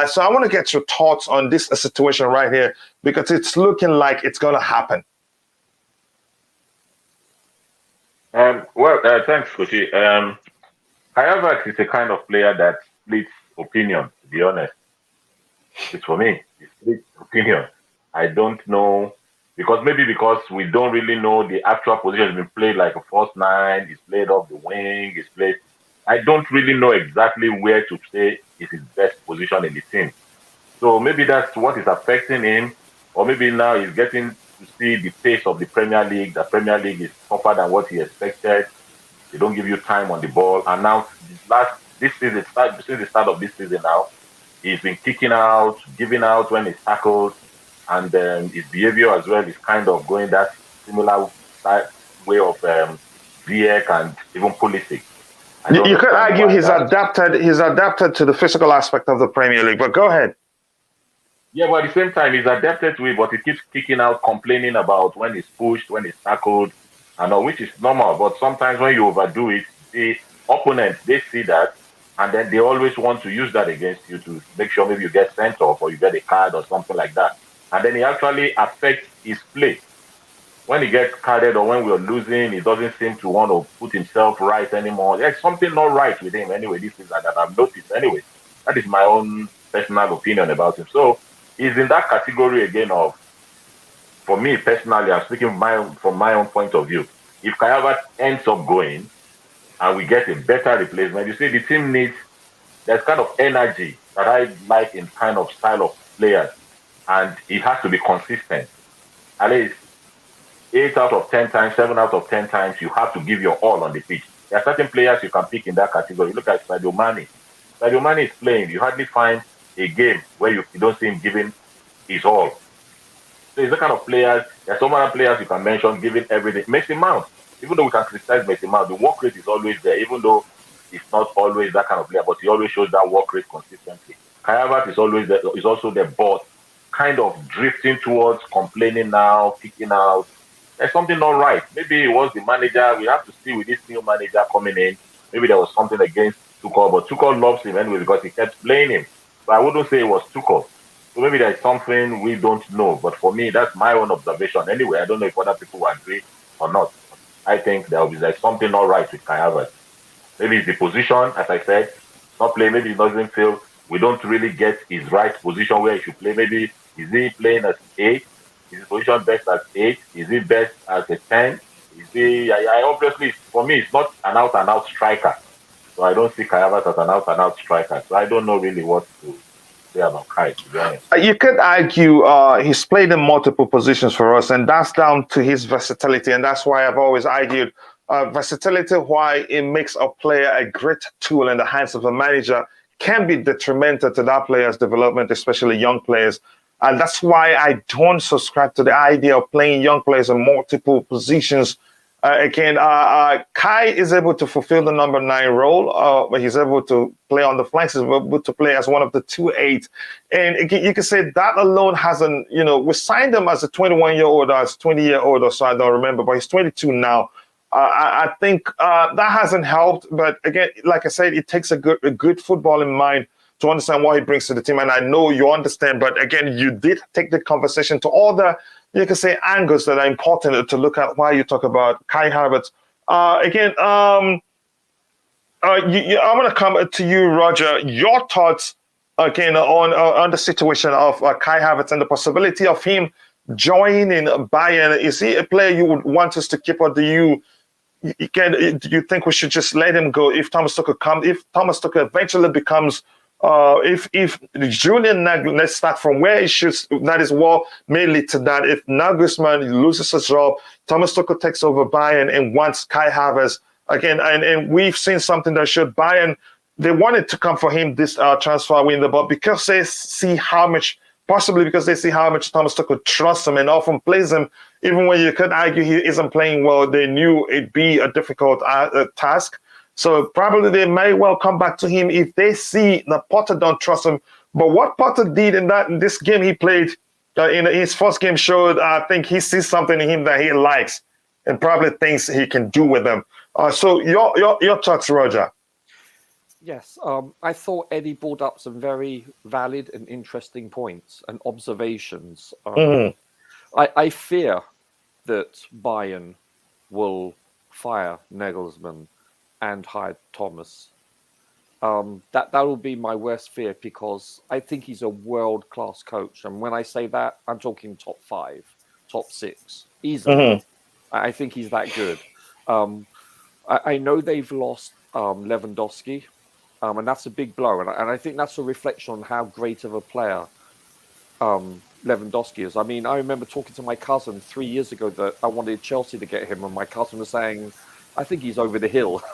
So I want to get your thoughts on this situation right here, because it's looking like it's going to happen. Thanks, Koshi. Kai Havertz is a kind of player that splits opinion, to be honest. It's for me. It splits opinion. I don't know. Because we don't really know the actual position. He's been played like a false nine. He's played off the wing. I don't really know exactly where to say is his best position in the team. So maybe that's what is affecting him, or maybe now he's getting to see the pace of the Premier League. The Premier League is tougher than what he expected. They don't give you time on the ball. And now since the start of this season now, he's been kicking out, giving out when he's tackled. And his behavior as well is kind of going that similar way of Ziyech and even Pulisic. You could argue he's adapted to the physical aspect of the Premier League, but go ahead. Yeah, but at the same time, he's adapted to it, but he keeps kicking out, complaining about when he's pushed, when he's tackled, and all, which is normal. But sometimes when you overdo it, the opponents, they see that, and then they always want to use that against you to make sure maybe you get sent off or you get a card or something like that. And then he actually affects his play. When he gets carded or when we're losing, he doesn't seem to want to put himself right anymore. There's something not right with him anyway. This is that I've noticed anyway. That is my own personal opinion about him. So he's in that category again of, for me personally, I'm speaking from my own point of view. If Kai Havertz ends up going and we get a better replacement, you see the team needs, there's kind of energy that I like in kind of style of players. And it has to be consistent. At least 8 out of 10 times, 7 out of 10 times, you have to give your all on the pitch. There are certain players you can pick in that category. Look at Sadio Mane. Sadio Mane is playing. You hardly find a game where you don't see him giving his all. So he's the kind of players, there are some other players you can mention giving everything. Mason Mount, even though we can criticize Mason Mount, the work rate is always there, even though it's not always that kind of player, but he always shows that work rate consistently. Kai Havertz is always there, is also there, but kind of drifting towards complaining now, kicking out. There's something not right. Maybe it was the manager. We have to see with this new manager coming in. Maybe there was something against Tuchel, but Tuchel loves him anyway because he kept playing him. But I wouldn't say it was Tuchel. So maybe there's something we don't know. But for me, that's my own observation. Anyway, I don't know if other people will agree or not. I think there's something not right with Kai Havertz. Maybe it's the position, as I said, not playing. Maybe he doesn't feel we don't really get his right position where he should play. Maybe is he playing as 8? Is his position best as 8? Is he best as a 10? Is he? Obviously, for me, it's not an out-and-out striker. So I don't see Kai Havertz as an out-and-out striker. So I don't know really what to say about Kai, to be honest. You could argue he's played in multiple positions for us, and that's down to his versatility. And that's why I've always argued versatility, why it makes a player a great tool in the hands of a manager, can be detrimental to that player's development, especially young players. And that's why I don't subscribe to the idea of playing young players in multiple positions Kai is able to fulfill the number 9 role, but he's able to play on the flanks. He's able to play as one of the 2-8. And you can say that alone hasn't, we signed him as a 21-year-old or as 20-year-old or so, I don't remember, but he's 22 now. I think that hasn't helped. But again, like I said, it takes a good footballing mind to understand what he brings to the team. And I know you understand, but again, you did take the conversation to all the, you can say, angles that are important to look at why you talk about Kai Havertz. I'm going to come to you, Roger. Your thoughts, again, on the situation of Kai Havertz and the possibility of him joining Bayern. Is he a player you would want us to keep, or do you think we should just let him go if Thomas Tuchel eventually becomes if Julian Nagelsmann, let's start from where he should, that is what may lead to that. If Nagelsmann loses his job, Thomas Tuchel takes over Bayern and wants Kai Havertz again, and we've seen something that showed Bayern, they wanted to come for him this transfer window, but because they see how much Thomas Tuchel trusts him and often plays him, even when you could argue he isn't playing well, they knew it'd be a difficult task. So probably they may well come back to him if they see that Potter don't trust him. But what Potter did in this game he played in his first game showed, I think he sees something in him that he likes and probably thinks he can do with them. So your thoughts, Roger? Yes, I thought Eddie brought up some very valid and interesting points and observations. I fear that Bayern will fire Nagelsmann and hire Thomas. That will be my worst fear, because I think he's a world-class coach. And when I say that, I'm talking top 5, top 6, easily. I think he's that good. I know they've lost Lewandowski, and that's a big blow. And I think that's a reflection on how great of a player Lewandowski is. I mean, I remember talking to my cousin 3 years ago that I wanted Chelsea to get him, and my cousin was saying, I think he's over the hill.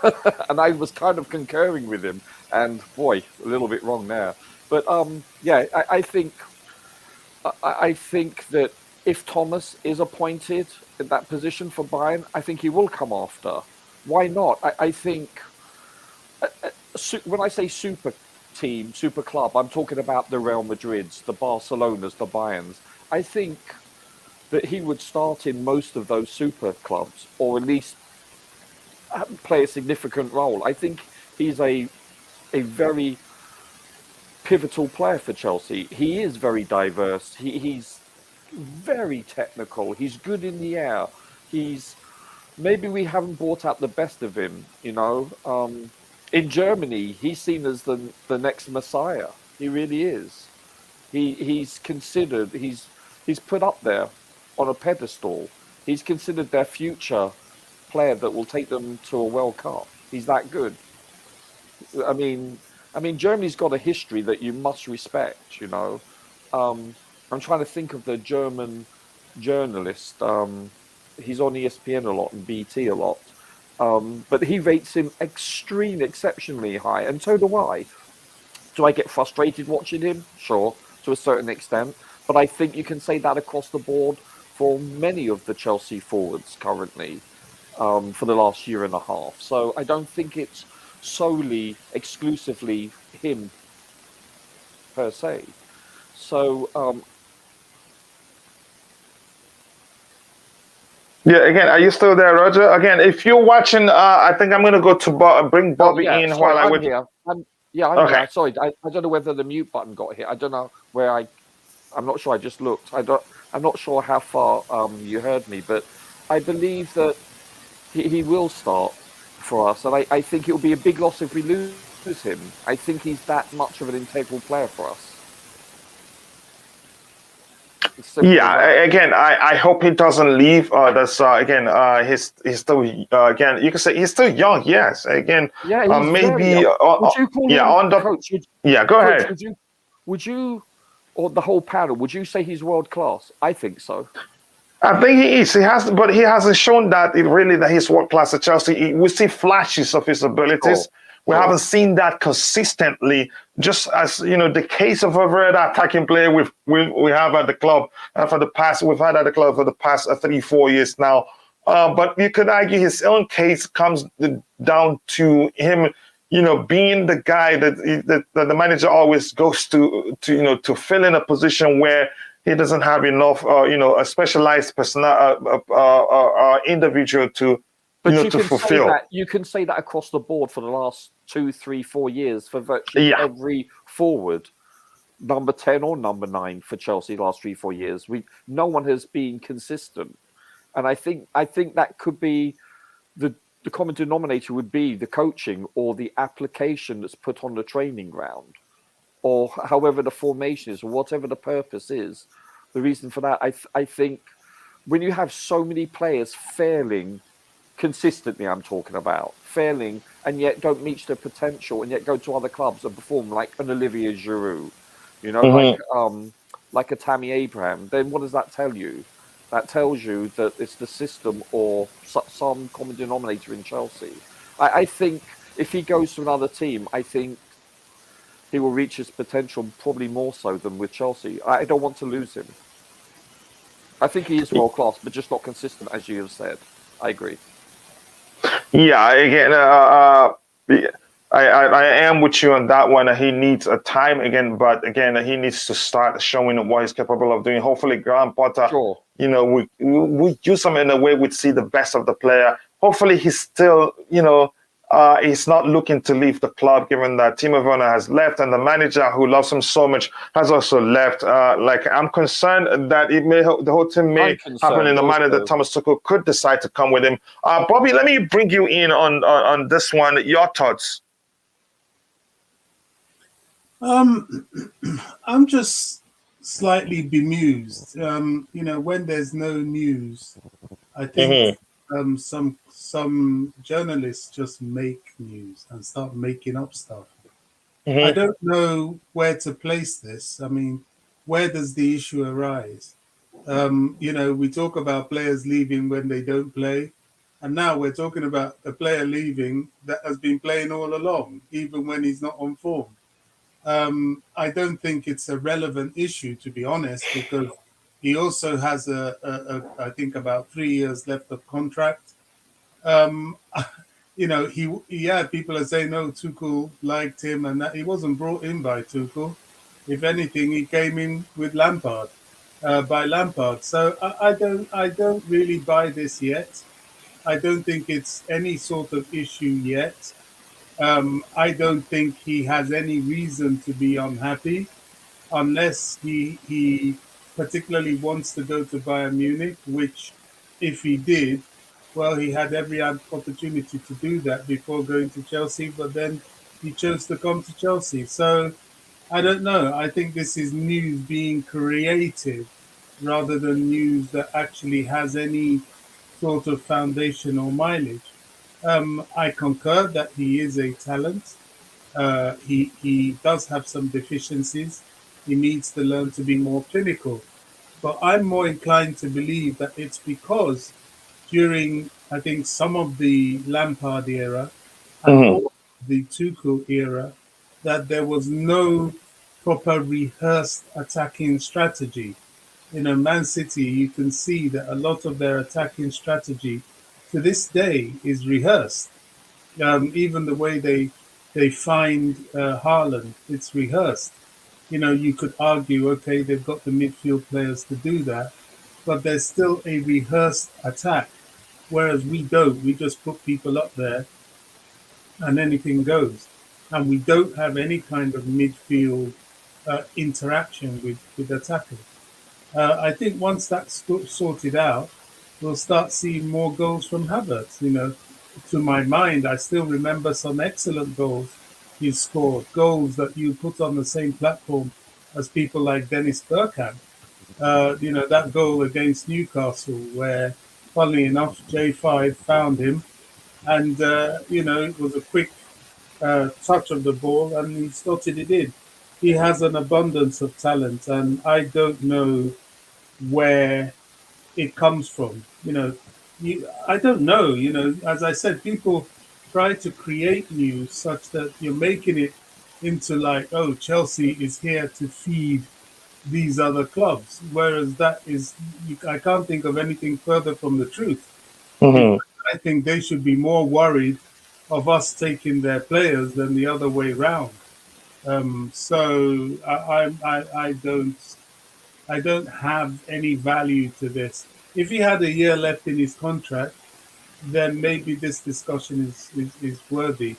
And I was kind of concurring with him. And boy, a little bit wrong there. But I think that if Thomas is appointed in that position for Bayern, I think he will come after. Why not? I think when I say super team, super club, I'm talking about the Real Madrids, the Barcelonas, the Bayerns. I think that he would start in most of those super clubs, or at least play a significant role. I think he's a very pivotal player for Chelsea. He is very diverse. He's very technical. He's good in the air. Maybe we haven't brought out the best of him, In Germany, he's seen as the next Messiah. He really is. He's considered, he's put up there on a pedestal. He's considered their future player that will take them to a World Cup. He's that good. I mean, Germany's got a history that you must respect. I'm trying to think of the German journalist. He's on ESPN a lot and BT a lot, but he rates him exceptionally high, and so do I. Do I get frustrated watching him? Sure, to a certain extent, but I think you can say that across the board for many of the Chelsea forwards currently. For the last year and a half. So I don't think it's solely, exclusively him per se. So again, are you still there, Roger? Again, if you're watching, I think I'm going to go to bring Bobby in sorry, while I'm wait. here. I'm here. Sorry, I don't know whether the mute button got hit. I don't know where I'm not sure. I just looked. I'm not sure how far you heard me, but I believe that he will start for us, and I think it will be a big loss if we lose him. I think he's that much of an integral player for us. Again, I hope he doesn't leave. He's still again. You can say he's still young. Yes, again, maybe. Would you call him, Coach? Go ahead. Would you, or the whole panel? Would you say he's world class? I think so. I think he is. He hasn't shown that that he's world class at Chelsea. We see flashes of his abilities. We haven't seen that consistently. Just as the case of every other attacking player we have at the club for the past 3-4 years now. But you could argue his own case comes down to him, being the guy that the manager always goes to fill in a position where he doesn't have enough, a specialized individual to, to fulfill. You can say that across the board for the last 2, 3, 4 years for virtually every forward, number 10 or number 9 for Chelsea the last 3, 4 years. No one has been consistent. And I think that could be the common denominator would be the coaching or the application that's put on the training ground, or however the formation is, or whatever the purpose is. The reason for that, I think, when you have so many players failing consistently, I'm talking about failing, and yet don't reach their potential, and yet go to other clubs and perform like an Olivier Giroud, like a Tammy Abraham. Then what does that tell you? That tells you that it's the system or some common denominator in Chelsea. I think if he goes to another team, I think he will reach his potential probably more so than with Chelsea. I don't want to lose him. I think he is world class, but just not consistent, as you have said. I agree. Yeah, again, I am with you on that one. He needs a time again, but again, he needs to start showing what he's capable of doing. Hopefully, Graham Potter, we use him in a way we'd see the best of the player. Hopefully, he's still, he's not looking to leave the club, given that Timo Werner has left and the manager who loves him so much has also left. I'm concerned that the whole team may happen in a manner that Thomas Tuchel could decide to come with him. Bobby, let me bring you in on this one. Your thoughts? I'm just slightly bemused. When there's no news, I think some journalists just make news and start making up stuff. I don't know where to place this. I mean, where does the issue arise? We talk about players leaving when they don't play, and now we're talking about a player leaving that has been playing all along, even when he's not on form. I don't think it's a relevant issue, to be honest, because he also has I think about 3 years left of contract. People are saying, no, Tuchel liked him, and that he wasn't brought in by Tuchel. If anything, he came in with by Lampard. So I don't really buy this yet. I don't think it's any sort of issue yet. I don't think he has any reason to be unhappy, unless he particularly wants to go to Bayern Munich, which, if he did, well, he had every opportunity to do that before going to Chelsea, but then he chose to come to Chelsea. So I don't know. I think this is news being created rather than news that actually has any sort of foundation or mileage. I concur that he is a talent. He does have some deficiencies. He needs to learn to be more clinical. But I'm more inclined to believe that it's because during, I think, some of the Lampard era and all the Tuchel era, that there was no proper rehearsed attacking strategy. Man City, you can see that a lot of their attacking strategy to this day is rehearsed. Even the way they find Haaland, it's rehearsed. You could argue, okay, they've got the midfield players to do that, but there's still a rehearsed attack, whereas we don't. We just put people up there and anything goes. And we don't have any kind of midfield interaction with attackers. I think once that's sorted out, we'll start seeing more goals from Havertz. To my mind, I still remember some excellent goals he scored, goals that you put on the same platform as people like Dennis Bergkamp. That goal against Newcastle, where, funnily enough, J5 found him, and it was a quick touch of the ball, and he slotted it in. He has an abundance of talent, and I don't know where it comes from. I don't know. As I said, people try to create news such that you're making it into like, oh, Chelsea is here to feed these other clubs, whereas that is, I can't think of anything further from the truth. I think they should be more worried of us taking their players than the other way round. So I don't have any value to this. If he had a year left in his contract, then maybe this discussion is worthy.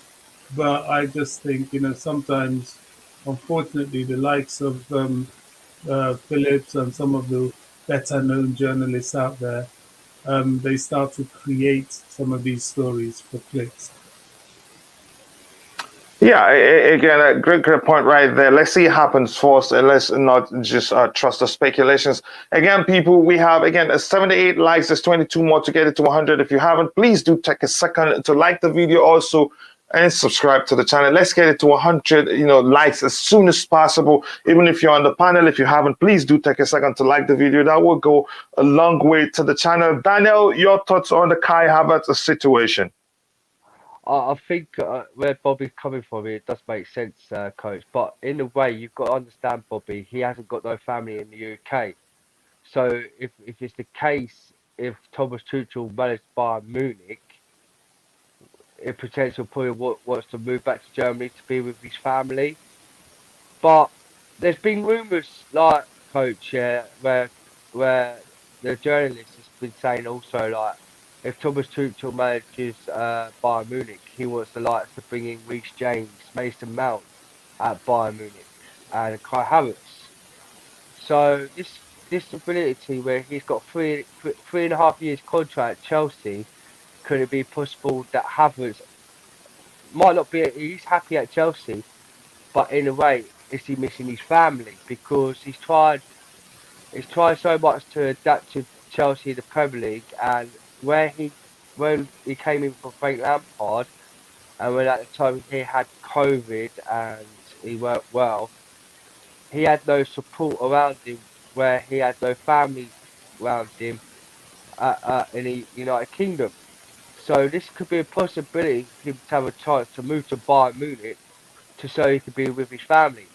But I just think, sometimes, unfortunately, the likes of Phillips and some of the better known journalists out there, they start to create some of these stories for clicks. Yeah, again, a great point right there. Let's see what happens first, and let's not just trust the speculations. Again, people, we have, again, 78 likes. There's 22 more to get it to 100. If you haven't, please do take a second to like the video also and subscribe to the channel. Let's get it to 100, likes as soon as possible. Even if you're on the panel, if you haven't, please do take a second to like the video. That will go a long way to the channel. Daniel, your thoughts on the Kai Havertz situation? I think where Bobby's coming from, it does make sense, coach. But in a way, you've got to understand, Bobby, he hasn't got no family in the UK. So if it's the case, if Thomas Tuchel managed Bayern Munich, it potentially probably wants to move back to Germany to be with his family. But there's been rumours, like, coach, where the journalist has been saying also, like, if Thomas Tuchel manages Bayern Munich, he wants the likes to bring in Reece James, Mason Mount at Bayern Munich, and Kai Havertz. So this ability where he's got three and a half years contract at Chelsea, could it be possible that Havertz might not be? He's happy at Chelsea, but in a way, is he missing his family because he's tried so much to adapt to Chelsea, the Premier League, and when he came in for Frank Lampard, and when at the time he had COVID and he weren't well, he had no support around him, where he had no family around him in the United Kingdom. So this could be a possibility for him to have a chance to move to Bayern Munich so he could be with his family.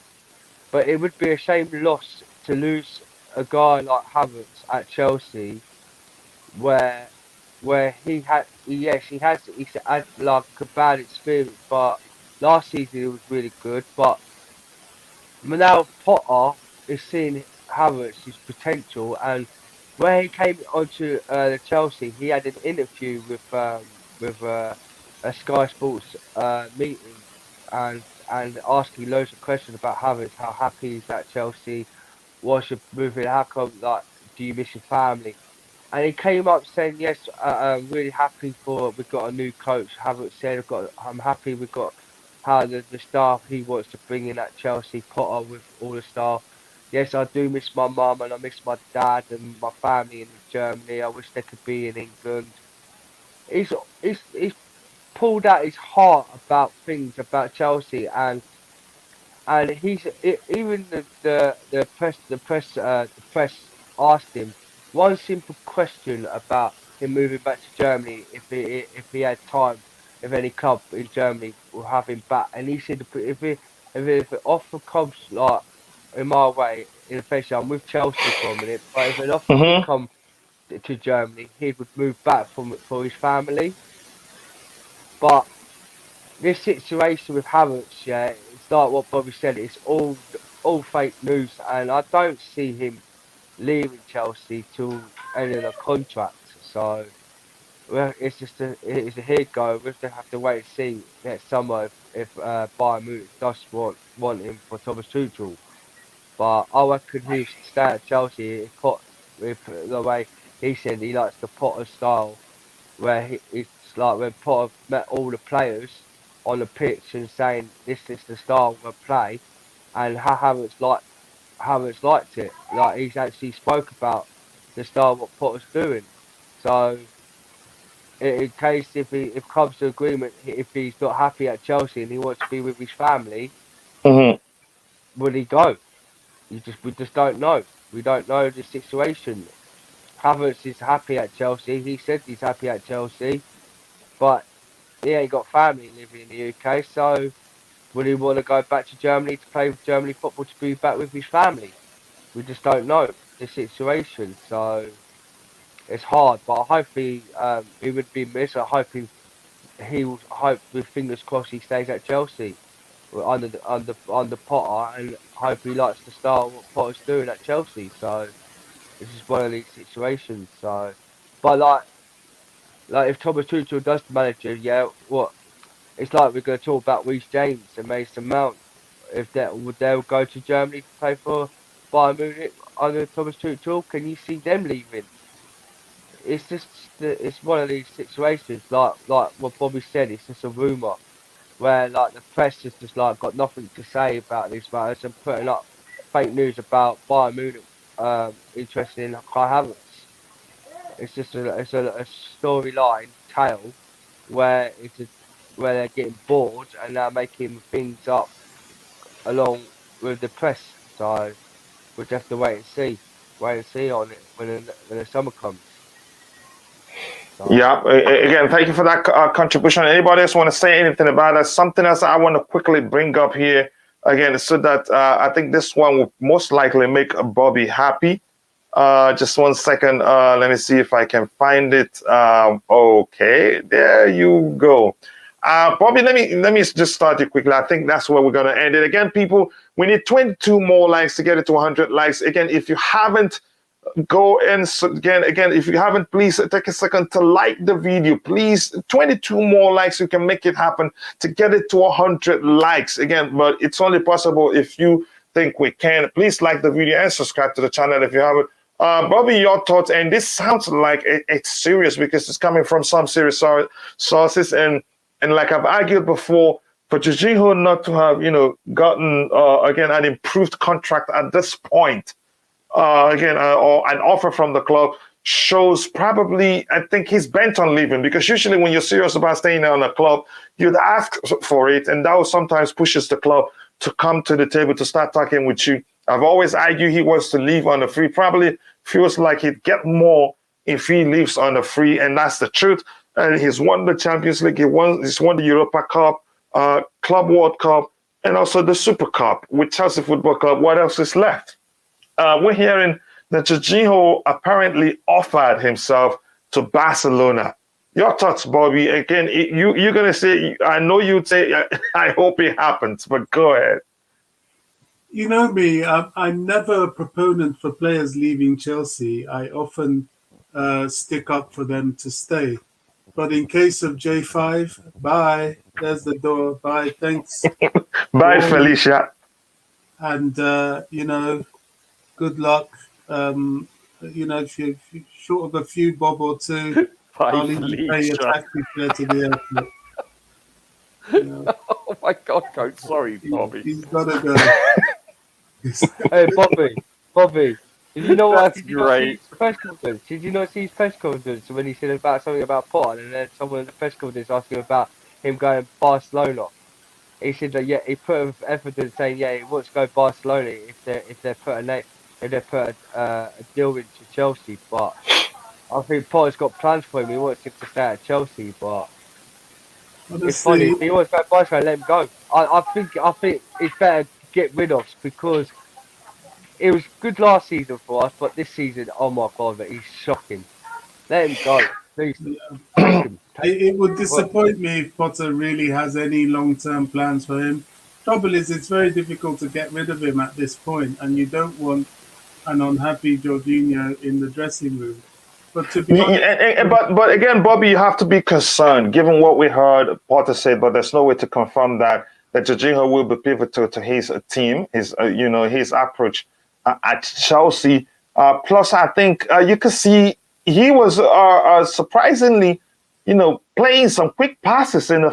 But it would be a shame loss to lose a guy like Havertz at Chelsea, where he's had like a bad experience, but last season he was really good. But now Potter is seeing Havertz's potential, and where he came onto the Chelsea, he had an interview with a Sky Sports meeting, and asking loads of questions about Havertz, how happy he's at Chelsea, what's your moving, how come, like, do you miss your family? And he came up saying, yes, I'm really happy we've got a new coach. Havertz said, I'm happy we've got how the staff he wants to bring in at Chelsea, Potter with all the staff. Yes, I do miss my mum and I miss my dad and my family in Germany. I wish they could be in England. He's pulled out his heart about things about Chelsea, and even the press asked him one simple question about him moving back to Germany if he had time, if any club in Germany will have him back, and he said if the offer comes, like, in my way, in especially I'm with Chelsea for a minute, but if an offer did come to Germany, he would move back for his family. But this situation with Havertz, yeah, it's like what Bobby said. It's all fake news, and I don't see him leaving Chelsea till end of the contract. So, well, it's a here go. We have to wait and see next summer if Bayern Munich does want him for Thomas Tuchel. But I reckon he'll stay at Chelsea if the way he said he likes the Potter style, where it's like when Potter met all the players on the pitch and saying this is the style we play, and how Havertz liked it. Like, he's actually spoke about the style what Potter's doing. So in case if comes to agreement, if he's not happy at Chelsea and he wants to be with his family, will he go? We just don't know. We don't know the situation. Havertz is happy at Chelsea. He said he's happy at Chelsea, but he ain't got family living in the UK, so would he want to go back to Germany to play with Germany football to be back with his family? We just don't know the situation. So it's hard. But hopefully, he would be missed. I hope with fingers crossed he stays at Chelsea under Potter, and hope he likes the style of what Potter's doing at Chelsea. So it's just one of these situations. So, but like if Thomas Tuchel does the manager, yeah, what it's like we're going to talk about Reece James and Mason Mount. If they'll go to Germany to play for Bayern Munich under Thomas Tuchel, can you see them leaving? It's just it's one of these situations like what Bobby said. It's just a rumor where like the press has just like got nothing to say about these matters and putting up fake news about Bayern Munich interested in Kai Havertz. It's just a storyline tale where where they're getting bored and they're making things up along with the press. So we'll just have to wait and see on it when the summer comes. So. Yeah. Again, thank you for that contribution. Anybody else want to say anything about that? Something else I want to quickly bring up here again, so that I think this one will most likely make Bobby happy. Just 1 second. Let me see if I can find it. Okay, there you go. Bobby, let me just start you quickly. I think that's where we're going to end it. Again, people, we need 22 more likes to get it to 100 likes. Again, if you haven't, go and again, if you haven't, please take a second to like the video. Please, 22 more likes, you can make it happen to get it to 100 likes. Again, but it's only possible if you think we can. Please like the video and subscribe to the channel if you haven't. Bobby, your thoughts? And this sounds like it's serious because it's coming from some serious sources, and like I've argued before, for Jorginho not to have gotten again an improved contract at this point, or an offer from the club, shows probably, I think he's bent on leaving, because usually when you're serious about staying on a club, you'd ask for it, and that sometimes pushes the club to come to the table to start talking with you. I've always argued he wants to leave on the free. Probably feels like he'd get more if he leaves on the free, and that's the truth. And he's won the Champions League, he's won the Europa Cup, Club World Cup, and also the Super Cup with Chelsea Football Club. What else is left? We're hearing that Jorginho apparently offered himself to Barcelona. Your thoughts, Bobby? Again, you're going to say, I know you'd say, I hope it happens, but go ahead. You know me, I'm never a proponent for players leaving Chelsea. I often stick up for them to stay. But in case of J5, bye. There's the door. Bye. Thanks. Bye, Felicia. And, good luck. If you're short of a few bob or two, I'll even pay your taxi fare to the airport. Oh my God, Coach. Sorry, Bobby. He's got to go. Hey, Bobby. Did you know what? That's great. Did you not see his press conference when he said something about Potter, and then someone in the press conference asked him about him going to Barcelona? He said that he put effort in saying he wants to go to Barcelona if they put a deal into Chelsea. But I think Potter's got plans for him. He wants him to stay at Chelsea, but honestly, it's funny. If he wants to go to Barcelona, let him go. I think it's better to get rid of, because it was good last season for us, but this season, oh my God, he's shocking. Let him go, please. It would disappoint me if Potter really has any long-term plans for him. Trouble is, it's very difficult to get rid of him at this point, and you don't want an unhappy Jorginho in the dressing room. But to be honest, but again, Bobby, you have to be concerned, given what we heard Potter say, but there's no way to confirm that Jorginho will be pivotal to his team, his approach at Chelsea. Plus, I think you could see he was surprisingly, playing some quick passes in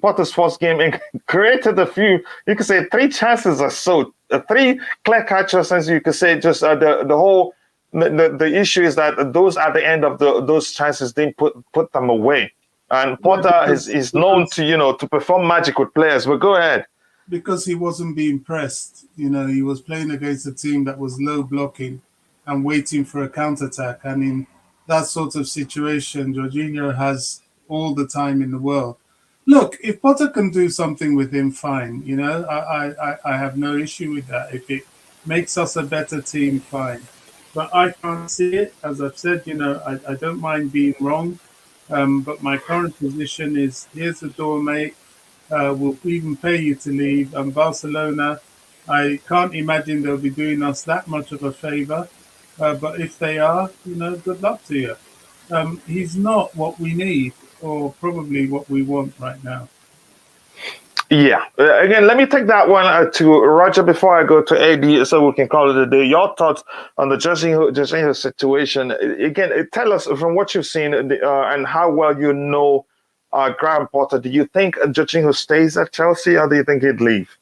Potter's first game, and created a few. You could say 3 chances or so, 3 clear catches. As you could say, just the issue is that those at the end of those chances didn't put them away. And Potter is known to perform magic with players. But go ahead. Because he wasn't being pressed. He was playing against a team that was low blocking and waiting for a counterattack. And in that sort of situation, Jorginho has all the time in the world. Look, if Potter can do something with him, fine. I have no issue with that. If it makes us a better team, fine. but I can't see it. As I've said, I don't mind being wrong, but my current position is: here's the door, mate. We'll even pay you to leave. And Barcelona, I can't imagine they'll be doing us that much of a favor. But if they are, good luck to you. He's not what we need, or probably what we want right now. Yeah. Again, let me take that one to Roger before I go to AD, so we can call it a day. Your thoughts on the Jorginho situation? Again, tell us from what you've seen and how well you know Graham Potter. Do you think Jorginho stays at Chelsea, or do you think he'd leave?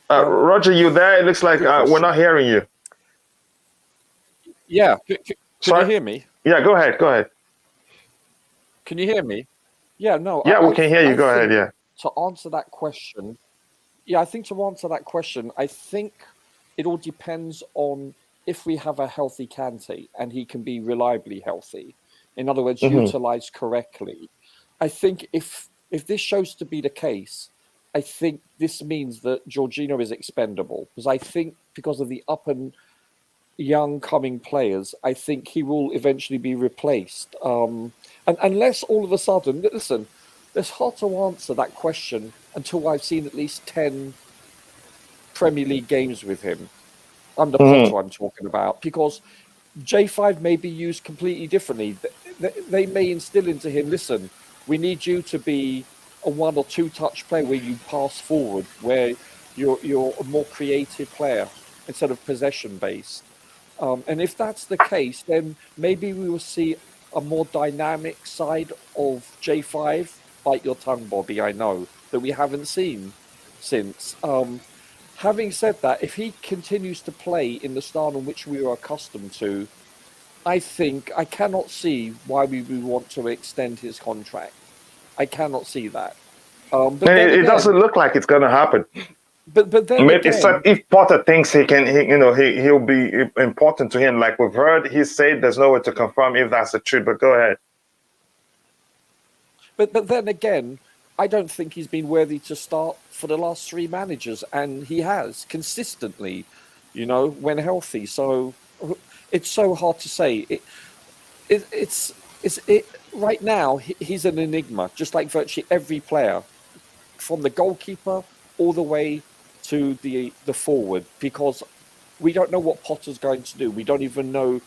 Roger, you there? It looks like we're not hearing you. Yeah. Can you hear me? Yeah, go ahead. Go ahead. Can you hear me? Yeah, no. Yeah, we can hear you. Go ahead, yeah. To answer that question, I think it all depends on if we have a healthy Kante and he can be reliably healthy. In other words, utilized correctly. I think if this shows to be the case, I think this means that Jorginho is expendable. Because I think because of the up and young coming players, I think he will eventually be replaced. And unless all of a sudden, listen, it's hard to answer that question until I've seen at least 10 Premier League games with him. Under Potter, I'm talking about. Because J5 may be used completely differently. They may instill into him, listen, we need you to be a 1 or 2 touch player where you pass forward, where you're a more creative player instead of possession based. And if that's the case, then maybe we will see a more dynamic side of J5. Bite your tongue, Bobby, I know, that we haven't seen since. Having said that, if he continues to play in the style in which we were accustomed to, I cannot see why we would want to extend his contract. I cannot see that. But it doesn't look like it's going to happen. But then again, if Potter thinks he'll be important to him, like we've heard, he said there's no way to confirm if that's the truth. But go ahead. But then again, I don't think he's been worthy to start for the last 3 managers, and he has consistently, when healthy. So it's so hard to say. It's right now he's an enigma, just like virtually every player, from the goalkeeper all the way to the forward, because we don't know what Potter's going to do. We don't even know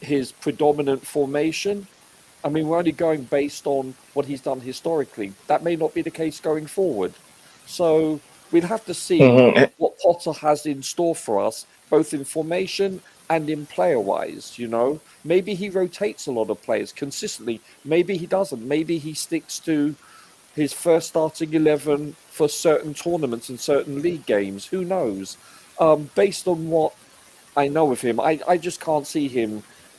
his predominant formation. I mean, we're only going based on what he's done historically. That may not be the case going forward. So we'd have to see what Potter has in store for us, both in formation and in player-wise, Maybe he rotates a lot of players consistently. Maybe he doesn't. Maybe he sticks to his first starting 11 for certain tournaments and certain league games. Who knows? Based on what I know of him, I just can't see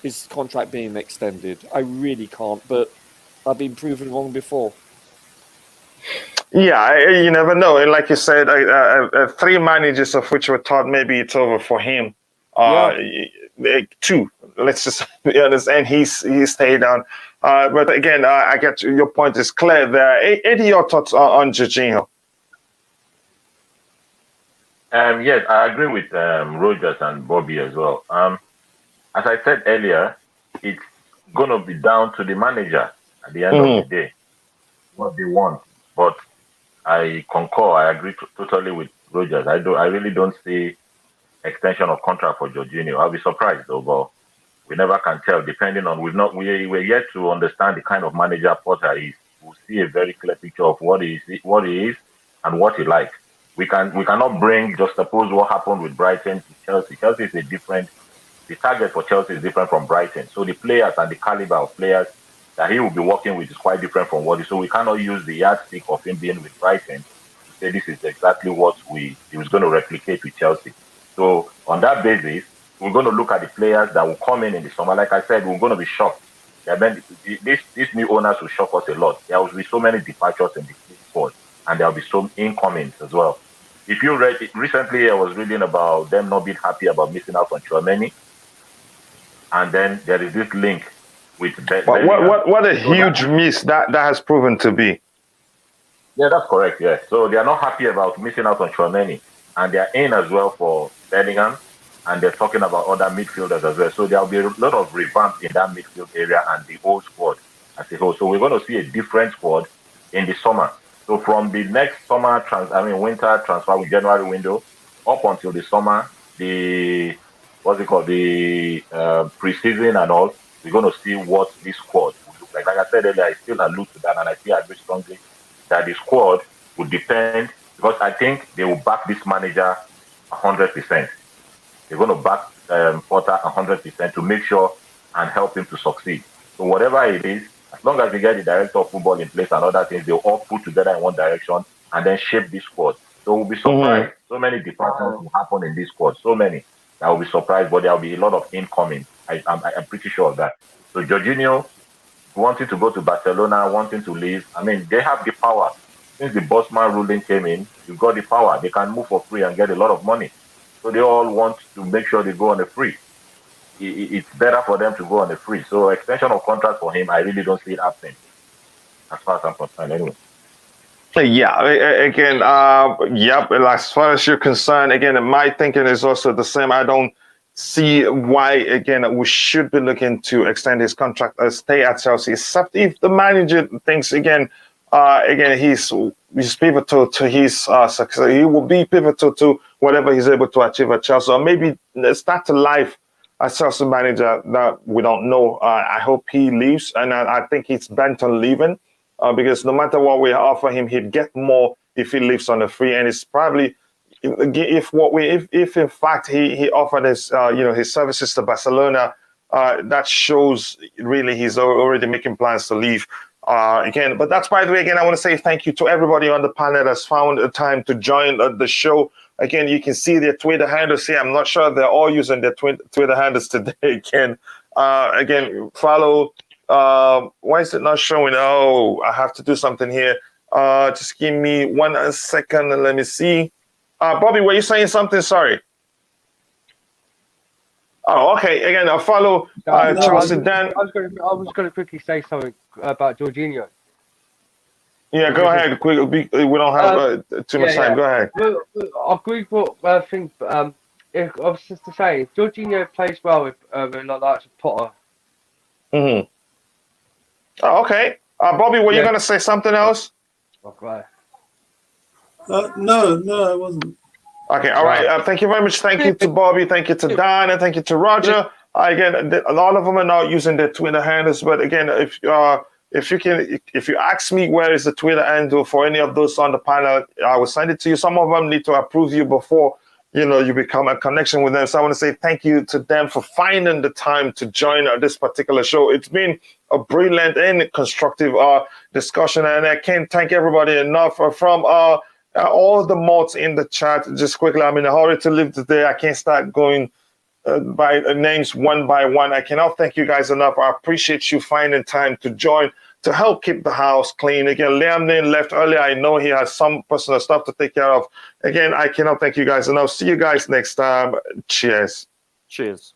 his contract being extended. I really can't, but I've been proven wrong before. Yeah, you never know. And like you said, 3 managers of which were thought maybe it's over for him. 2, let's just be honest, and he stayed on. But again, I get your point is clear there. Eddie, your thoughts on Jorginho? Yes, I agree with Rogers and Bobby as well. As I said earlier, it's going to be down to the manager at the end of the day, what they want. But I concur, I agree totally with Rogers. I really don't see extension of contract for Jorginho. I'll be surprised though, but we never can tell. Depending on we're yet to understand the kind of manager Potter is. We'll see a very clear picture of what he is and what he likes. We cannot just suppose what happened with Brighton to Chelsea. Chelsea is the target for Chelsea is different from Brighton. So the players and the caliber of players that he will be working with is quite different from so we cannot use the yardstick of him being with Brighton to say this is exactly what he was going to replicate with Chelsea. So on that basis, we're going to look at the players that will come in the summer. Like I said, we're going to be shocked. These new owners will shock us a lot. There will be so many departures in the squad, and there will be some incomings as well. If you read it recently, I was reading about them not being happy about missing out on Chouameni, and then there is this link with what a huge miss that has proven to be. Yeah, that's correct. Yeah, so they are not happy about missing out on Chouameni, and they're in as well for Bellingham, and they're talking about other midfielders as well. So there'll be a lot of revamp in that midfield area and the whole squad as a whole. So we're going to see a different squad in the summer. So from the next winter transfer with January window up until the summer, the preseason and all, we're going to see what this squad will look like. Like I said earlier, I still allude to that, and I still agree strongly that the squad would depend, because I think they will back this manager 100%. They're going to back Potter 100% to make sure and help him to succeed. So whatever it is, as long as they get the director of football in place and other things, they'll all put together in one direction and then shape this squad. So we'll be surprised. So many departments will happen in this squad. So many. I will be surprised, but there will be a lot of incoming. I'm pretty sure of that. So Jorginho wanting to go to Barcelona, wanting to leave. I mean, they have the power. Since the Bosman ruling came in, you've got the power. They can move for free and get a lot of money. So they all want to make sure they go on a free. It's better for them to go on a free. So extension of contract for him, I really don't see it happening, as far as I'm concerned anyway. Yeah, again, as far as you're concerned, again, my thinking is also the same. I don't see why, again, we should be looking to extend his contract or stay at Chelsea, except if the manager thinks, again, he's pivotal to his success. He will be pivotal to whatever he's able to achieve at Chelsea, or maybe start a life as Chelsea manager that we don't know. I hope he leaves, and I think he's bent on leaving. Because no matter what we offer him, he'd get more if he leaves on the free. And it's probably if in fact he offered his his services to Barcelona, that shows really he's already making plans to leave. Again, but that's, by the way, again, I want to say thank you to everybody on the panel that's found a time to join the show. Again, you can see their Twitter handles here. I'm not sure they're all using their Twitter handles today. Again, follow. Why is it not showing? Oh, I have to do something here. Just give me 1 second and let me see. Bobby, were you saying something? Sorry. Oh, okay. Again, I'll follow Charles Dan. I was going to quickly say something about Jorginho. Yeah, go ahead. We don't have too much time. Go ahead. Well, I agree with what I think. If I was just to say, if Jorginho plays well with like Potter. Mm-hmm. Oh, okay. Bobby, were you going to say something else? Okay. No, I wasn't. Okay, all right. Thank you very much. Thank you to Bobby. Thank you to Dan, and thank you to Roger. Again, a lot of them are not using their Twitter handles, but again, if you ask me where is the Twitter handle for any of those on the panel, I will send it to you. Some of them need to approve you before you become a connection with them. So I want to say thank you to them for finding the time to join this particular show. It's been a brilliant and constructive discussion, and I can't thank everybody enough from all the mods in the chat. Just quickly, I'm in a hurry to leave today. I can't start going by names one by one. I cannot thank you guys enough. I appreciate you finding time to join to help keep the house clean. Again, Liam Lane left earlier. I know he has some personal stuff to take care of. Again, I cannot thank you guys enough. See you guys next time. Cheers. Cheers.